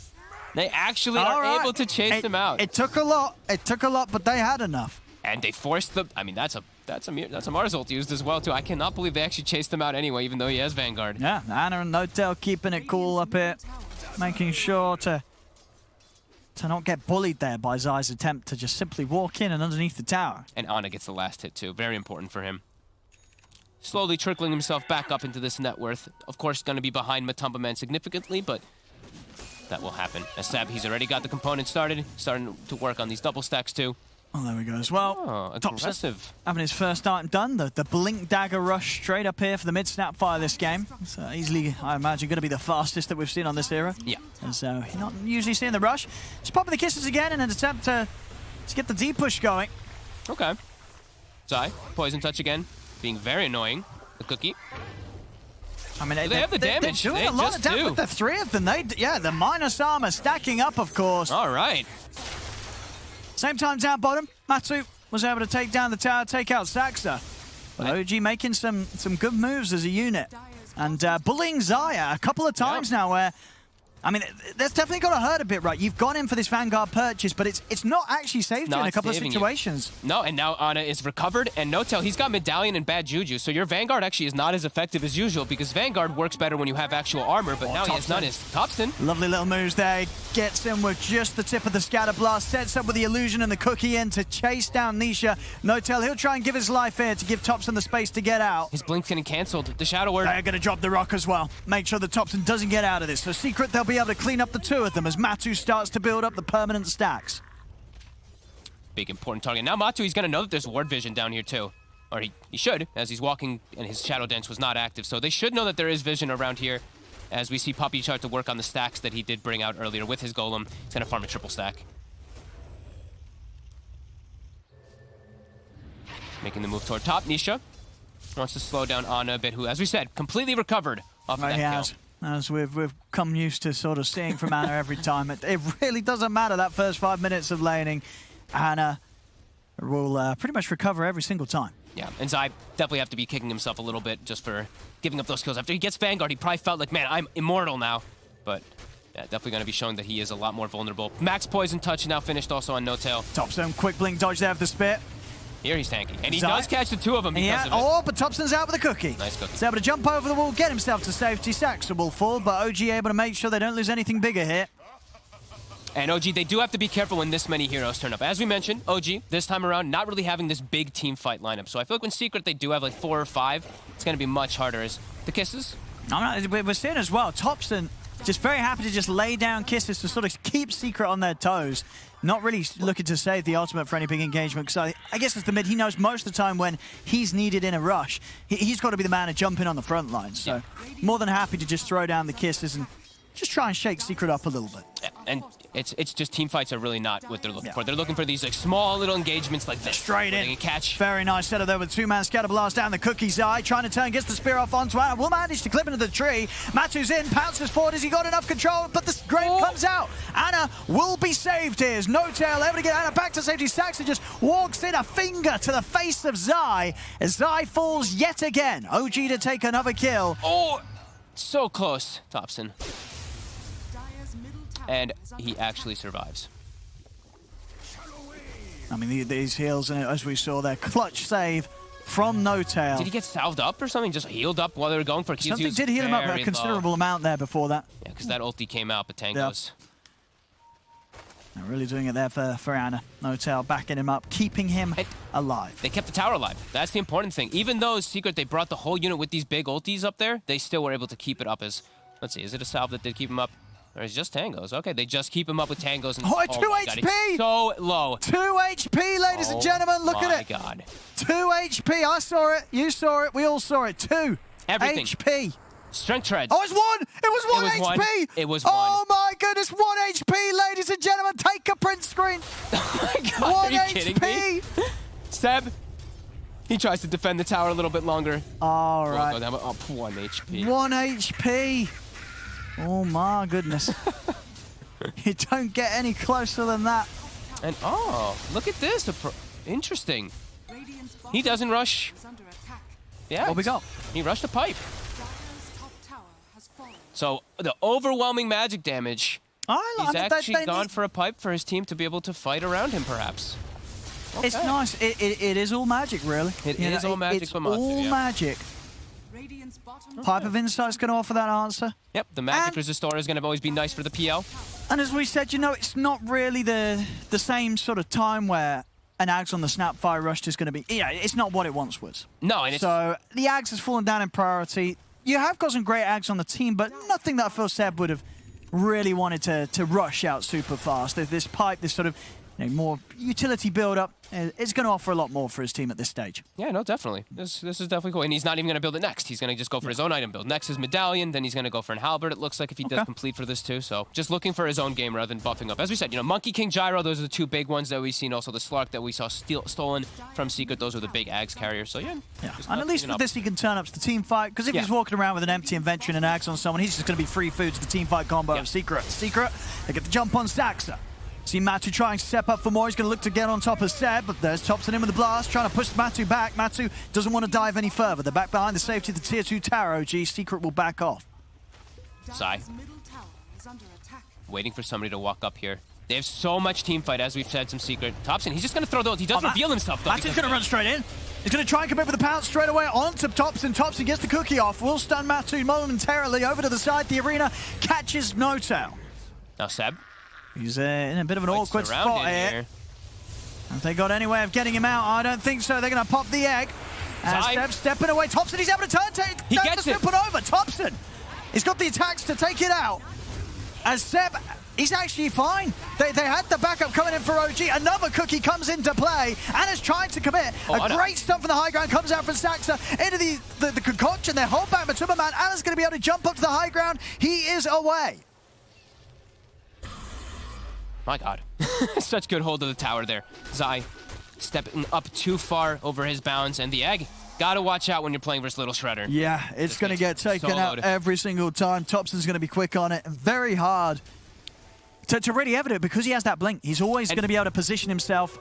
They actually are able to chase him out. It took a lot. It took a lot, but they had enough. And they forced the... I mean, that's a Mars ult used as well, too. I cannot believe they actually chased him out anyway, even though he has Vanguard. Yeah, Ana and Notel keeping it cool up here. Making sure to not get bullied there by Zai's attempt to just simply walk in and underneath the tower. And Ana gets the last hit, too. Very important for him. Slowly trickling himself back up into this net worth. Of course, going to be behind Matumba Man significantly, but that will happen. As Seb, he's already got the component starting to work on these double stacks, too. Oh, there we go as well. Oh, aggressive. Having his first item done. The Blink Dagger rush straight up here for the mid-snap fire this game. It's easily, I imagine, going to be the fastest that we've seen on this era. Yeah. And so, you're not usually seeing the rush. Just popping the kisses again in an attempt to get the D-push going. Okay. Zai, poison touch again. Being very annoying. The cookie. I mean, they have the damage. They're doing a lot of damage with the 3 of them. The minus armor stacking up, of course. All right. Same time down bottom, Matu was able to take down the tower, take out Saxa. But OG making some good moves as a unit. And bullying Xayah a couple of times now where, I mean, that's definitely got to hurt a bit, right? You've gone in for this Vanguard purchase, but it's not actually saved you in a couple of situations. No, and now Ana is recovered, and Notel, he's got Medallion and bad Juju, so your Vanguard actually is not as effective as usual, because Vanguard works better when you have actual armor, but now he has none. Is Topson. Lovely little moves there. Gets him with just the tip of the Scatter Blast, sets up with the Illusion and the Cookie in to chase down Nisha. Notel, he'll try and give his life here to give Topson the space to get out. His Blink's getting cancelled. The Shadow Word. They're going to drop the rock as well. Make sure that Topson doesn't get out of this. So Secret, they'll be able to clean up the two of them as Matu starts to build up the permanent stacks. Big important target. Now Matu, he's going to know that there's ward vision down here too. Or he should, as he's walking and his Shadow Dance was not active. So they should know that there is vision around here as we see Puppy start to work on the stacks that he did bring out earlier with his Golem. He's going to farm a triple stack. Making the move toward top. Nisha wants to slow down Ana a bit, who, as we said, completely recovered off of that kill. As we've come used to sort of seeing from Ana every time. It really doesn't matter that first 5 minutes of laning. Ana will pretty much recover every single time. Yeah, and Zai definitely have to be kicking himself a little bit just for giving up those kills. After he gets Vanguard, he probably felt like, man, I'm immortal now. But yeah, definitely going to be showing that he is a lot more vulnerable. Max Poison Touch now finished also on Notel. Topson, quick blink dodge there for the spit. Here he's tanking. And he does catch the two of them because of it. Oh, but Topson's out with a cookie. Nice cookie. He's able to jump over the wall, get himself to safety. Saxo will fall, but OG able to make sure they don't lose anything bigger here. And OG, they do have to be careful when this many heroes turn up. As we mentioned, OG, this time around, not really having this big team fight lineup. So I feel like when Secret, they do have like 4 or 5, it's going to be much harder. As the kisses? We're seeing as well, Topson just very happy to just lay down kisses to sort of keep Secret on their toes. Not really looking to save the ultimate for any big engagement, because I guess as the mid, he knows most of the time when he's needed in a rush, he's got to be the man to jump in on the front line. So more than happy to just throw down the kisses and just try and shake Secret up a little bit. Yeah, and it's just team fights are really not what they're looking for. They're looking for these like small little engagements like this. Straight in. They can catch. Very nice setup there with 2-man Scatter Blast down the Cookie's eye. Trying to turn, gets the spear off onto Ana. Will manage to clip into the tree. Matu's in, pounces forward. Has he got enough control? But the grave comes out. Ana will be saved here. Notel able to get Ana back to safety. Saxon just walks in, a finger to the face of Zai. As Zai falls yet again. OG to take another kill. Oh, so close, Topson. And he actually survives. I mean, these heals, as we saw there, clutch save from Notel. Did he get salved up or something? Just healed up while they were going for kills? Something did heal him up a considerable amount there before that. Yeah, because that ulti came out, but Tango's. They're really doing it there for Ana. Notel backing him up, keeping him alive. They kept the tower alive. That's the important thing. Even though Secret, they brought the whole unit with these big ultis up there, they still were able to keep it up as... Let's see, is it a salve that did keep him up? Or is it just Tangos? Okay, they just keep him up with Tangos. And, 2 HP! So low. 2 HP, ladies and gentlemen. Look at it. Oh, my God. 2 HP. I saw it. You saw it. We all saw it. 2 Everything. HP. Strength treads. Oh, it's 1. It was 1 HP. It was 1. Oh, my goodness. 1 HP, ladies and gentlemen. Take a print screen. Oh, my God. 1 Are you HP. kidding me? Seb, he tries to defend the tower a little bit longer. All right. Go down, up 1 HP. 1 HP. Oh, my goodness. You don't get any closer than that. And oh, look at this. Interesting. He doesn't rush. Yeah. What we got? He rushed a pipe. So the overwhelming magic damage. He's actually gone for a pipe for his team to be able to fight around him, perhaps. Okay. It's nice. It is all magic, really. It is all magic. It's all magic. Pipe of Insight's going to offer that answer. Yep, the magic resistor is going to always be nice for the PL. And as we said, you know, it's not really the same sort of time where an Ags on the Snapfire Rush is going to be... Yeah, it's not what it once was. No, and so the Ags has fallen down in priority. You have got some great Ags on the team, but nothing that I feel Seb would have really wanted to rush out super fast. This pipe, this sort of more utility build-up, it's going to offer a lot more for his team at this stage. Yeah, no, definitely. This is definitely cool. And he's not even going to build it next. He's going to just go for his own item build. Next is Medallion, then he's going to go for an Halberd, it looks like, if he does complete for this too. So just looking for his own game rather than buffing up. As we said, Monkey King Gyro, those are the 2 big ones that we've seen. Also the Slark that we saw stolen from Secret, those are the big Ags carriers. So yeah. And at least with this he can turn up to the team fight, because if he's walking around with an empty inventory and an Ags on someone, he's just going to be free food to the team fight combo of Secret. They get the jump on Saxa. See Matu try and step up for more. He's going to look to get on top of Seb, but there's Thompson in with the blast, trying to push Matu back. Matu doesn't want to dive any further. They're back behind the safety of the tier 2 tower. OG Secret will back off. Zai. Waiting for somebody to walk up here. They have so much team fight, as we've said, some Secret. Thompson, he's just going to throw those. He does reveal himself, though. Matu's going to run straight in. He's going to try and commit with the pounce straight away onto Thompson. Thompson gets the cookie off. Will stun Matu momentarily over to the side. The arena catches No-Tail. Now Seb. He's in a bit of an awkward spot here. Have they got any way of getting him out? I don't think so. They're going to pop the egg. Seb stepping away. Thompson, he's able to turn. He gets it. Over. Thompson, he's got the attacks to take it out. As Seb, he's actually fine. They had the backup coming in for OG. Another cookie comes into play. Anna's trying to commit. A great stun from the high ground comes out from Saxa into the concoction. They hold back Matuma Man. Anna's going to be able to jump up to the high ground. He is away. My God. Such good hold of the tower there. Zai stepping up too far over his bounds, and the egg. Gotta watch out when you're playing versus Little Shredder. Yeah, it's going to get taken out every single time. Thompson's going to be quick on it. Very hard to really evident because he has that blink. He's always going to be able to position himself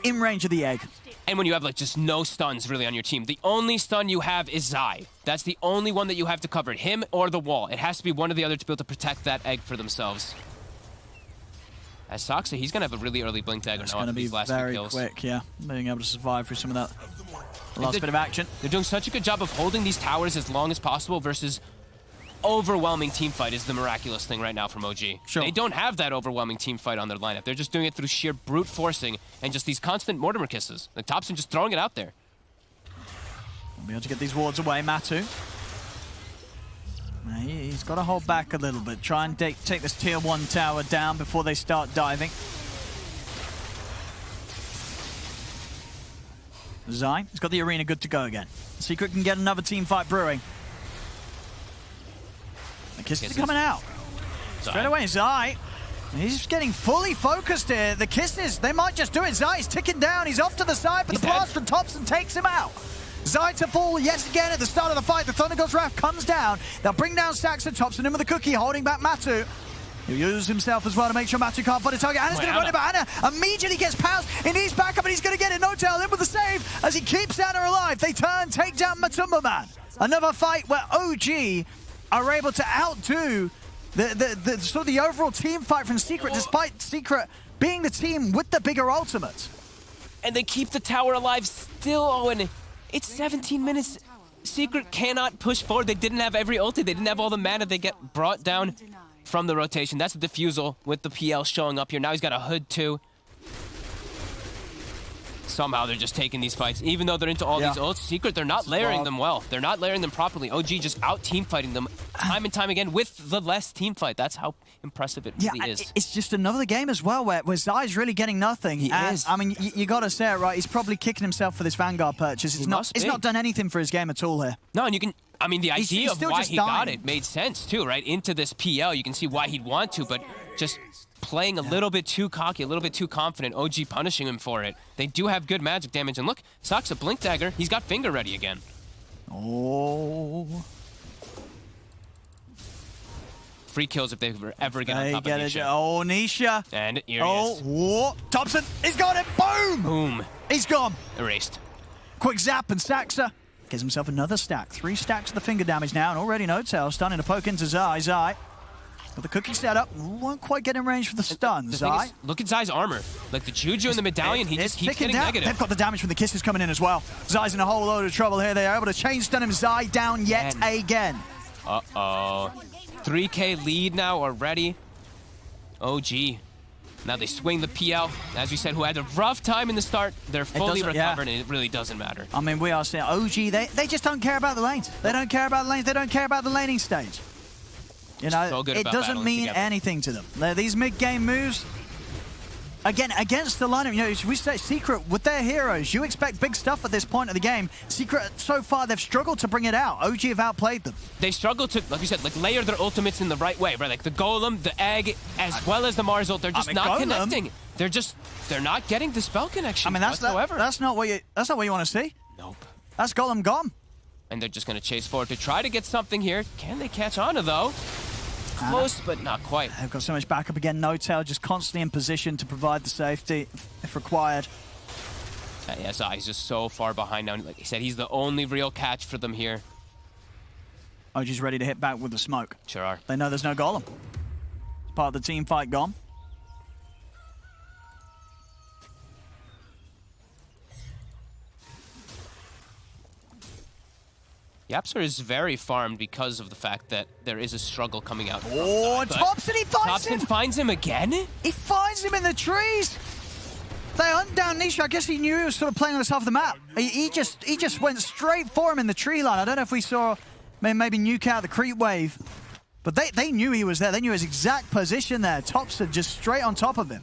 in range of the egg. And when you have like just no stuns really on your team, the only stun you have is Zai. That's the only one that you have to cover, him or the wall. It has to be one or the other to be able to protect that egg for themselves. As Saxa, he's going to have a really early blink dagger now after these last few kills. Very quick, yeah. Being able to survive through some of that last bit of action. They're doing such a good job of holding these towers as long as possible versus overwhelming team fight is the miraculous thing right now from OG. Sure. They don't have that overwhelming team fight on their lineup. They're just doing it through sheer brute forcing and just these constant Mortimer kisses. Like Thompson just throwing it out there. We'll be able to get these wards away, Matu. He's got to hold back a little bit. Try and take this tier 1 tower down before they start diving. Zai, he's got the arena good to go again. Secret can get another team fight brewing. The kisses are coming out. Straight away, Zai. He's getting fully focused here. The kisses, they might just do it. Zai's ticking down. He's off to the side, but the blast from Thompson takes him out. Zai to fall yet again at the start of the fight. The Thunder God's Wrath comes down. They'll bring down Saxon. Thompson in with the cookie, holding back Matu. He'll use himself as well to make sure Matu can't find a target. Anna's going to run it, but Anna immediately gets pounced. He needs backup, and he's going to get it. No-Tail in with the save as he keeps Anna alive. They turn, take down Matumba Man. Another fight where OG are able to outdo the sort of the overall team fight from Secret, despite Secret being the team with the bigger ultimate. And they keep the tower alive still, Owen. It's 17 minutes. Secret cannot push forward. They didn't have every ulti. They didn't have all the mana. They get brought down from the rotation. That's the diffusal with the PL showing up here. Now he's got a hood too. Somehow they're just taking these fights. Even though they're into all these ults, Secret, they're not layering them well. They're not layering them properly. OG just out team fighting them time and time again with the less team fight. That's how impressive it really is. It's just another game as well where Zai's really getting nothing. He is. I mean, you got to say it right. He's probably kicking himself for this Vanguard purchase. It's not done anything for his game at all here. No, and you can... I mean, the idea of why he got dying. it made sense too, right? Into this PL, you can see why he'd want to, but just playing a little bit too cocky, a little bit too confident, OG punishing him for it. They do have good magic damage, and look, Saxa Blink Dagger, he's got Finger ready again. Oh. Free kills if they were ever get on top of Nisha. Oh, Nisha. And here he is. Whoa. Thompson, he's got it. Boom. Boom. He's gone. Erased. Quick zap, and Saxa gives himself another stack. 3 stacks of the finger damage now, and already No-Tail starting to poke into Zai. Zai. Got the cookie set up. Won't quite get in range for the stun. Zai. Is, look at Zai's armor. Like the Juju and the medallion, he just keeps getting negative. They've got the damage from the kisses coming in as well. Zai's in a whole load of trouble here. They are able to chain stun him. Zai down yet again. Uh-oh. 3K lead now already. OG. Now they swing the PL. As we said, who had a rough time in the start. They're fully recovered, and it really doesn't matter. I mean, we are saying OG, they just don't care about the lanes. They don't care about the lanes. They don't care about the laning stage. You know, it doesn't mean anything to them. These mid-game moves, again, against the lineup, you know, we say Secret with their heroes, you expect big stuff at this point of the game. Secret, so far, they've struggled to bring it out. OG have outplayed them. They struggle to, like you said, like layer their ultimates in the right way, right? Like the Golem, the Egg, as well as the Mars ult, they're just not connecting. They're not getting the spell connection whatsoever. That's not what you want to see. Nope. That's Golem gone. And they're just going to chase forward to try to get something here. Can they catch on to, though? Close, but not quite. They've got so much backup again. No-Tail just constantly in position to provide the safety if required. Yeah, so he's just so far behind now. Like I said, he's the only real catch for them here. OG's ready to hit back with the smoke. Sure are. They know there's no golem. Part of the team fight gone. Yapster is very farmed because of the fact that there is a struggle coming out. Oh, Thompson, he finds him! Thompson finds him again? He finds him in the trees! They hunt down Nisha. I guess he knew he was sort of playing on this half of the map. He just went straight for him in the tree line. I don't know if we saw maybe nuke out the creep wave. But they knew he was there. They knew his exact position there. Thompson just straight on top of him.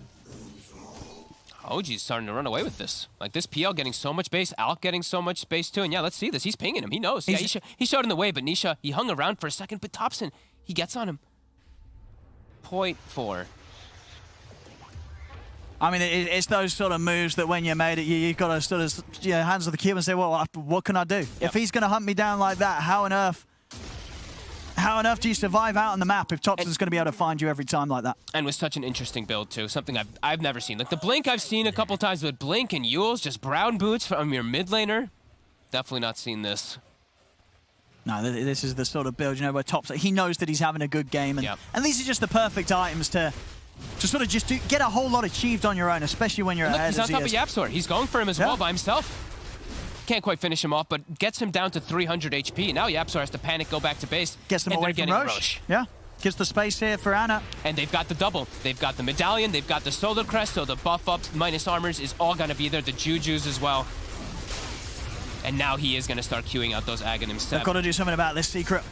OG's starting to run away with this. Like, this PL getting so much base, Alk getting so much space too, and yeah, let's see this. He's pinging him. He knows. Yeah, he showed in the way, but Nisha, he hung around for a second, but Thompson, he gets on him. 0.4. I mean, it's those sort of moves that when you're made it, you've got to sort of hands on the cube and say, well, what can I do? Yep. If he's going to hunt me down like that, how on earth do you survive out on the map if Thompson's going to be able to find you every time like that? And with such an interesting build, too. Something I've never seen. Like, the Blink I've seen a couple times, but Blink and Yules, just brown boots from your mid laner. Definitely not seen this. No, this is the sort of build, where Thompson, he knows that he's having a good game. And these are just the perfect items to sort of just get a whole lot achieved on your own, especially when you're ahead. He's on top of Yapsor. He's going for him as well by himself. Can't quite finish him off, but gets him down to 300 HP. Now Yapsor has to panic, go back to base. Gets them away from Roche. Yeah, gives the space here for Ana. And they've got the double. They've got the medallion, they've got the solar crest, so the buff up minus armors is all going to be there. The Jujus as well. And now he is going to start queuing out those Aghanims. They've got to do something about this secret.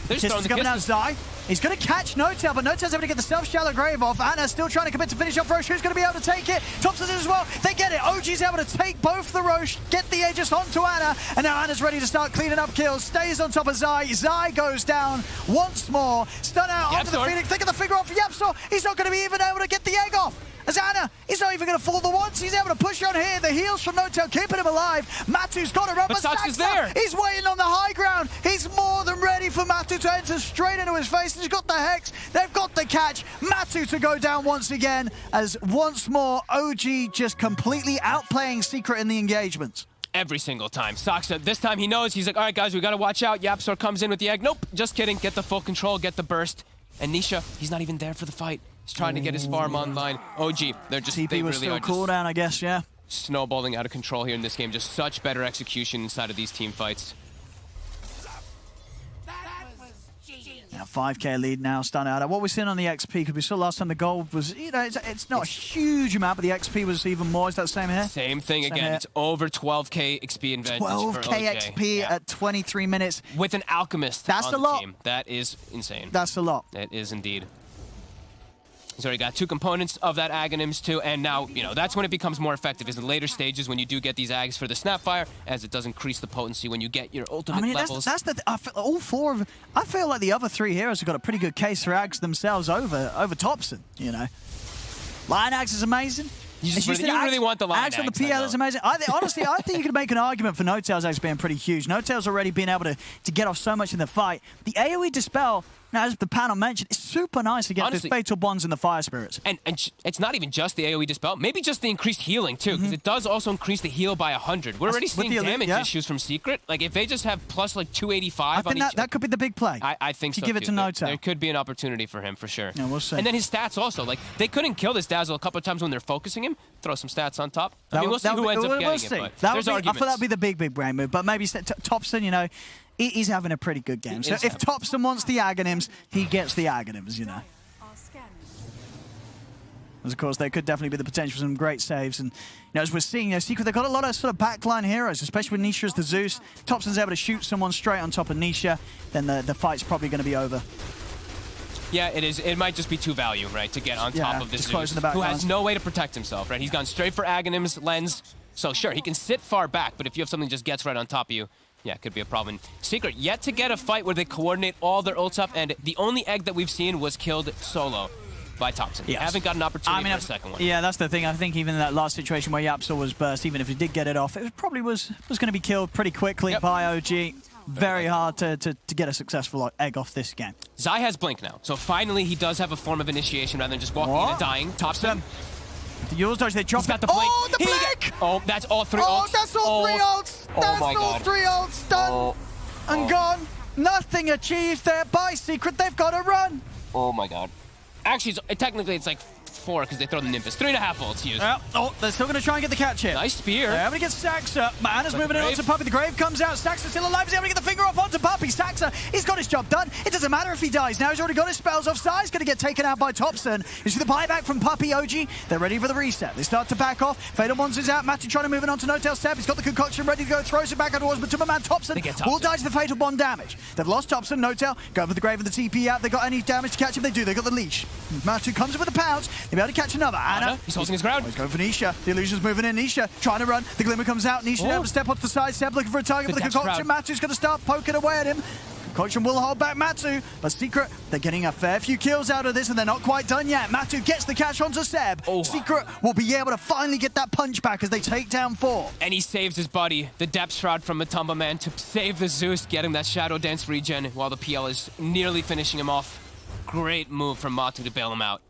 He's coming out Zai. He's going to catch No-Tail, but No-Tail's able to get the self-shallow grave off. Ana's still trying to commit to finish off Roche. Who's going to be able to take it? Thompson as well. They get it. OG's able to take both the Roche, get the Aegis onto Ana, and now Ana's ready to start cleaning up kills. Stays on top of Zai. Zai goes down once more. Stun out onto the Phoenix. Think of the figure off for Yapsor. He's not going to be even able to get the egg off. As Ana, he's not even going to fall the once. He's able to push on here. The heals from No-Tail keeping him alive. Matu's got to run, but Saks is there. He's waiting on the high ground. He's more than ready for Matu to enter straight into his face. He's got the Hex. They've got the catch. Matu to go down once again, as once more OG just completely outplaying Secret in the engagements. Every single time. Saksa, this time he knows. He's like, all right, guys, we got to watch out. Yapsor comes in with the egg. Nope, just kidding. Get the full control, get the burst. And Nisha, he's not even there for the fight. He's trying to get his farm online. OG, they're just, TP they was really still cooldown, I guess, yeah. Snowballing out of control here in this game. Just such better execution inside of these team fights. Now 5k lead now, stun out. What we're seeing on the XP, because we saw last time the gold was, it's not a huge amount, but the XP was even more. Is that the same here? Same thing again. Here. It's over 12k XP advantage 12k for OJ. XP at 23 minutes. With an Alchemist on the team. That is insane. That's a lot. It is indeed. He's already got 2 components of that Aghanims too, and now, that's when it becomes more effective, is in later stages when you do get these Ags for the Snapfire, as it does increase the potency when you get your ultimate levels. That's all 4 of... I feel like the other 3 heroes have got a pretty good case for Ags themselves over Thompson, Lion Ags is amazing. You really want the Lion Ags on the PL is amazing. Honestly, I think you could make an argument for No-Tail's Ags being pretty huge. No-Tail's already been able to get off so much in the fight. The AoE Dispel, now, as the panel mentioned, it's super nice against the Fatal Bonds and the Fire Spirits. And it's not even just the AoE Dispel, maybe just the increased healing, too, because it does also increase the heal by 100. We're already seeing damage issues from Secret. Like, if they just have plus, 285 I think that could be the big play. I think so, give it to No-Tail. There could be an opportunity for him, for sure. Yeah, we'll see. And then his stats also. Like, they couldn't kill this Dazzle a couple of times when they're focusing him. Throw some stats on top. I mean, we'll see who ends up getting it, but there's arguments. I thought that'd be the big brain move, but maybe Thompson, he's having a pretty good game. So if Thompson wants the Aghanims, he gets the Aghanims, As of course, there could definitely be the potential for some great saves. And as we're seeing, Secret, they've got a lot of sort of backline heroes, especially with Nisha as the Zeus. Thompson's able to shoot someone straight on top of Nisha, then the fight's probably going to be over. Yeah, it is. It might just be 2 value, right, to get on top of this Zeus, who has no way to protect himself, right? He's gone straight for Aghanims, Lens. So sure, he can sit far back, but if you have something that just gets right on top of you, yeah, it could be a problem. Secret yet to get a fight where they coordinate all their ults up, and the only egg that we've seen was killed solo by Thompson. Yes. Haven't got an opportunity for a second one. Yeah, that's the thing. I think even in that last situation where Yapsor was burst, even if he did get it off, it probably was going to be killed pretty quickly by OG. very hard to get a successful egg off this game. Zai has Blink now, so finally he does have a form of initiation rather than just walking in and dying. Topson. The Yules dodge, they drop He's got the blink. Oh, the blink! Oh, that's all 3 ults. Oh, that's all 3 ults! That's all 3 ults done and gone. Nothing achieved there by Secret. They've got to run. Oh my god. Actually, technically it's like 4 because they throw the Nimbus. 3.5 ults used. Oh, they're still going to try and get the catch here. Nice spear. They're able to get Saxa. Anna's moving in Grave. onto Puppey. The Grave comes out. Saxa's still alive. He's able to get the finger off onto Puppey. Saxa, he's got his job done. It doesn't matter if he dies. Now he's already got his spells off. Zai's going to get taken out by Topson. You see the buyback from Puppey, OG. They're ready for the reset. They start to back off. Fatal Bonds is out. Matthew trying to move it onto No-Tail Step. He's got the concoction ready to go. Throws it back towards Matuma Man. Topson will die to the Fatal Bond damage. They've lost Topson. No-Tail going for the Grave and the TP out. They got any damage to catch him? They do. They got the leash. Matthew comes in with a pounce. They'll be able to catch another. Anna. He's holding his ground. He's going for Nisha. The illusion's moving in. Nisha trying to run. The glimmer comes out. Nisha able to step onto the side. Seb looking for a target with the concoction. Matsu's going to start poking away at him. Concoction will hold back Matsu, but Secret, they're getting a fair few kills out of this, and they're not quite done yet. Matsu gets the catch onto Seb. Secret will be able to finally get that punch back as they take down 4. And he saves his buddy, the Depth Shroud from Matumba Man, to save the Zeus, get him that Shadow Dance regen while the PL is nearly finishing him off. Great move from Matu to bail him out.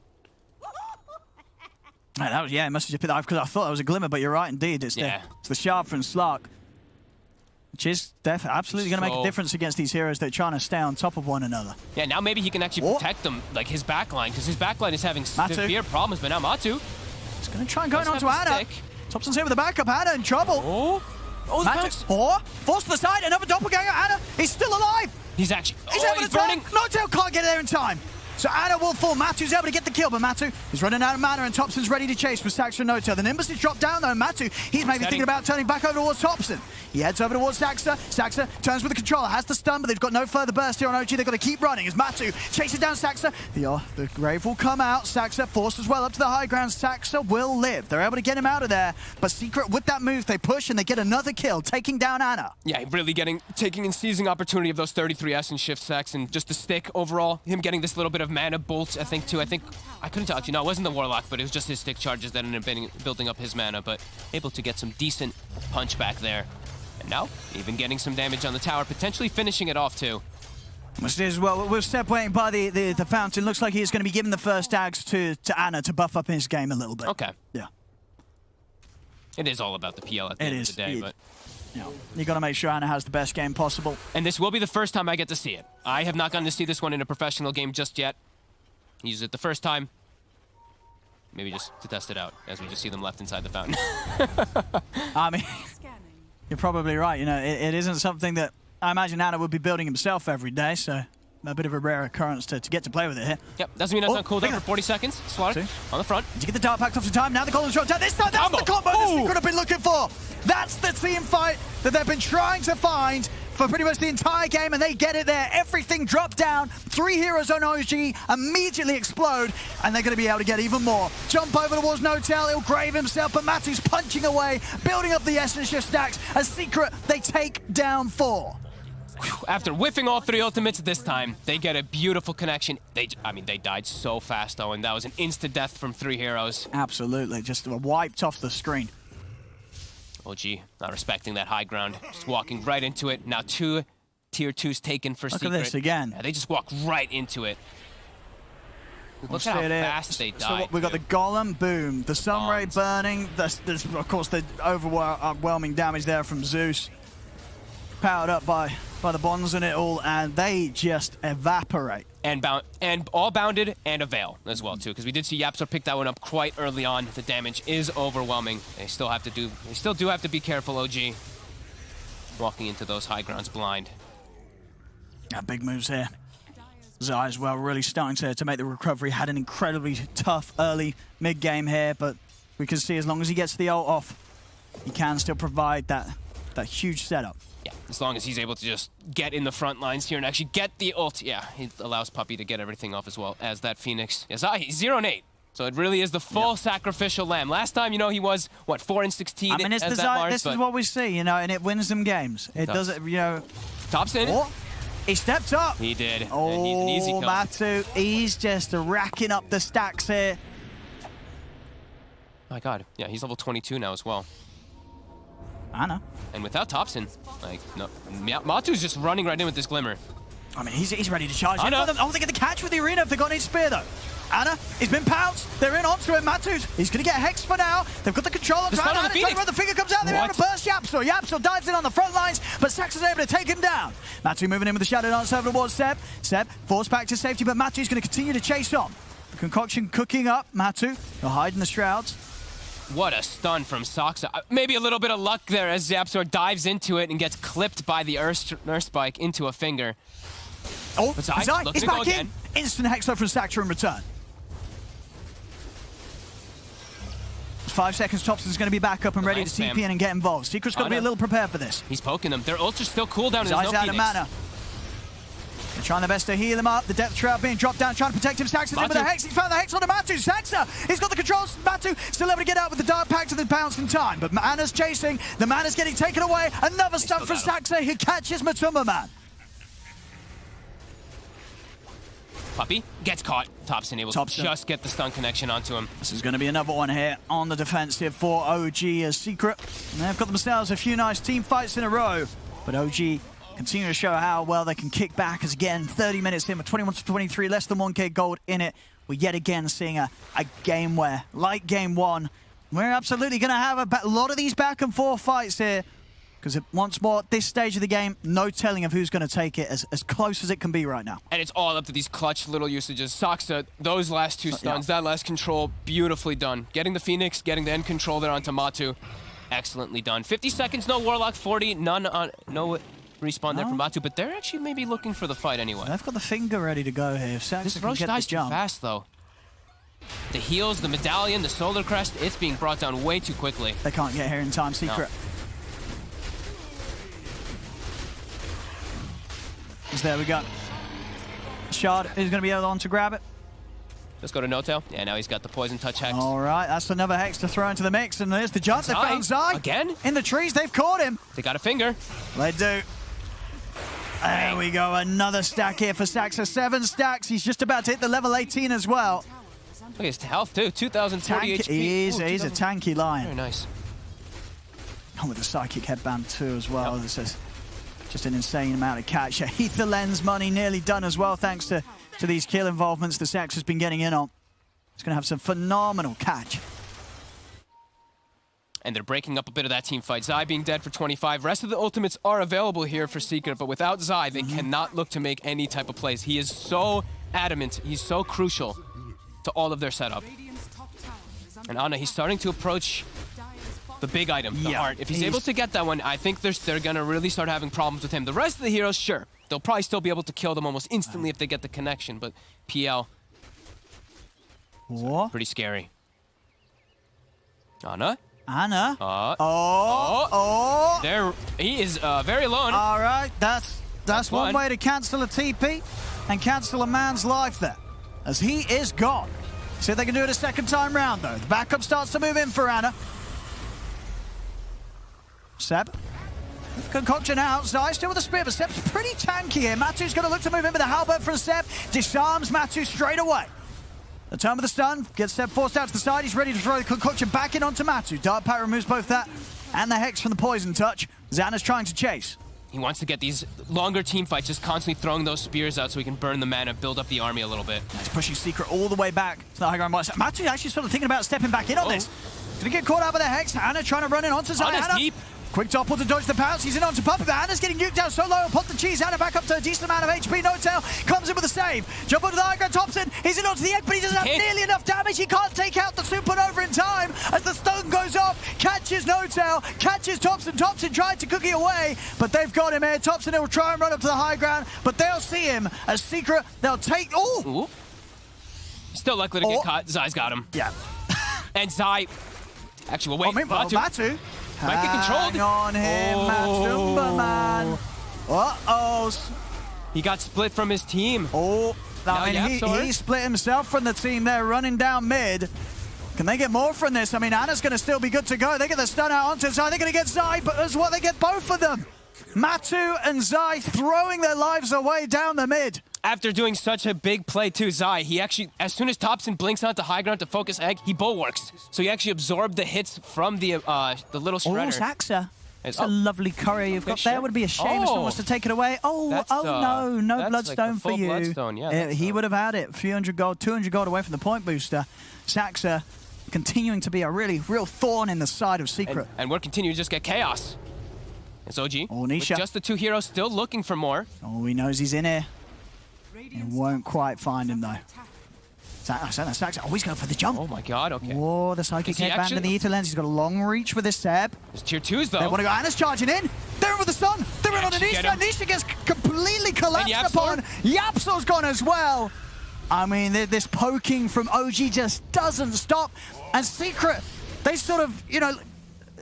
That was, it must have just been that because I thought that was a glimmer, but you're right indeed. It's the Sharp from Slark, which is absolutely going to make a difference against these heroes that are trying to stay on top of one another. Yeah, now maybe he can actually protect them, like his backline, because his backline is having severe problems, but now Matu. He's going to try and go on to Anna. Topson's here with the backup. Anna in trouble. Forced to the side. Another doppelganger. Anna, he's still alive. He's actually. He's burning. No-Tail can't get there in time. So Anna will fall. Matu's able to get the kill, but Matu is running out of mana, and Topson's ready to chase with Saxa and No-Tail. The Nimbus is dropped down, though. Matu, he's maybe thinking about turning back over towards Topson. He heads over towards Saxa. Saxa turns with the controller, has the stun, but they've got no further burst here on OG. They've got to keep running as Matu chases down Saxa. The Grave will come out. Saxa forced as well up to the high ground. Saxa will live. They're able to get him out of there, but Secret, with that move, they push and they get another kill, taking down Anna. Yeah, really taking and seizing opportunity of those 33S and shift sacks, and just the stick overall. Him getting this little bit of mana bolts, I think I couldn't tell you. No, it wasn't the Warlock, but it was just his stick charges that ended up building up his mana, but able to get some decent punch back there. And now, even getting some damage on the tower, potentially finishing it off too. Well, we're Seb waiting by the fountain. Looks like he's going to be giving the first ags to Anna to buff up his game a little bit. Okay. Yeah. It is all about the PL at the end of the day, but you got to make sure Anna has the best game possible. And this will be the first time I get to see it. I have not gotten to see this one in a professional game just yet. Use it the first time. Maybe just to test it out, as we just see them left inside the fountain. I mean, you're probably right. You know, it isn't something that I imagine Anna would be building himself every day, so a bit of a rare occurrence to get to play with it here. Yep, doesn't mean that's on cooldown for 40 seconds. Slaughter on the front. Did you get the dart packed off the time? Now the golden shot down. This time, that's the combo that we could have been looking for. That's the team fight that they've been trying to find for pretty much the entire game, and they get it there. Everything dropped down. 3 heroes on OG immediately explode, and they're going to be able to get even more. Jump over towards No-Tail. He'll grave himself, but Matu's punching away, building up the Essence Shift stacks. A Secret, they take down 4. After whiffing all 3 ultimates this time, they get a beautiful connection. They died so fast, though, and that was an insta-death from 3 heroes. Absolutely, just wiped off the screen. OG not respecting that high ground, just walking right into it. Now 2 tier 2s taken for Secret. Look at this again. Yeah, they just walk right into it. Look at how fast they died. So we got the Golem, boom. The Sunray burning. There's, of course, the overwhelming damage there from Zeus. Powered up by the bonds in it all, and they just evaporate. And all bounded and a veil as well too, because we did see Yapsor pick that one up quite early on. The damage is overwhelming. They still do have to be careful. OG walking into those high grounds blind. Yeah, big moves here. Zai as well, really starting to make the recovery. Had an incredibly tough early mid game here, but we can see as long as he gets the ult off, he can still provide that huge setup. Yeah, as long as he's able to just get in the front lines here and actually get the ult. Yeah, he allows Puppey to get everything off as well as that Phoenix. Yes, he's 0-8. So it really is the full sacrificial lamb. Last time, you know, he was, what, 4-16 I mean, as that Mars, this is what we see, you know, and it wins them games. It does it, you know. Topson. Oh, he stepped up. He did. Oh, and he's an easy kill. Matu, he's just racking up the stacks here. My God. Yeah, he's level 22 now as well. Ana. And without Thompson, like, no, Matu's just running right in with this Glimmer. I mean, he's ready to charge. Ana. I don't think they get the catch with the arena if they've got any spear, though. Ana, he's been pounced. They're in onto him. Matu's, he's going to get Hex for now. They've got the control. The stun on the Phoenix. The finger comes out. They're able to burst Yapsor. Yapsor dives in on the front lines, but Sax is able to take him down. Matu moving in with the Shadow Dance over towards Seb. Seb forced back to safety, but Matu's going to continue to chase on. Concoction cooking up. Matu, they'll hide in the shrouds. What a stun from Soxa. Maybe a little bit of luck there as Zapsor dives into it and gets clipped by the Earth Spike into a finger. Oh, but Zai looking is to go back in. again. Instant Hexo from Saxa in return. 5 seconds, Thompson's going to be back up and ready to TP in and get involved. Secret's got to be a little prepared for this. He's poking them. Their ultra's still cooldown. Zai's out of mana. They're trying their best to heal him up. The depth trap being dropped down, trying to protect him. Saxa's in with the Hex. He's found the Hex on the Matu. Saxa, he's got the controls. Matu still able to get out with the Dark Pact and the bounce in time. But Ana's chasing. The mana's getting taken away. Another stun from Saxa. He catches Matumba Man. Puppy gets caught. Thompson able to just get the stun connection onto him. This is going to be another one here on the defensive for OG as Secret. And they've got themselves a few nice team fights in a row. But OG continue to show how well they can kick back as again, 30 minutes in with 21-23, less than 1k gold in it. We're yet again seeing a game where, like game one, we're absolutely going to have a lot of these back and forth fights here. Because once more, at this stage of the game, no telling of who's going to take it as close as it can be right now. And it's all up to these clutch little usages. Soxa, those last two stuns, that last control, beautifully done. Getting the Phoenix, getting the end control there onto Matu, excellently done. 50 seconds, no Warlock, 40, none on, no respawn there from Matu, but they're actually maybe looking for the fight anyway. They've got the finger ready to go here. This Roche dies too fast, though. The heals, the medallion, the solar crest, it's being brought down way too quickly. They can't get here in time, Secret. No. There we go. Shard is going to be able to grab it. Let's go to No-Tail. Yeah, now he's got the Poison Touch Hex. All right, that's another Hex to throw into the mix. And there's the jump. They found Zai. Again? In the trees, they've caught him. They got a finger. They do. There we go. Another stack here for Saxa. 7 stacks. He's just about to hit the level 18 as well. Look at his health, too. 2,040 HP. He's a tanky lion. Very nice. And with the Psychic Headband, too, as well. This is just an insane amount of catch. Ether Lens money nearly done as well, thanks to these kill involvements the Sax has been getting in on. It's going to have some phenomenal catch. And they're breaking up a bit of that team fight. Zai being dead for 25. Rest of the ultimates are available here for Secret, but without Zai, they cannot look to make any type of plays. He is so adamant. He's so crucial to all of their setup. And Ana, he's starting to approach the big item, the heart. If he's able to get that one, I think they're going to really start having problems with him. The rest of the heroes, sure. They'll probably still be able to kill them almost instantly if they get the connection, but PL, pretty scary. Ana? There, he is very alone. All right, that's one way to cancel a TP and cancel a man's life there, as he is gone. See if they can do it a second time round, though. The backup starts to move in for Ana. Seb. Concoction out. Zai still with the spear, but Seb's pretty tanky here. Matu's going to look to move in with the halberd from Seb. Disarms Matu straight away. The turn with the stun. Gets Seb forced out to the side. He's ready to throw the Concoction back in onto Matu. Dark Pact removes both that and the Hex from the Poison Touch. Xana's trying to chase. He wants to get these longer team fights, just constantly throwing those spears out so he can burn the mana, build up the army a little bit. He's pushing Secret all the way back. It's not high ground. Matu actually sort of thinking about stepping back in on this. Gonna get caught out with the Hex. Ana trying to run in onto Zai. Ana's deep. Quick topple to dodge the pounce. He's in onto Puppy, but Ana's getting nuked down so low. Pop the cheese. Ana back up to a decent amount of HP. No-Tail comes in with a save. Jump onto the high ground. Thompson. He's in onto the egg, but he doesn't have nearly enough damage. He can't take out the supernova in time as the stone goes off. Catches No-Tail. Catches Thompson. Thompson tried to cookie away, but they've got him here. Thompson will try and run up to the high ground, but they'll see him as Secret. They'll take. Ooh. Still likely to get caught. Zai's got him. Yeah. And Zai. Actually, well, wait. Matu. Might get controlled. Hang on him, Matumba Man. Uh-oh. He got split from his team. I mean, he split himself from the team there, running down mid. Can they get more from this? I mean, Ana's going to still be good to go. They get the stun out onto Zai. They're going to get Zai, but as what they get both of them. Matu and Zai throwing their lives away down the mid. After doing such a big play too, Zai, he actually, as soon as Thompson blinks onto high ground to focus egg, he bulwarks. So he actually absorbed the hits from the little shredder. Saxa. It's a lovely courier you've got there. Would be a shame if someone was to take it away. Oh, no bloodstone like for you. Bloodstone. Yeah, he would have had it. 300 gold, 200 gold away from the point booster. Saxa continuing to be a real thorn in the side of Secret. And we're continuing to just get chaos. It's OG. Oh, Nisha. With just the 2 heroes still looking for more. Oh, he knows he's in here. He won't quite find him, though. Saxa, oh, he's going for the jump. Oh my god, okay. Whoa, the Psychic Headband and the Ether Lens. He's got a long reach with this Seb. There's tier 2s, though. They want to go. Anna's charging in. They're in with the stun. They're in on the Nisha. Nisha gets completely collapsed upon. Yapsor's gone as well. I mean, this poking from OG just doesn't stop. And Secret, they sort of, you know,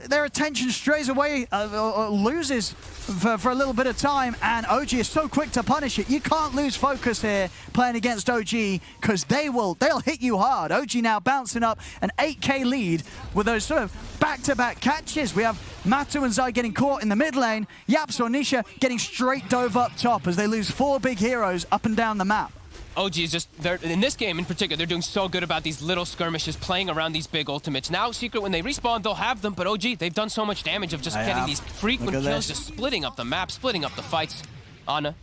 their attention strays away, loses for a little bit of time, and OG is so quick to punish it. You can't lose focus here playing against OG, because they'll hit you hard. OG now bouncing up an 8k lead with those sort of back-to-back catches. We have Matu and Zai getting caught in the mid lane. Yaps or Nisha getting straight dove up top as they lose 4 big heroes up and down the map. OG is just, in this game in particular, they're doing so good about these little skirmishes, playing around these big ultimates. Now, Secret, when they respawn, they'll have them, but OG, they've done so much damage of just getting these frequent kills, just splitting up the map, splitting up the fights. Ana,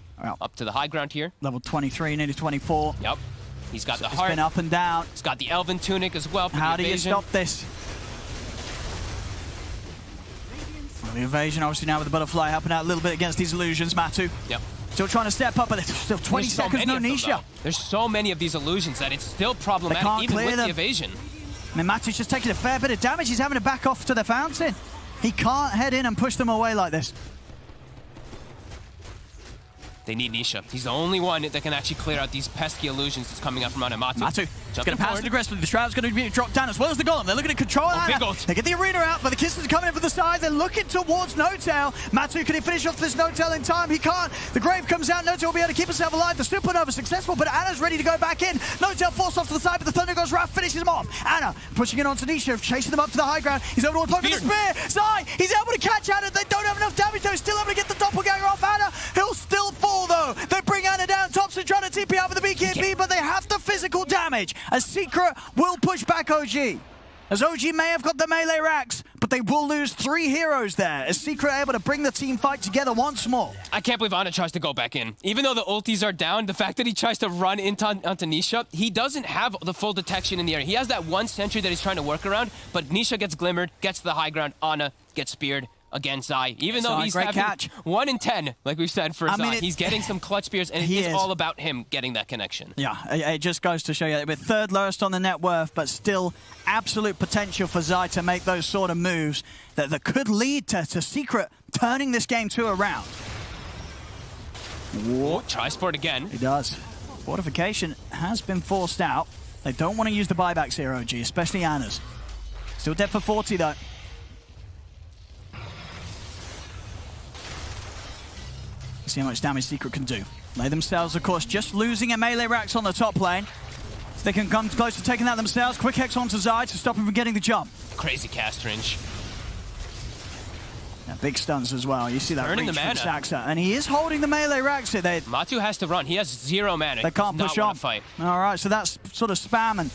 up to the high ground here. Level 23, nearly 24. Yep. He's got the It's heart. been up and down. He's got the Elven Tunic as well for How the evasion. do you stop this? Well, the evasion, obviously, now with the Butterfly helping out a little bit against these illusions. Matu. Yep. Still trying to step up, but there's still 20 seconds, no Nisha. There's so many of these illusions that it's still problematic, even with the evasion. I mean, Matu's just taking a fair bit of damage. He's having to back off to the fountain. He can't head in and push them away like this. They need Nisha. He's the only one that can actually clear out these pesky illusions that's coming out from Ana. Matu going to pass it aggressively. The Shroud's going to be dropped down as well as the Golem. They're looking to control Ana. They get the arena out, but the Kisses are coming in from the side. They're looking towards No-Tail. Matu, can he finish off this No-Tail in time? He can't. The Grave comes out. No-Tail will be able to keep himself alive. The Supernova successful, but Anna's ready to go back in. No-Tail forced off to the side, but the Thunder God's Wrath finishes him off. Anna pushing in onto Nisha, chasing them up to the high ground. He's over towards the spear. Zai, he's able to catch Anna. They don't have enough damage, though. Still able to get the Doppelganger off Anna. He'll still fall, though. They bring Anna down. Thompson trying to TP out with the BKB, but they have the physical damage. A Secret will push back OG. As OG may have got the melee racks, but they will lose 3 heroes there. As Secret able to bring the team fight together once more. I can't believe Ana tries to go back in. Even though the ultis are down, the fact that he tries to run onto Nisha, he doesn't have the full detection in the area. He has that one sentry that he's trying to work around, but Nisha gets glimmered, gets to the high ground, Ana gets speared against Zai. Even though he's having 1 in 10, like we've said for Zai, he's getting some clutch spears, and it's all about him getting that connection. Yeah, it just goes to show you that we're 3rd lowest on the net worth, but still absolute potential for Zai to make those sort of moves that could lead to Secret turning this game 2 around. Whoa, tries for it again. He does. Fortification has been forced out. They don't want to use the buybacks here, OG, especially Anna's. Still dead for 40, though. See how much damage Secret can do. They themselves, of course, just losing a melee racks on the top lane. So they can come close to taking that themselves. Quick Hex onto Zai to stop him from getting the jump. Crazy cast range. Yeah, big stuns as well. You see that Earning reach the from mana. Saxa. And he is holding the melee racks here. Matu has to run. He has 0 mana. They can't push on. Fight. All right, so that's sort of spam and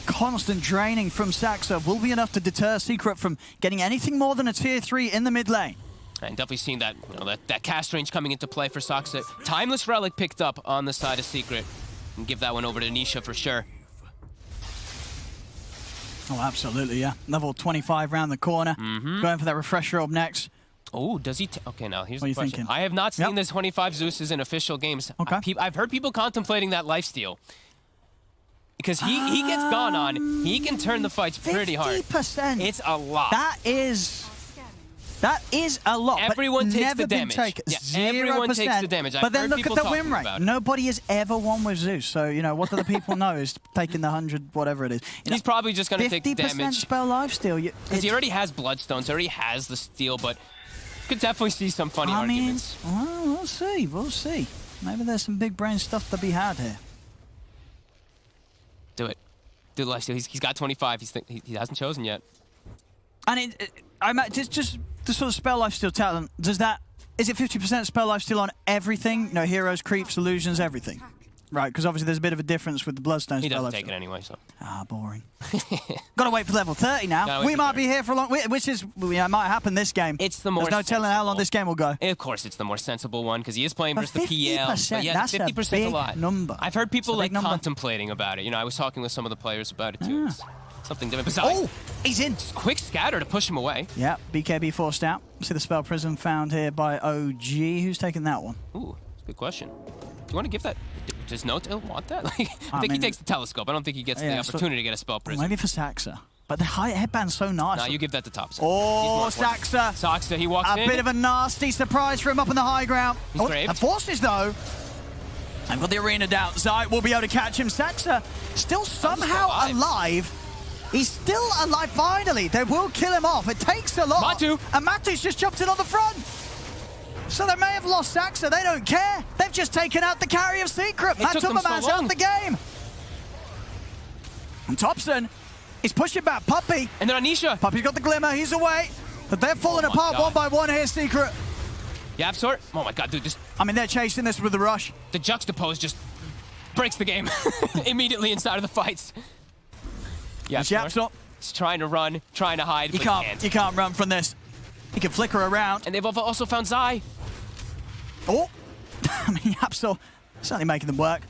constant draining from Saxa will be enough to deter Secret from getting anything more than a tier 3 in the mid lane. And definitely seeing that, that cast range coming into play for Saxa. Timeless Relic picked up on the side of Secret. And give that one over to Nisha for sure. Oh, absolutely, yeah. Level 25 round the corner. Going for that refresher orb next. Oh, does he? Okay, now here's the question. Thinking? I have not seen this 25 Zeus's in official games. Okay. I've heard people contemplating that lifesteal. Because he gets gone on, he can turn the fights pretty hard. 50%. It's a lot. That is a lot. Everyone but takes never the been damage. taken. Yeah, 0%. everyone takes the damage. I've But then heard look at people the win talking rate. about it. Nobody has ever won with Zeus. So, you know, what do the people know is taking the 100, whatever it is. He's probably just going to take the damage. 50% spell lifesteal. Because he already has Bloodstones, already has the steel, but could definitely see some funny arguments. Well, we'll see. We'll see. Maybe there's some big brain stuff to be had here. Do it. Do the lifesteal. He's got 25. He hasn't chosen yet. And just the sort of spell lifesteal talent, is it 50% spell lifesteal on everything? You know, heroes, creeps, illusions, everything? Right, because obviously there's a bit of a difference with the Bloodstone He spell. doesn't take it anyway, so. Ah, boring. Gotta wait for level 30 now. No, We might be here for a long... Which is... Yeah, might happen this game. It's the more There's no telling how long this game will go. Of course, it's the more sensible one, because he is playing But versus the PL. 50%, But yeah, that's a 50% big a lot. number. I've heard people It's a big like number. contemplating about it. You know, I was talking with some of the players about it too. It's something different. Besides, Oh, he's in. quick scatter to push him away. Yeah, BKB forced out. See the spell prism found here by OG. Who's taking that one? Ooh, that's a good question. Do you want to give that? Does No-Tail want that? Like, I think he mean, takes the telescope. I don't think he gets the yeah, so- opportunity to get a spell prism. Maybe for Saxa. But the high headband's so nice. No, you give that to Top. Oh, Saxa. Saxa, he walks A in. bit of a nasty surprise for him up on the high ground. He's graved. The forces, though. I've got the arena down. Zai will be able to catch him. Saxa still somehow alive. He's still alive, finally. They will kill him off. It takes a lot. Matu. And Matu's just jumped in on the front. So they may have lost Saxa. They don't care. They've just taken out the carry of Secret. It took them so Man's long. out the game. And Thompson is pushing back Puppey. And then Anisha. Puppey's got the glimmer. He's away. But they're falling Oh my apart God. one by one here, Secret. Yapsort. Oh my God, dude, this I mean, they're chasing this with the rush. the juxtapose just breaks the game immediately inside of the fights. Yapsort. He's trying to run, trying to hide, You but can't. You can't run from this. He can flicker around. And they've also found Zai. Oh, I mean, Yapsor certainly making them work.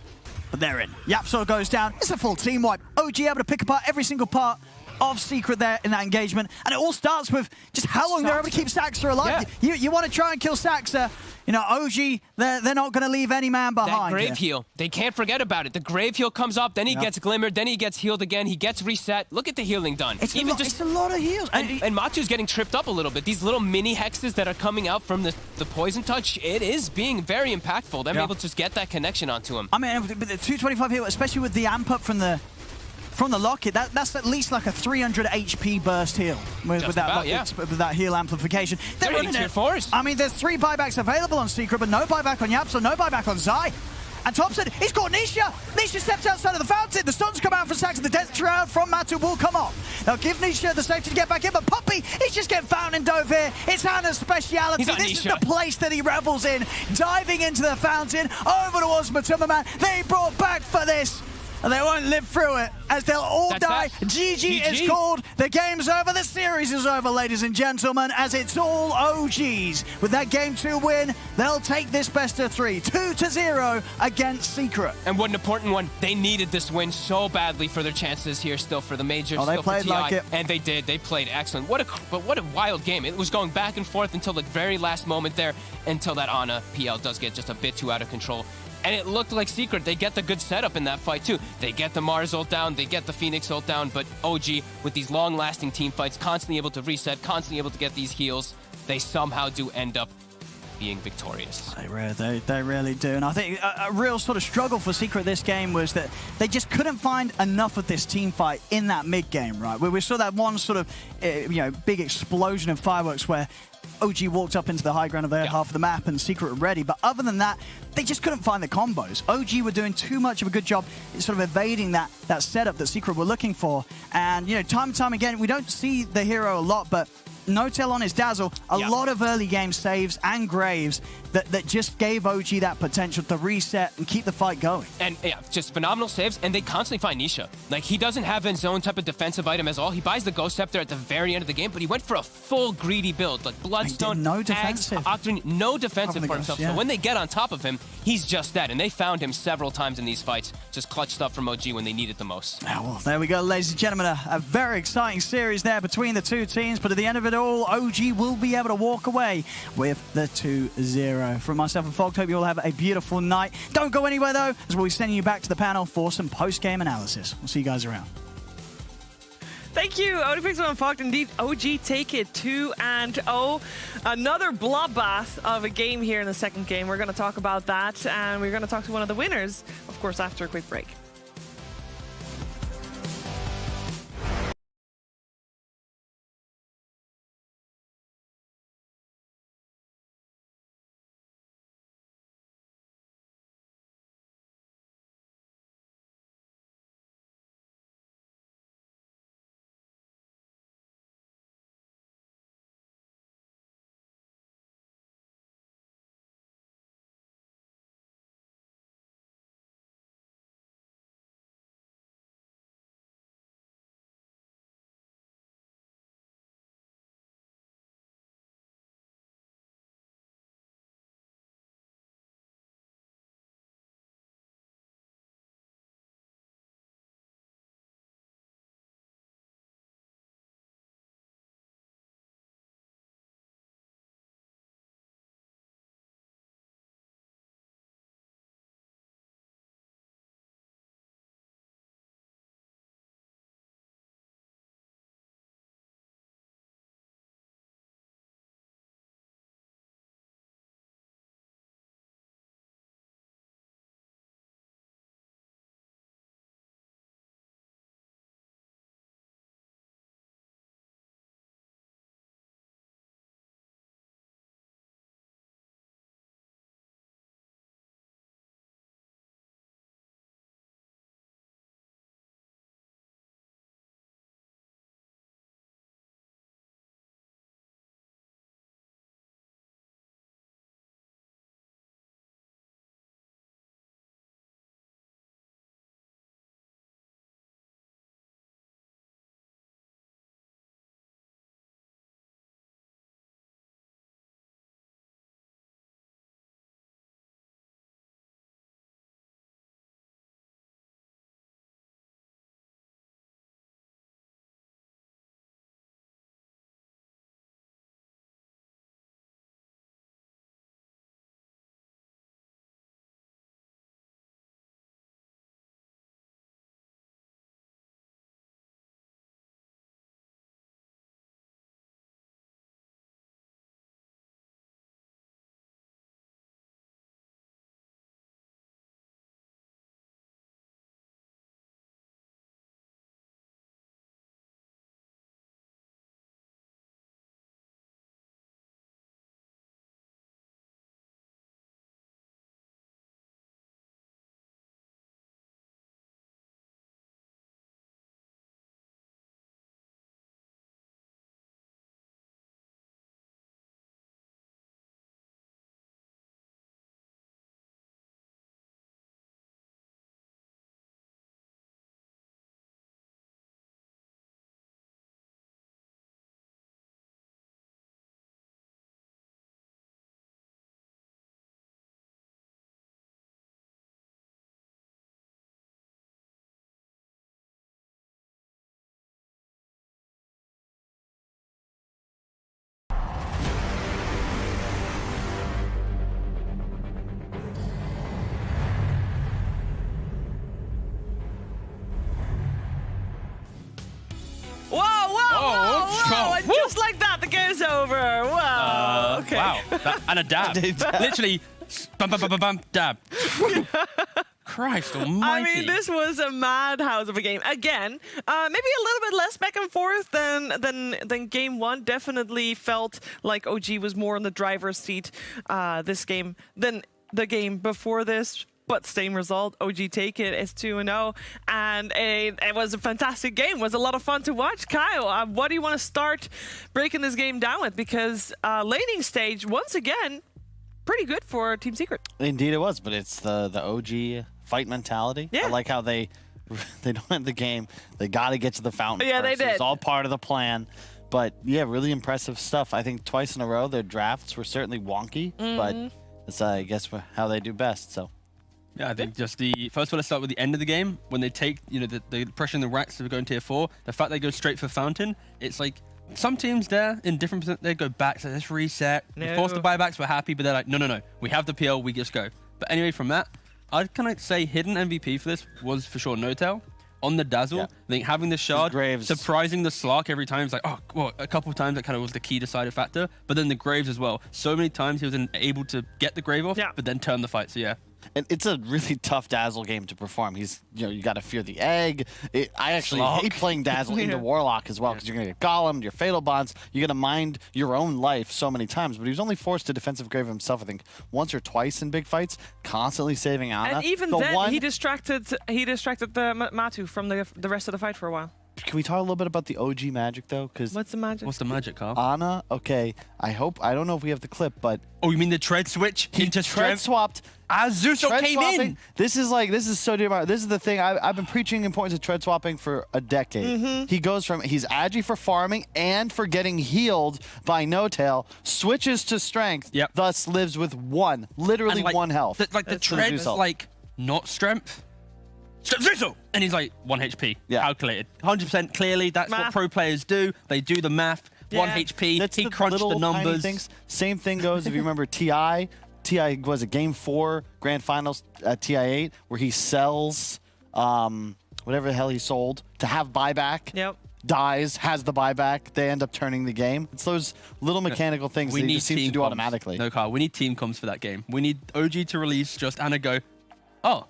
But they're in. Yapsor goes down. It's a full team wipe. OG able to pick apart every single part of Secret there in that engagement. And it all starts with just how long they're able to keep Saxa alive. Yeah. You want to try and kill Saxa. You know, OG, they're not going to leave any man behind. That grave here. heal, they can't forget about it. The grave heal comes up, then he gets glimmered, then he gets healed again, he gets reset. Look at the healing done. It's a lot of heals. And Matu's getting tripped up a little bit. These little mini hexes that are coming out from the poison touch, it is being very impactful. Them able to just get that connection onto him. I mean, with the 225 heal, especially with the amp up from the locket, that's at least like a 300 HP burst heal with that heal amplification. They're hitting running tier it. fours. I mean, there's 3 buybacks available on Secret, but no buyback on Yapso, no buyback on Zai. And Thompson, he's got Nisha. Nisha steps outside of the fountain. The stuns come out from Sax, and the death shroud from Matu will come off. They'll give Nisha the safety to get back in, but Puppey, he's just getting fountain dove here. It's Hannah's speciality. This is the place that he revels in. Diving into the fountain, over towards Matuma. They brought back for this. And they won't live through it, as they'll all die. GG is called. The game's over. The series is over, ladies and gentlemen, as it's all OGs. With that Game 2 win, they'll take this best of 3, 2-0 against Secret. And what an important one. They needed this win so badly for their chances here still for the major. Oh, they played like it. And they did. They played excellent. But what a wild game. It was going back and forth until the very last moment there, until that Ana PL does get just a bit too out of control. And it looked like Secret, they get the good setup in that fight too. They get the Mars ult down, they get the Phoenix ult down, but OG, with these long-lasting team fights, constantly able to reset, constantly able to get these heals, they somehow do end up being victorious. They really do. And I think a real sort of struggle for Secret this game was that they just couldn't find enough of this team fight in that mid-game, right? Where we saw that one sort of, big explosion of fireworks where OG walked up into the high ground of their half of the map and Secret were ready. But other than that, they just couldn't find the combos. OG were doing too much of a good job sort of evading that setup that Secret were looking for. And, time and time again, we don't see the hero a lot, but No-Tail on his Dazzle, a lot of early game saves and Graves that just gave OG that potential to reset and keep the fight going. And just phenomenal saves, and they constantly find Nisha. Like, he doesn't have his own type of defensive item as all. He buys the Ghost Scepter at the very end of the game, but he went for a full greedy build. Like, Bloodstone, no defensive. Octarine, no defensive for himself. Yeah. So when they get on top of him, he's just that. And they found him several times in these fights, just clutch stuff from OG when they need it the most. Well, there we go, ladies and gentlemen. A very exciting series there between the two teams, but at the end of it all, OG will be able to walk away with the 2-0. From myself and Fog, hope you all have a beautiful night. Don't go anywhere, though, as we'll be sending you back to the panel for some post-game analysis. We'll see you guys around. Thank you, Odipixel and Fogged. Indeed, OG take it 2-0. Another bloodbath of a game here in the second game. We're going to talk about that, and we're going to talk to one of the winners, of course, after a quick break. whoa. And just like that, the game's over. Wow. Okay. Wow. And a dab. Literally, bum, bum, bum, bum, bum, dab. Christ almighty. I mean, this was a madhouse of a game. Again, maybe a little bit less back and forth than game one. Definitely felt like OG was more in the driver's seat this game than the game before this. But same result, OG take it, it's 2-0, and it was a fantastic game. It was a lot of fun to watch. Kyle, what do you want to start breaking this game down with? Because laning stage, once again, pretty good for Team Secret. Indeed it was, but it's the OG fight mentality. Yeah. I like how they don't end the game. They got to get to the fountain Yeah, first. they did. It's all part of the plan. But yeah, really impressive stuff. I think twice in a row their drafts were certainly wonky, but it's I guess how they do best. So. Yeah, I think just first of all, let's start with the end of the game. When they take, the pressure in the racks to go in tier 4, the fact they go straight for Fountain, it's like some teams there in different percent, they go back, so let's reset. No. We forced the buybacks, we're happy, but they're like, no, we have the PL, we just go. But anyway, from that, I'd kind of say hidden MVP for this was for sure No-Tail. On the Dazzle, I think having the shard, surprising the Slark every time, it's like, oh, well, a couple of times that kind of was the key deciding factor. But then the Graves as well. So many times he was able to get the Grave off, but then turn the fight, so yeah. And it's a really tough Dazzle game to perform. You got to fear the egg. I actually hate playing Dazzle into Warlock as well because you're going to get Golem, your Fatal Bonds. You're going to mind your own life so many times. But he was only forced to defensive grave himself, I think, once or twice in big fights, constantly saving Ana. And even then, he distracted the Matu from the rest of the fight for a while. Can we talk a little bit about the OG magic, though? What's the magic? What's the magic, Carl? Ana, okay. I don't know if we have the clip, but... Oh, you mean the tread switch? He tread swapped. As Zeus came in. This is so dear. This is the thing. I've been preaching the importance of tread swapping for a decade. He goes from, he's agi for farming and for getting healed by No-Tail, switches to strength, thus lives with literally one health. The tread is like not strength. And he's like 1 HP. Calculated. 100% clearly. That's what pro players do. They do the math. 1 HP. He crunched the numbers. Things. Same thing goes if you remember TI. TI was a game 4 grand finals at TI8 where he sells whatever the hell he sold to have buyback. Dies, has the buyback. They end up turning the game. It's those little mechanical things that he just seems to do automatically. No, Carl. We need team comms for that game. We need OG to release just Ana go, oh,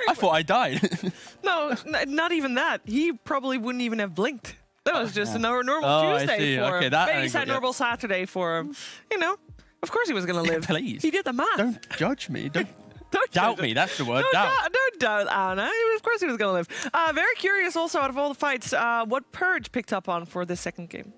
I thought I died. No, not even that. He probably wouldn't even have blinked. That was just a normal Tuesday for him. Maybe he said normal Saturday for him. Of course he was going to live. Please. He did the math. Don't judge me. Don't doubt me. That's the word. Don't doubt Ana. Of course he was going to live. Very curious also, out of all the fights, what Purge picked up on for this second game.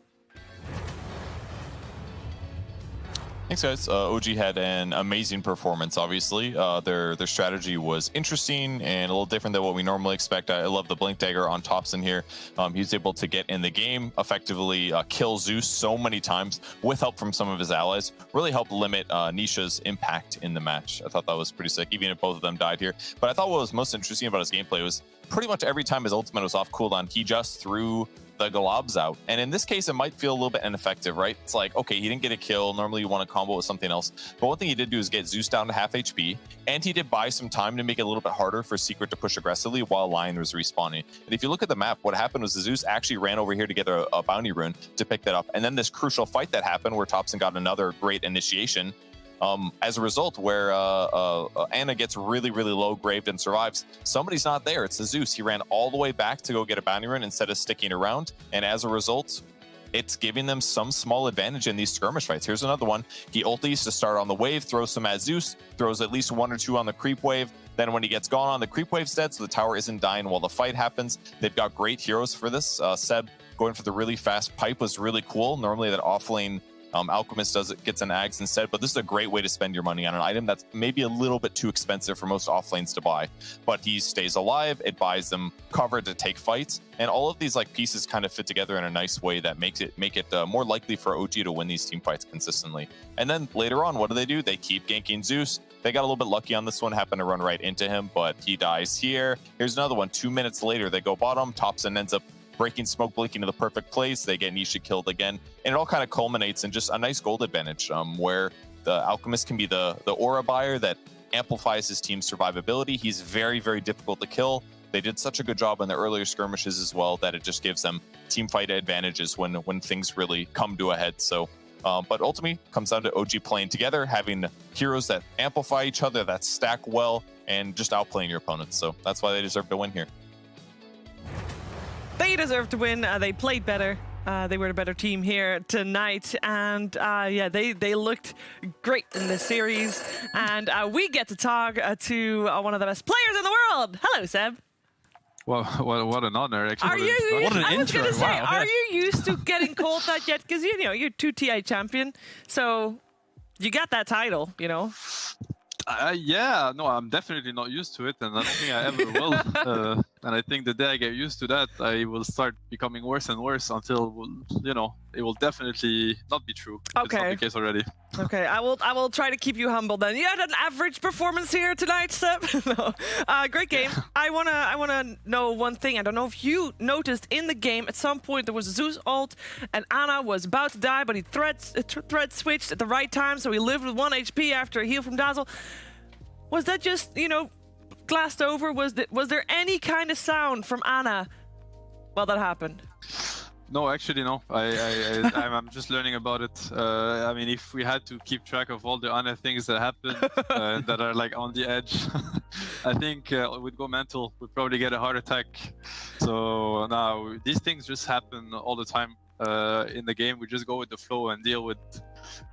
Thanks, guys. OG had an amazing performance, obviously. Their strategy was interesting and a little different than what we normally expect. I love the Blink Dagger on Thompson here. He was able to get in the game, effectively kill Zeus so many times with help from some of his allies. Really helped limit Nisha's impact in the match. I thought that was pretty sick, even if both of them died here. But I thought what was most interesting about his gameplay was pretty much every time his ultimate was off cooldown, he just threw the globs out. And in this case, it might feel a little bit ineffective, right? It's like, okay, he didn't get a kill. Normally you want to combo with something else. But one thing he did do is get Zeus down to half HP, and he did buy some time to make it a little bit harder for Secret to push aggressively while Lion was respawning. And if you look at the map, what happened was the Zeus actually ran over here to get a bounty rune to pick that up. And then this crucial fight that happened where Thompson got another great initiation. As a result, where Ana gets really, really low graved and survives, somebody's not there. It's the Zeus. He ran all the way back to go get a bounty run instead of sticking around. And as a result, it's giving them some small advantage in these skirmish fights. Here's another one. He ultis to start on the wave, throws some at Zeus, throws at least 1 or 2 on the creep wave. Then when he gets gone on, the creep wave's dead, so the tower isn't dying while the fight happens. They've got great heroes for this. Seb going for the really fast pipe was really cool. Normally that offlane Alchemist gets an Ags instead, but this is a great way to spend your money on an item that's maybe a little bit too expensive for most offlanes to buy. But he stays alive, it buys them cover to take fights, and all of these pieces kind of fit together in a nice way that make it more likely for OG to win these team fights consistently. And then later on, what do? They keep ganking Zeus. They got a little bit lucky on this one, happened to run right into him, but he dies here. Here's another one. 2 minutes later, they go bottom. Thompson ends up breaking smoke blinking to the perfect place. They get Nisha killed again, and it all kind of culminates in just a nice gold advantage where the Alchemist can be the aura buyer that amplifies his team's survivability. He's very, very difficult to kill. they did such a good job on the earlier skirmishes as well that it just gives them team fight advantages when things really come to a head. So, but ultimately comes down to OG playing together, having heroes that amplify each other, that stack well, and just outplaying your opponents. So that's why they deserve to win here. They deserve to win. They played better. They were the better team here tonight, and yeah, they looked great in this series. And we get to talk to one of the best players in the world. Hello, Seb. Well, what an honor! Actually, Are you? What an I was intro! gonna say, Wow. are you used to getting called that yet? Because you know you're 2 TI champion, so you got that title. You know. Yeah, no, I'm definitely not used to it, and I don't think I ever will. And I think the day I get used to that, I will start becoming worse and worse until, you know, it will definitely not be true. If it's not the case already. Okay, I will try to keep you humble then. You had an average performance here tonight, Seb. No. Great game. Yeah. I wanna know one thing. I don't know if you noticed in the game at some point there was a Zeus ult and Ana was about to die, but he thread switched at the right time, so he lived with 1 HP after a heal from Dazzle. Was that just, you know, glassed over? Was there any kind of sound from Ana while that happened? No, actually, no. I'm just learning about it. I mean, if we had to keep track of all the Ana things that happen that are like on the edge, I think we'd go mental. We'd probably get a heart attack. So now these things just happen all the time in the game. We just go with the flow and deal with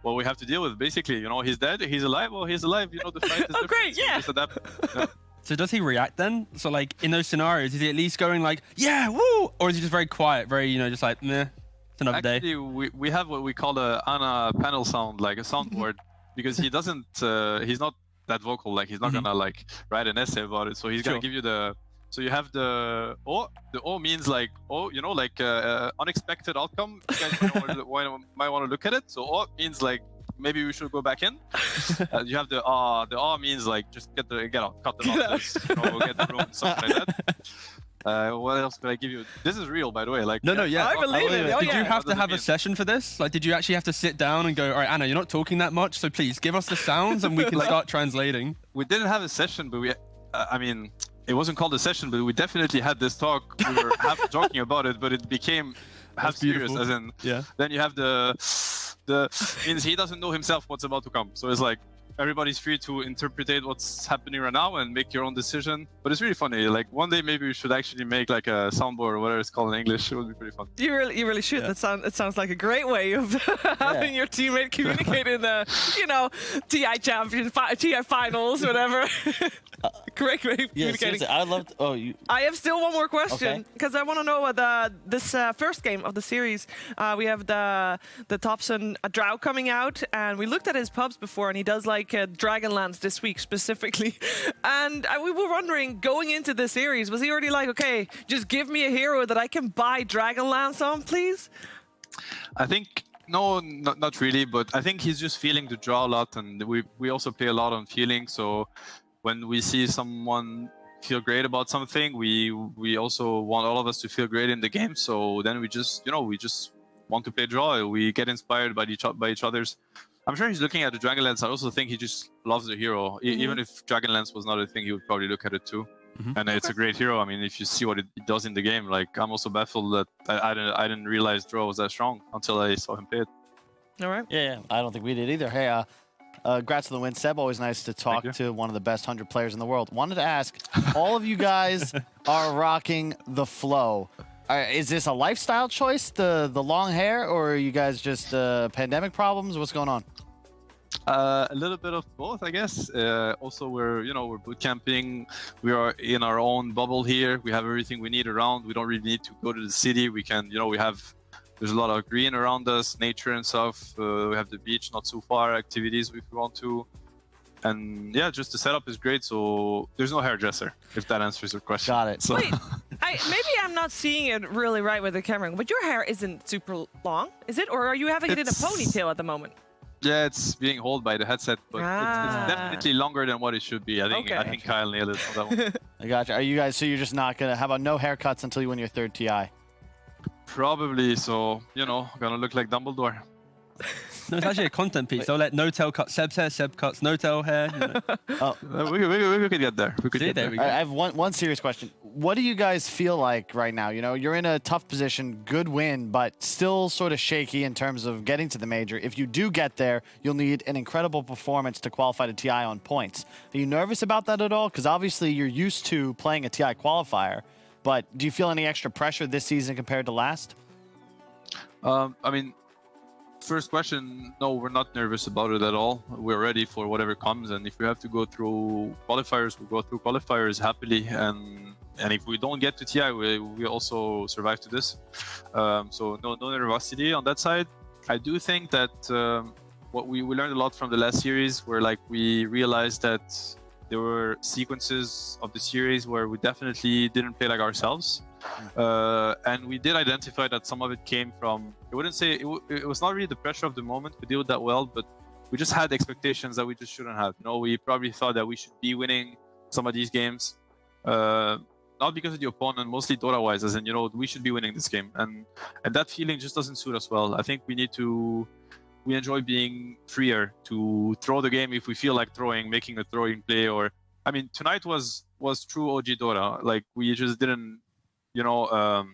what we have to deal with. Basically, you know, he's dead, he's alive. Well, he's alive. You know, the fight is different. Great, yeah. So just adapt. Yeah. So does he react then? So like in those scenarios, is he at least going like, yeah, woo? Or is he just very quiet, very, you know, just like, meh, it's another day? Actually, we have what we call a Ana panel sound, like a soundboard, because he doesn't, he's not that vocal, like he's not gonna like write an essay about it. So he's gonna give you so you have the O means like, you know, like unexpected outcome. You guys might want to look at it. So O means like, maybe we should go back in. You have the A means like just get out, cut them off, you know, get the room, something like that. What else could I give you? This is real, by the way. Like no, yeah. I believe it. Did you have to have a session for this? Like, did you actually have to sit down and go, all right, Ana, you're not talking that much, so please give us the sounds and we can start translating? We didn't have a session, but I mean, it wasn't called a session, but we definitely had this talk. We were half joking about it, but it became half serious, as in, then you have the means he doesn't know himself what's about to come. So it's like everybody's free to interpret what's happening right now and make your own decision. But it's really funny. Like one day maybe we should actually make like a soundboard or whatever it's called in English. It would be pretty fun. You really should. Yeah. It sounds like a great way of having your teammate communicate in the, you know, TI champions, TI finals, whatever. Great way of communicating. I love. I have still one more question because I want to know this first game of the series. We have the Thompson Drow coming out, and we looked at his pubs before, and he does like Dragonlance this week specifically. And we were wondering, going into the series, was he already like, okay, just give me a hero that I can buy Dragonlance on, please? I think. No, not really, but I think he's just feeling the draw a lot, and we also play a lot on feeling. So when we see someone feel great about something, we also want all of us to feel great in the game. So then we just want to play draw. We get inspired by each other's. I'm sure he's looking at the Dragonlance. I also think he just loves the hero. Even if Dragonlance was not a thing, he would probably look at it too. And it's a great hero. I mean, if you see what it does in the game, like I'm also baffled that I didn't realize draw was that strong until I saw him play it. All right. Yeah, I don't think we did either. Hey, congrats to the win, Seb. Always nice to talk to one of the best 100 players in the world. Wanted to ask, all of you guys are rocking the flow. Is this a lifestyle choice, the long hair, or are you guys just pandemic problems? What's going on? A little bit of both, I guess. Also, we're boot camping. We are in our own bubble here. We have everything we need around. We don't really need to go to the city. We can, there's a lot of green around us, nature and stuff. We have the beach not so far, activities if we want to. And yeah, just the setup is great. So there's no hairdresser, if that answers your question. Got it. So. Wait, maybe I'm not seeing it really right with the camera, but your hair isn't super long, is it? Or are you having it in a ponytail at the moment? Yeah, it's being held by the headset, but it's definitely longer than what it should be. I think Kyle nailed it on that one. I gotcha. Are you guys, so you're just not gonna, how about no haircuts until you win your 3rd TI? Probably, so, gonna look like Dumbledore. No, it's actually a content piece. They'll let No-Tail cut Seb's hair, Seb cuts No-Tail hair. You know. We could get there. We could See, get there there. we go. I have one serious question. What do you guys feel like right now? You know, you're in a tough position, good win, but still sort of shaky in terms of getting to the major. If you do get there, you'll need an incredible performance to qualify to TI on points. Are you nervous about that at all? Because obviously you're used to playing a TI qualifier, but do you feel any extra pressure this season compared to last? I mean, first question, no, we're not nervous about it at all. We're ready for whatever comes, and if we have to go through qualifiers, we'll go through qualifiers happily. And if we don't get to TI, we also survive to this. So no nervosity on that side. I do think that what we learned a lot from the last series, where like we realized that there were sequences of the series where we definitely didn't play like ourselves. And we did identify that some of it came from, I wouldn't say, it was not really the pressure of the moment, we did that well, but we just had expectations that we just shouldn't have. You know, we probably thought that we should be winning some of these games, not because of the opponent, mostly Dota-wise, as in, you know, we should be winning this game. And that feeling just doesn't suit us well. I think we enjoy being freer to throw the game if we feel like throwing, making a throwing play, or, I mean, tonight was true OG Dota. Like, we just didn't, you know,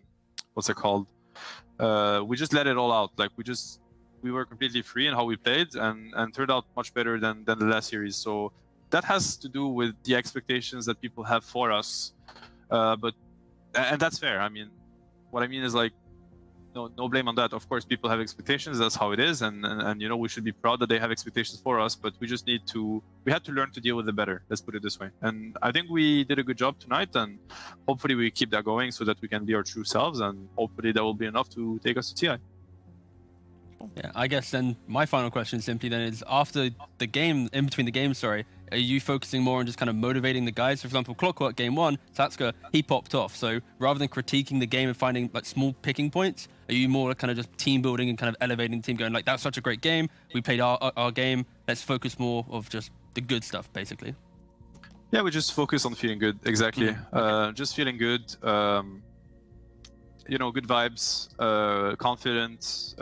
what's it called? We just let it all out. Like, we were completely free in how we played, and turned out much better than the last series. So that has to do with the expectations that people have for us. And that's fair. I mean, what I mean is, like, no blame on that. Of course, people have expectations. That's how it is, and you know, we should be proud that they have expectations for us. But we just had to learn to deal with it better. Let's put it this way. And I think we did a good job tonight, and hopefully we keep that going so that we can be our true selves, and hopefully that will be enough to take us to TI. Yeah, I guess then my final question simply then is, after the game, in between the games, sorry, are you focusing more on just kind of motivating the guys? For example, Clockwork game 1, Satsuka, he popped off. So rather than critiquing the game and finding like small picking points, are you more kind of just team building and kind of elevating the team, going like, that's such a great game, we played our game, let's focus more of just the good stuff, basically? Yeah, we just focus on feeling good, exactly. Just feeling good, you know, good vibes, confident,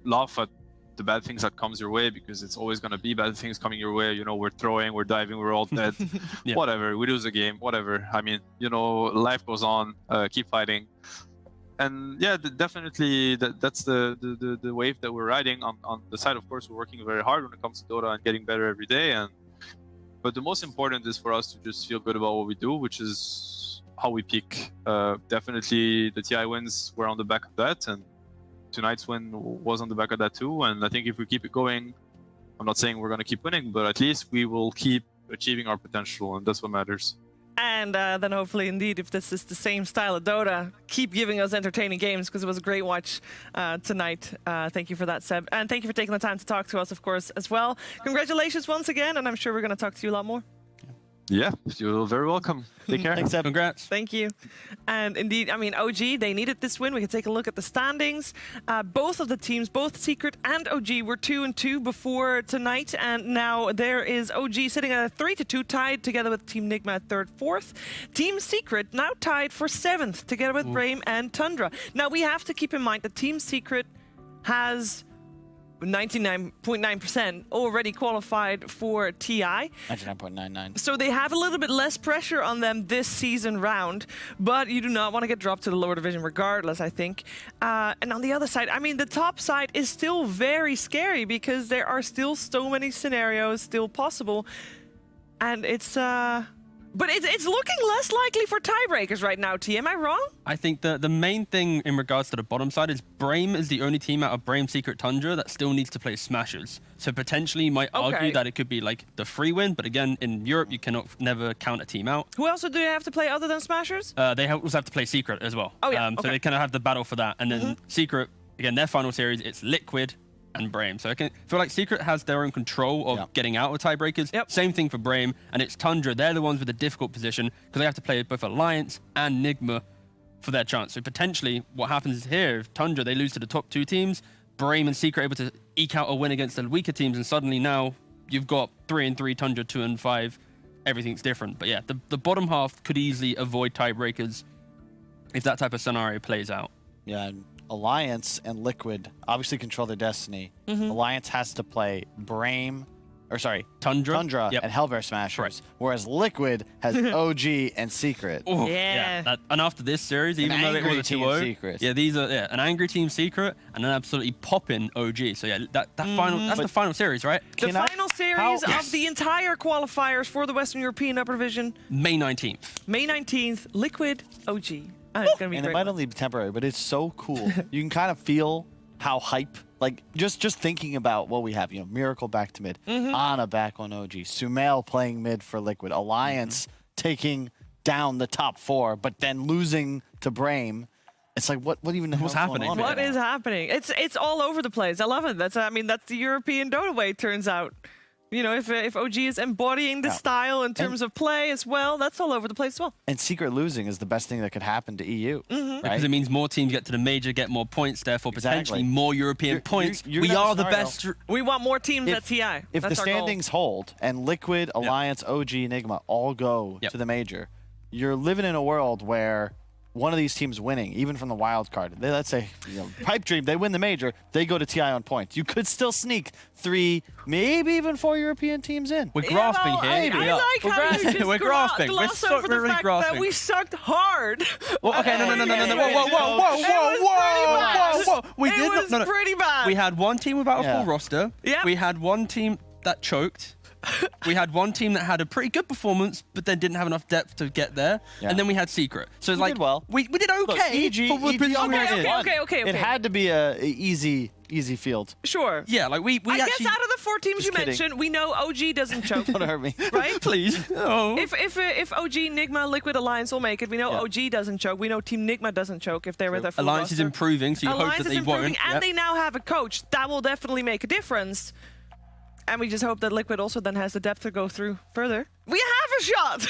laugh at the bad things that comes your way, because it's always going to be bad things coming your way. You know, we're throwing, we're diving, we're all dead. Yeah. Whatever, we lose a game, whatever. I mean, you know, life goes on, keep fighting. And yeah, definitely that's the wave that we're riding. On the side, of course, we're working very hard when it comes to Dota and getting better every day. But the most important is for us to just feel good about what we do, which is how we peak. Definitely the TI wins were on the back of that, and tonight's win was on the back of that too. And I think if we keep it going, I'm not saying we're going to keep winning, but at least we will keep achieving our potential, and that's what matters. And then hopefully, indeed, if this is the same style of Dota, keep giving us entertaining games, because it was a great watch tonight. Thank you for that, Seb. And thank you for taking the time to talk to us, of course, as well. Congratulations once again, and I'm sure we're going to talk to you a lot more. Yeah, you're very welcome. Take care. Thanks, Seb. Congrats. Thank you. And indeed, I mean, OG, they needed this win. We can take a look at the standings. Both of the teams, both Secret and OG, were 2-2 before tonight. And now there is OG sitting at a 3-2, tied together with Team Nigma at 3rd, 4th. Team Secret now tied for 7th, together with Brame and Tundra. Now, we have to keep in mind that Team Secret has 99.9% already qualified for TI. 99.99. So they have a little bit less pressure on them this season round, but you do not want to get dropped to the lower division regardless, I think. And on the other side, I mean, the top side is still very scary, because there are still so many scenarios still possible. And it's but it's looking less likely for tiebreakers right now, T. Am I wrong? I think the main thing in regards to the bottom side is Brame is the only team out of Brame Secret Tundra that still needs to play Smashers. So potentially you might argue that it could be like the free win, but again, in Europe, you cannot never count a team out. Who else do you have to play other than Smashers? They also have to play Secret as well. Oh, yeah. So they kind of have the battle for that. And then Secret, again, their final series, it's Liquid and Brame. So I feel like Secret has their own control of getting out of tiebreakers. Same thing for Brame, and it's Tundra. They're the ones with the difficult position, because they have to play both Alliance and Nigma for their chance. So potentially what happens here, if Tundra, they lose to the top 2 teams, Brame and Secret are able to eke out a win against the weaker teams, and suddenly now you've got 3-3, Tundra 2-5. Everything's different. But yeah, the bottom half could easily avoid tiebreakers if that type of scenario plays out. Yeah, Alliance and Liquid obviously control their destiny. Alliance has to play Tundra Yep. and Hellbear Smashers, Correct. whereas Liquid has OG and Secret. Oh, Yeah. And after this series, even though it angry was a Team 2-0, Secret. yeah, these are an angry Team Secret and an absolutely popping OG. So yeah, that's the final series, right? The final series of the entire qualifiers for the Western European Upper Division, May 19th. May 19th, Liquid OG. It's gonna be And great. it might only be temporary, but it's so cool. You can kind of feel how hype, like just thinking about what we have. You know, Miracle back to mid, Ana back on OG, Sumail playing mid for Liquid, Alliance taking down the top 4, but then losing to Brame. It's like what even What's what's happening? Going on What right is now? happening? It's all over the place. I love it. That's the European Dota way. It turns out, you know, if OG is embodying the style in terms of play as well, that's all over the place as well. And Secret losing is the best thing that could happen to EU, Because right? it means more teams get to the major, get more points, therefore potentially Exactly. more European points. you're We gonna are the start best. We want more teams If- at TI. If That's the our goal. standings hold and Liquid, Alliance, OG, Enigma all go Yep. to the major, you're living in a world where one of these teams winning, even from the wild card. Let's say, Pipe Dream, they win the major, they go to TI on points. You could still sneak 3, maybe even 4 European teams in. We're grasping here. I We are. like We're how you grasping. just We're grasping. We're gloss so over the really fact grasping. that we sucked hard. Well, okay, no. Whoa. We It did was not. No. pretty bad. We had one team without a full roster. Yep. We had one team that choked. We had one team that had a pretty good performance, but then didn't have enough depth to get there. Yeah. And then we had Secret. So it's We like, did well. we did okay. Look, EG for the position we're in. Okay. It had to be a easy field. Sure. Yeah, like we I actually. guess out of the 4 teams you Just kidding. mentioned, we know OG doesn't choke, Don't hurt me. right? Please. Oh. If OG, Nigma, Liquid, Alliance will make it, we know Yeah. OG doesn't choke. We know Team Nigma doesn't choke if they're with a full Alliance is roster. improving, so you Alliance hope that is they improving, won't. and Yep. they now have a coach. That will definitely make a difference. And we just hope that Liquid also then has the depth to go through further. We have a shot!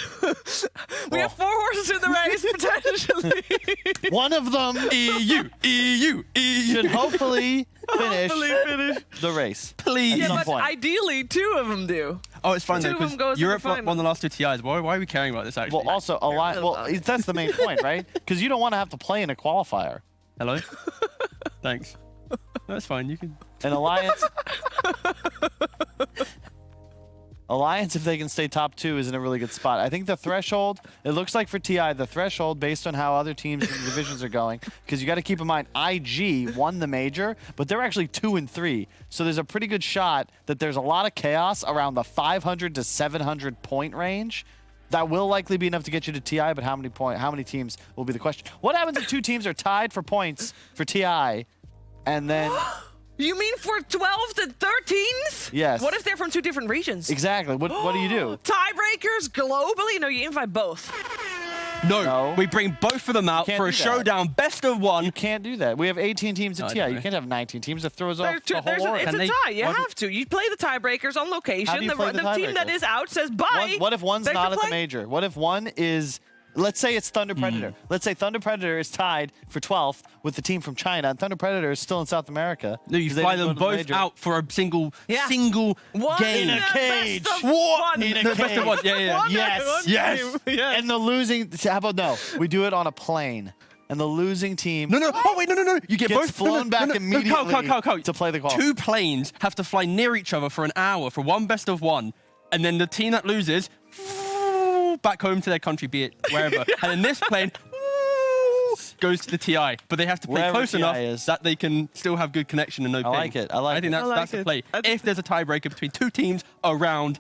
We have 4 horses in the race, potentially. One of them EU. should hopefully finish Finish. the race. Please. At Yeah, some but point. ideally 2 of them do. Oh, it's fine Two though, of them goes because to the Europe final. won the last 2 TIs. Why are we caring about this actually? Well, also, that's the main point, right? Because you don't want to have to play in a qualifier. Hello? Thanks. That's fine, you can. An Alliance, if they can stay top 2, is in a really good spot. I think the threshold, it looks like for TI, the threshold based on how other teams in the divisions are going, because you got to keep in mind, IG won the major, but they're actually 2 and 3. So there's a pretty good shot that there's a lot of chaos around the 500 to 700 point range. That will likely be enough to get you to TI, but how many teams will be the question. What happens if 2 teams are tied for points for TI, and then... You mean for 12 to 13s? Yes. What if they're from 2 different regions? Exactly. What do you do? Tiebreakers globally? No, you invite both. No, we bring both of them out Can't for a do that. showdown, best of 1. You can't do that. We have 18 teams in I TI. know. You can't have 19 teams. That throws off the It's whole org. a tie. You have to. You play the tiebreakers on location. How do you play the team that tiebreakers? is out says bye. What if one's They not can at the play. major? What if one is... Let's say it's Thunder Predator. Let's say Thunder Predator is tied for 12th with the team from China, and Thunder Predator is still in South America. No, you 'cause they fly didn't them go to the both major. out for a single One game. In a cage. Best of What? one. In a No, best of 1. Yeah. One Yes. one Yes. team. Yes. And the losing... How about no? We do it on a plane. And the losing team... No. Oh, wait, no. You get Gets both flown back immediately Carl. to play the qual. 2 planes have to fly near each other for an hour for one best of 1. And then the team that loses... back home to their country, be it wherever. And then this plane goes to the TI, but they have to play Wherever close TI enough is. that they can still have good connection and no ping. like it. I like think it. that's, I like that's the it. play. I think- If there's a tiebreaker between 2 teams around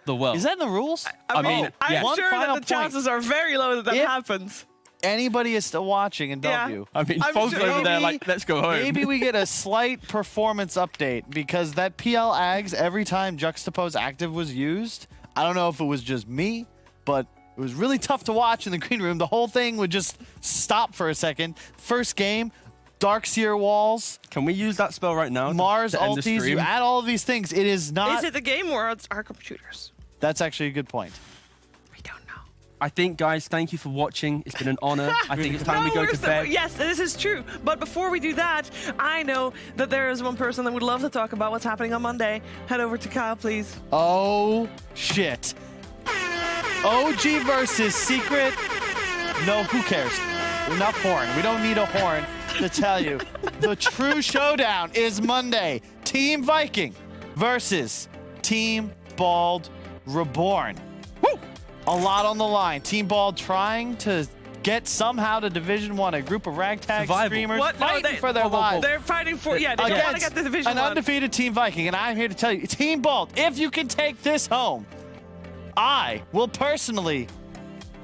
the world. Is that in the rules? I mean, I'm yeah. One sure final that the point. chances are very low that If- happens. Anybody is still watching in Yeah. W. I mean, I'm folks sure- over there Maybe- like, let's go home. Maybe we get a slight performance update because that PL Ags, every time Juxtapose Active was used, I don't know if it was just me, but it was really tough to watch in the green room. The whole thing would just stop for a second. First game, Darkseer walls, Can we use that spell right now? Mars to end the ultis, you stream? add all of these things. It is not... Is it the game or it's our computers? That's actually a good point. We don't know. I think, guys, thank you for watching. It's been an honor. I think it's time we go to bed. Yes, this is true. But before we do that, I know that there is one person that would love to talk about what's happening on Monday. Head over to Kyle, please. Oh, shit. OG versus Secret. No, who cares? Enough horn. We don't need a horn. to tell you, the true showdown is Monday. Team Viking versus Team Bald Reborn. Woo! A lot on the line. Team Bald trying to get somehow to Division 1, a group of ragtag streamers fighting for their lives. They're fighting for, they want to get the Division 1. An undefeated Team Viking, and I'm here to tell you, Team Bald, if you can take this home, I will personally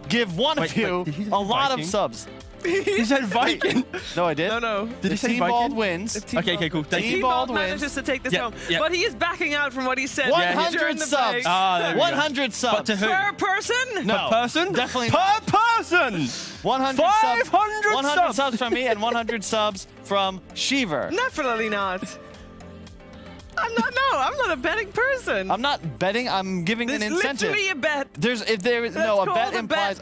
give one of you a lot of subs. He said Viking. No, I did. No. Did he say Team Viking? Bald wins. Okay, cool. Team Bald manages to take this home, but he is backing out from what he said. 100 subs. 100 subs. But to who? Per person? No. Per person? Definitely per person. 100 500 subs. 100 subs from me and 100 subs from Shiver. Definitely not. I'm not a betting person. I'm not betting. I'm giving an incentive. Literally a bet.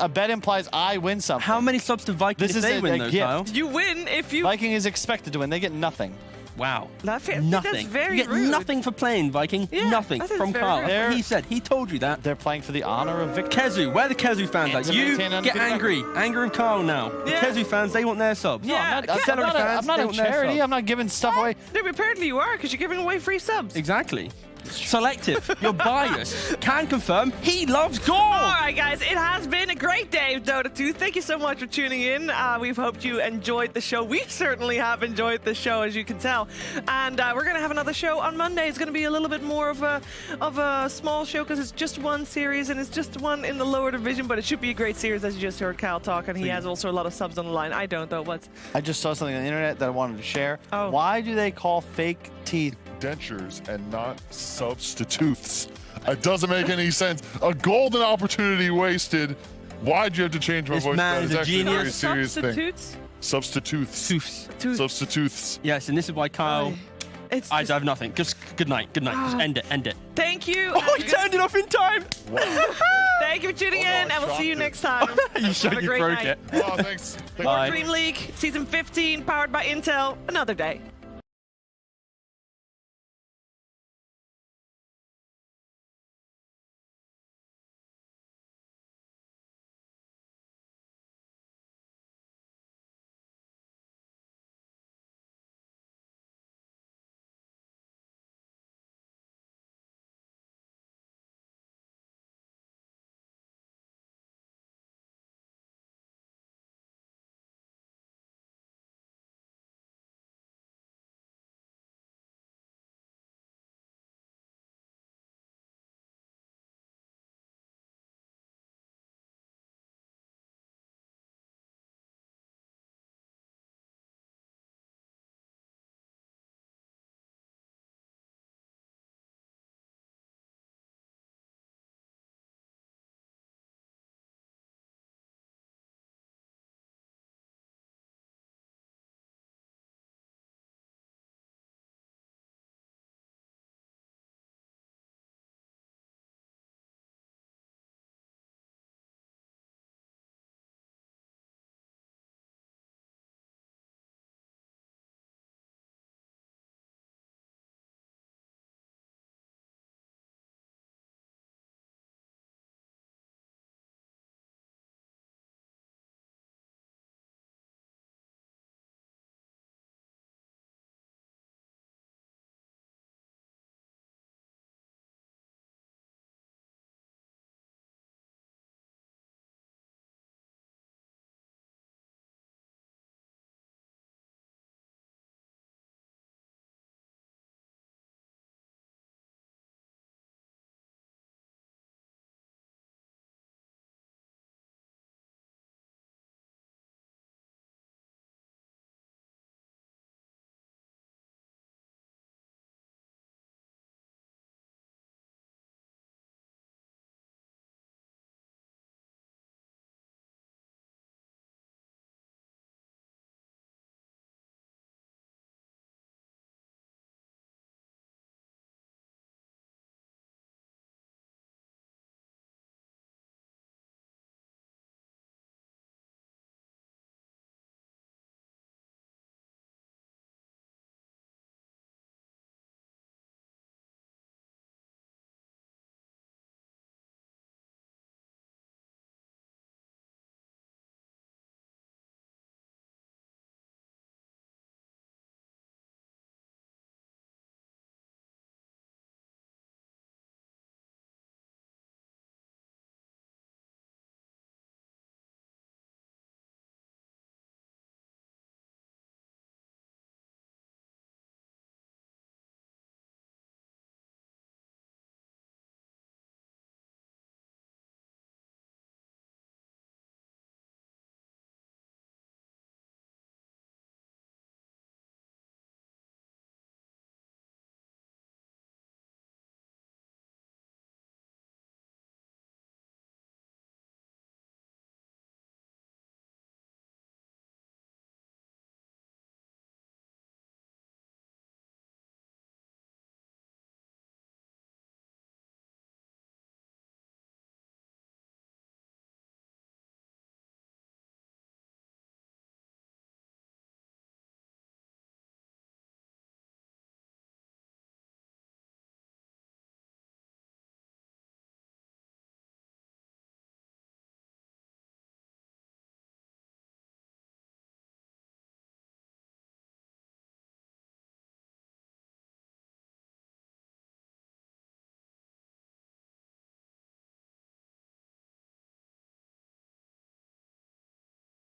A bet implies I win something. How many subs do Viking This is they a win, though, gift. Kyle? You win if you. Viking is expected to win. They get nothing. Wow. Nothing. That's very you get rude. nothing for playing, Viking. Yeah, nothing that is from very Carl. rude. That's what he said. He told you that. They're playing for the honor of victory. Kezu, where are the Kezu fans at? to You maintain get undefeated angry. Angry with Carl now. The Yeah. Kezu fans, they want their subs. Yeah. I'm not a charity. I'm not giving stuff away. No, apparently you are, because you're giving away free subs. Exactly. Selective. You're biased. Can confirm he loves gold. All right, guys, it has been a great day of Dota 2. Thank you so much for tuning in. We've hoped you enjoyed the show. We certainly have enjoyed the show, as you can tell. And we're going to have another show on Monday. It's going to be a little bit more of a small show because it's just one series and it's just one in the lower division. But it should be a great series, as you just heard Kyle talk. And he has also a lot of subs on the line. I don't, though. What's? I just saw something on the internet that I wanted to share. Oh. Why do they call fake teeth dentures and not substitutes? It doesn't make any sense. A golden opportunity wasted. Why'd you have to change my This voice? man That is is a actually a very genius. serious thing. Substitutes? Substitutes. Substitutes. Yes, and this is why Kyle. It's I just- have nothing. Just good night. Good night. Just end it. End it. Thank you. Oh, he turned it off in time. Thank you for tuning in, and we'll see you next time. You Have showed a you great broke night. it. Oh, thanks. More DreamLeague, Season 15, powered by Intel. Another day.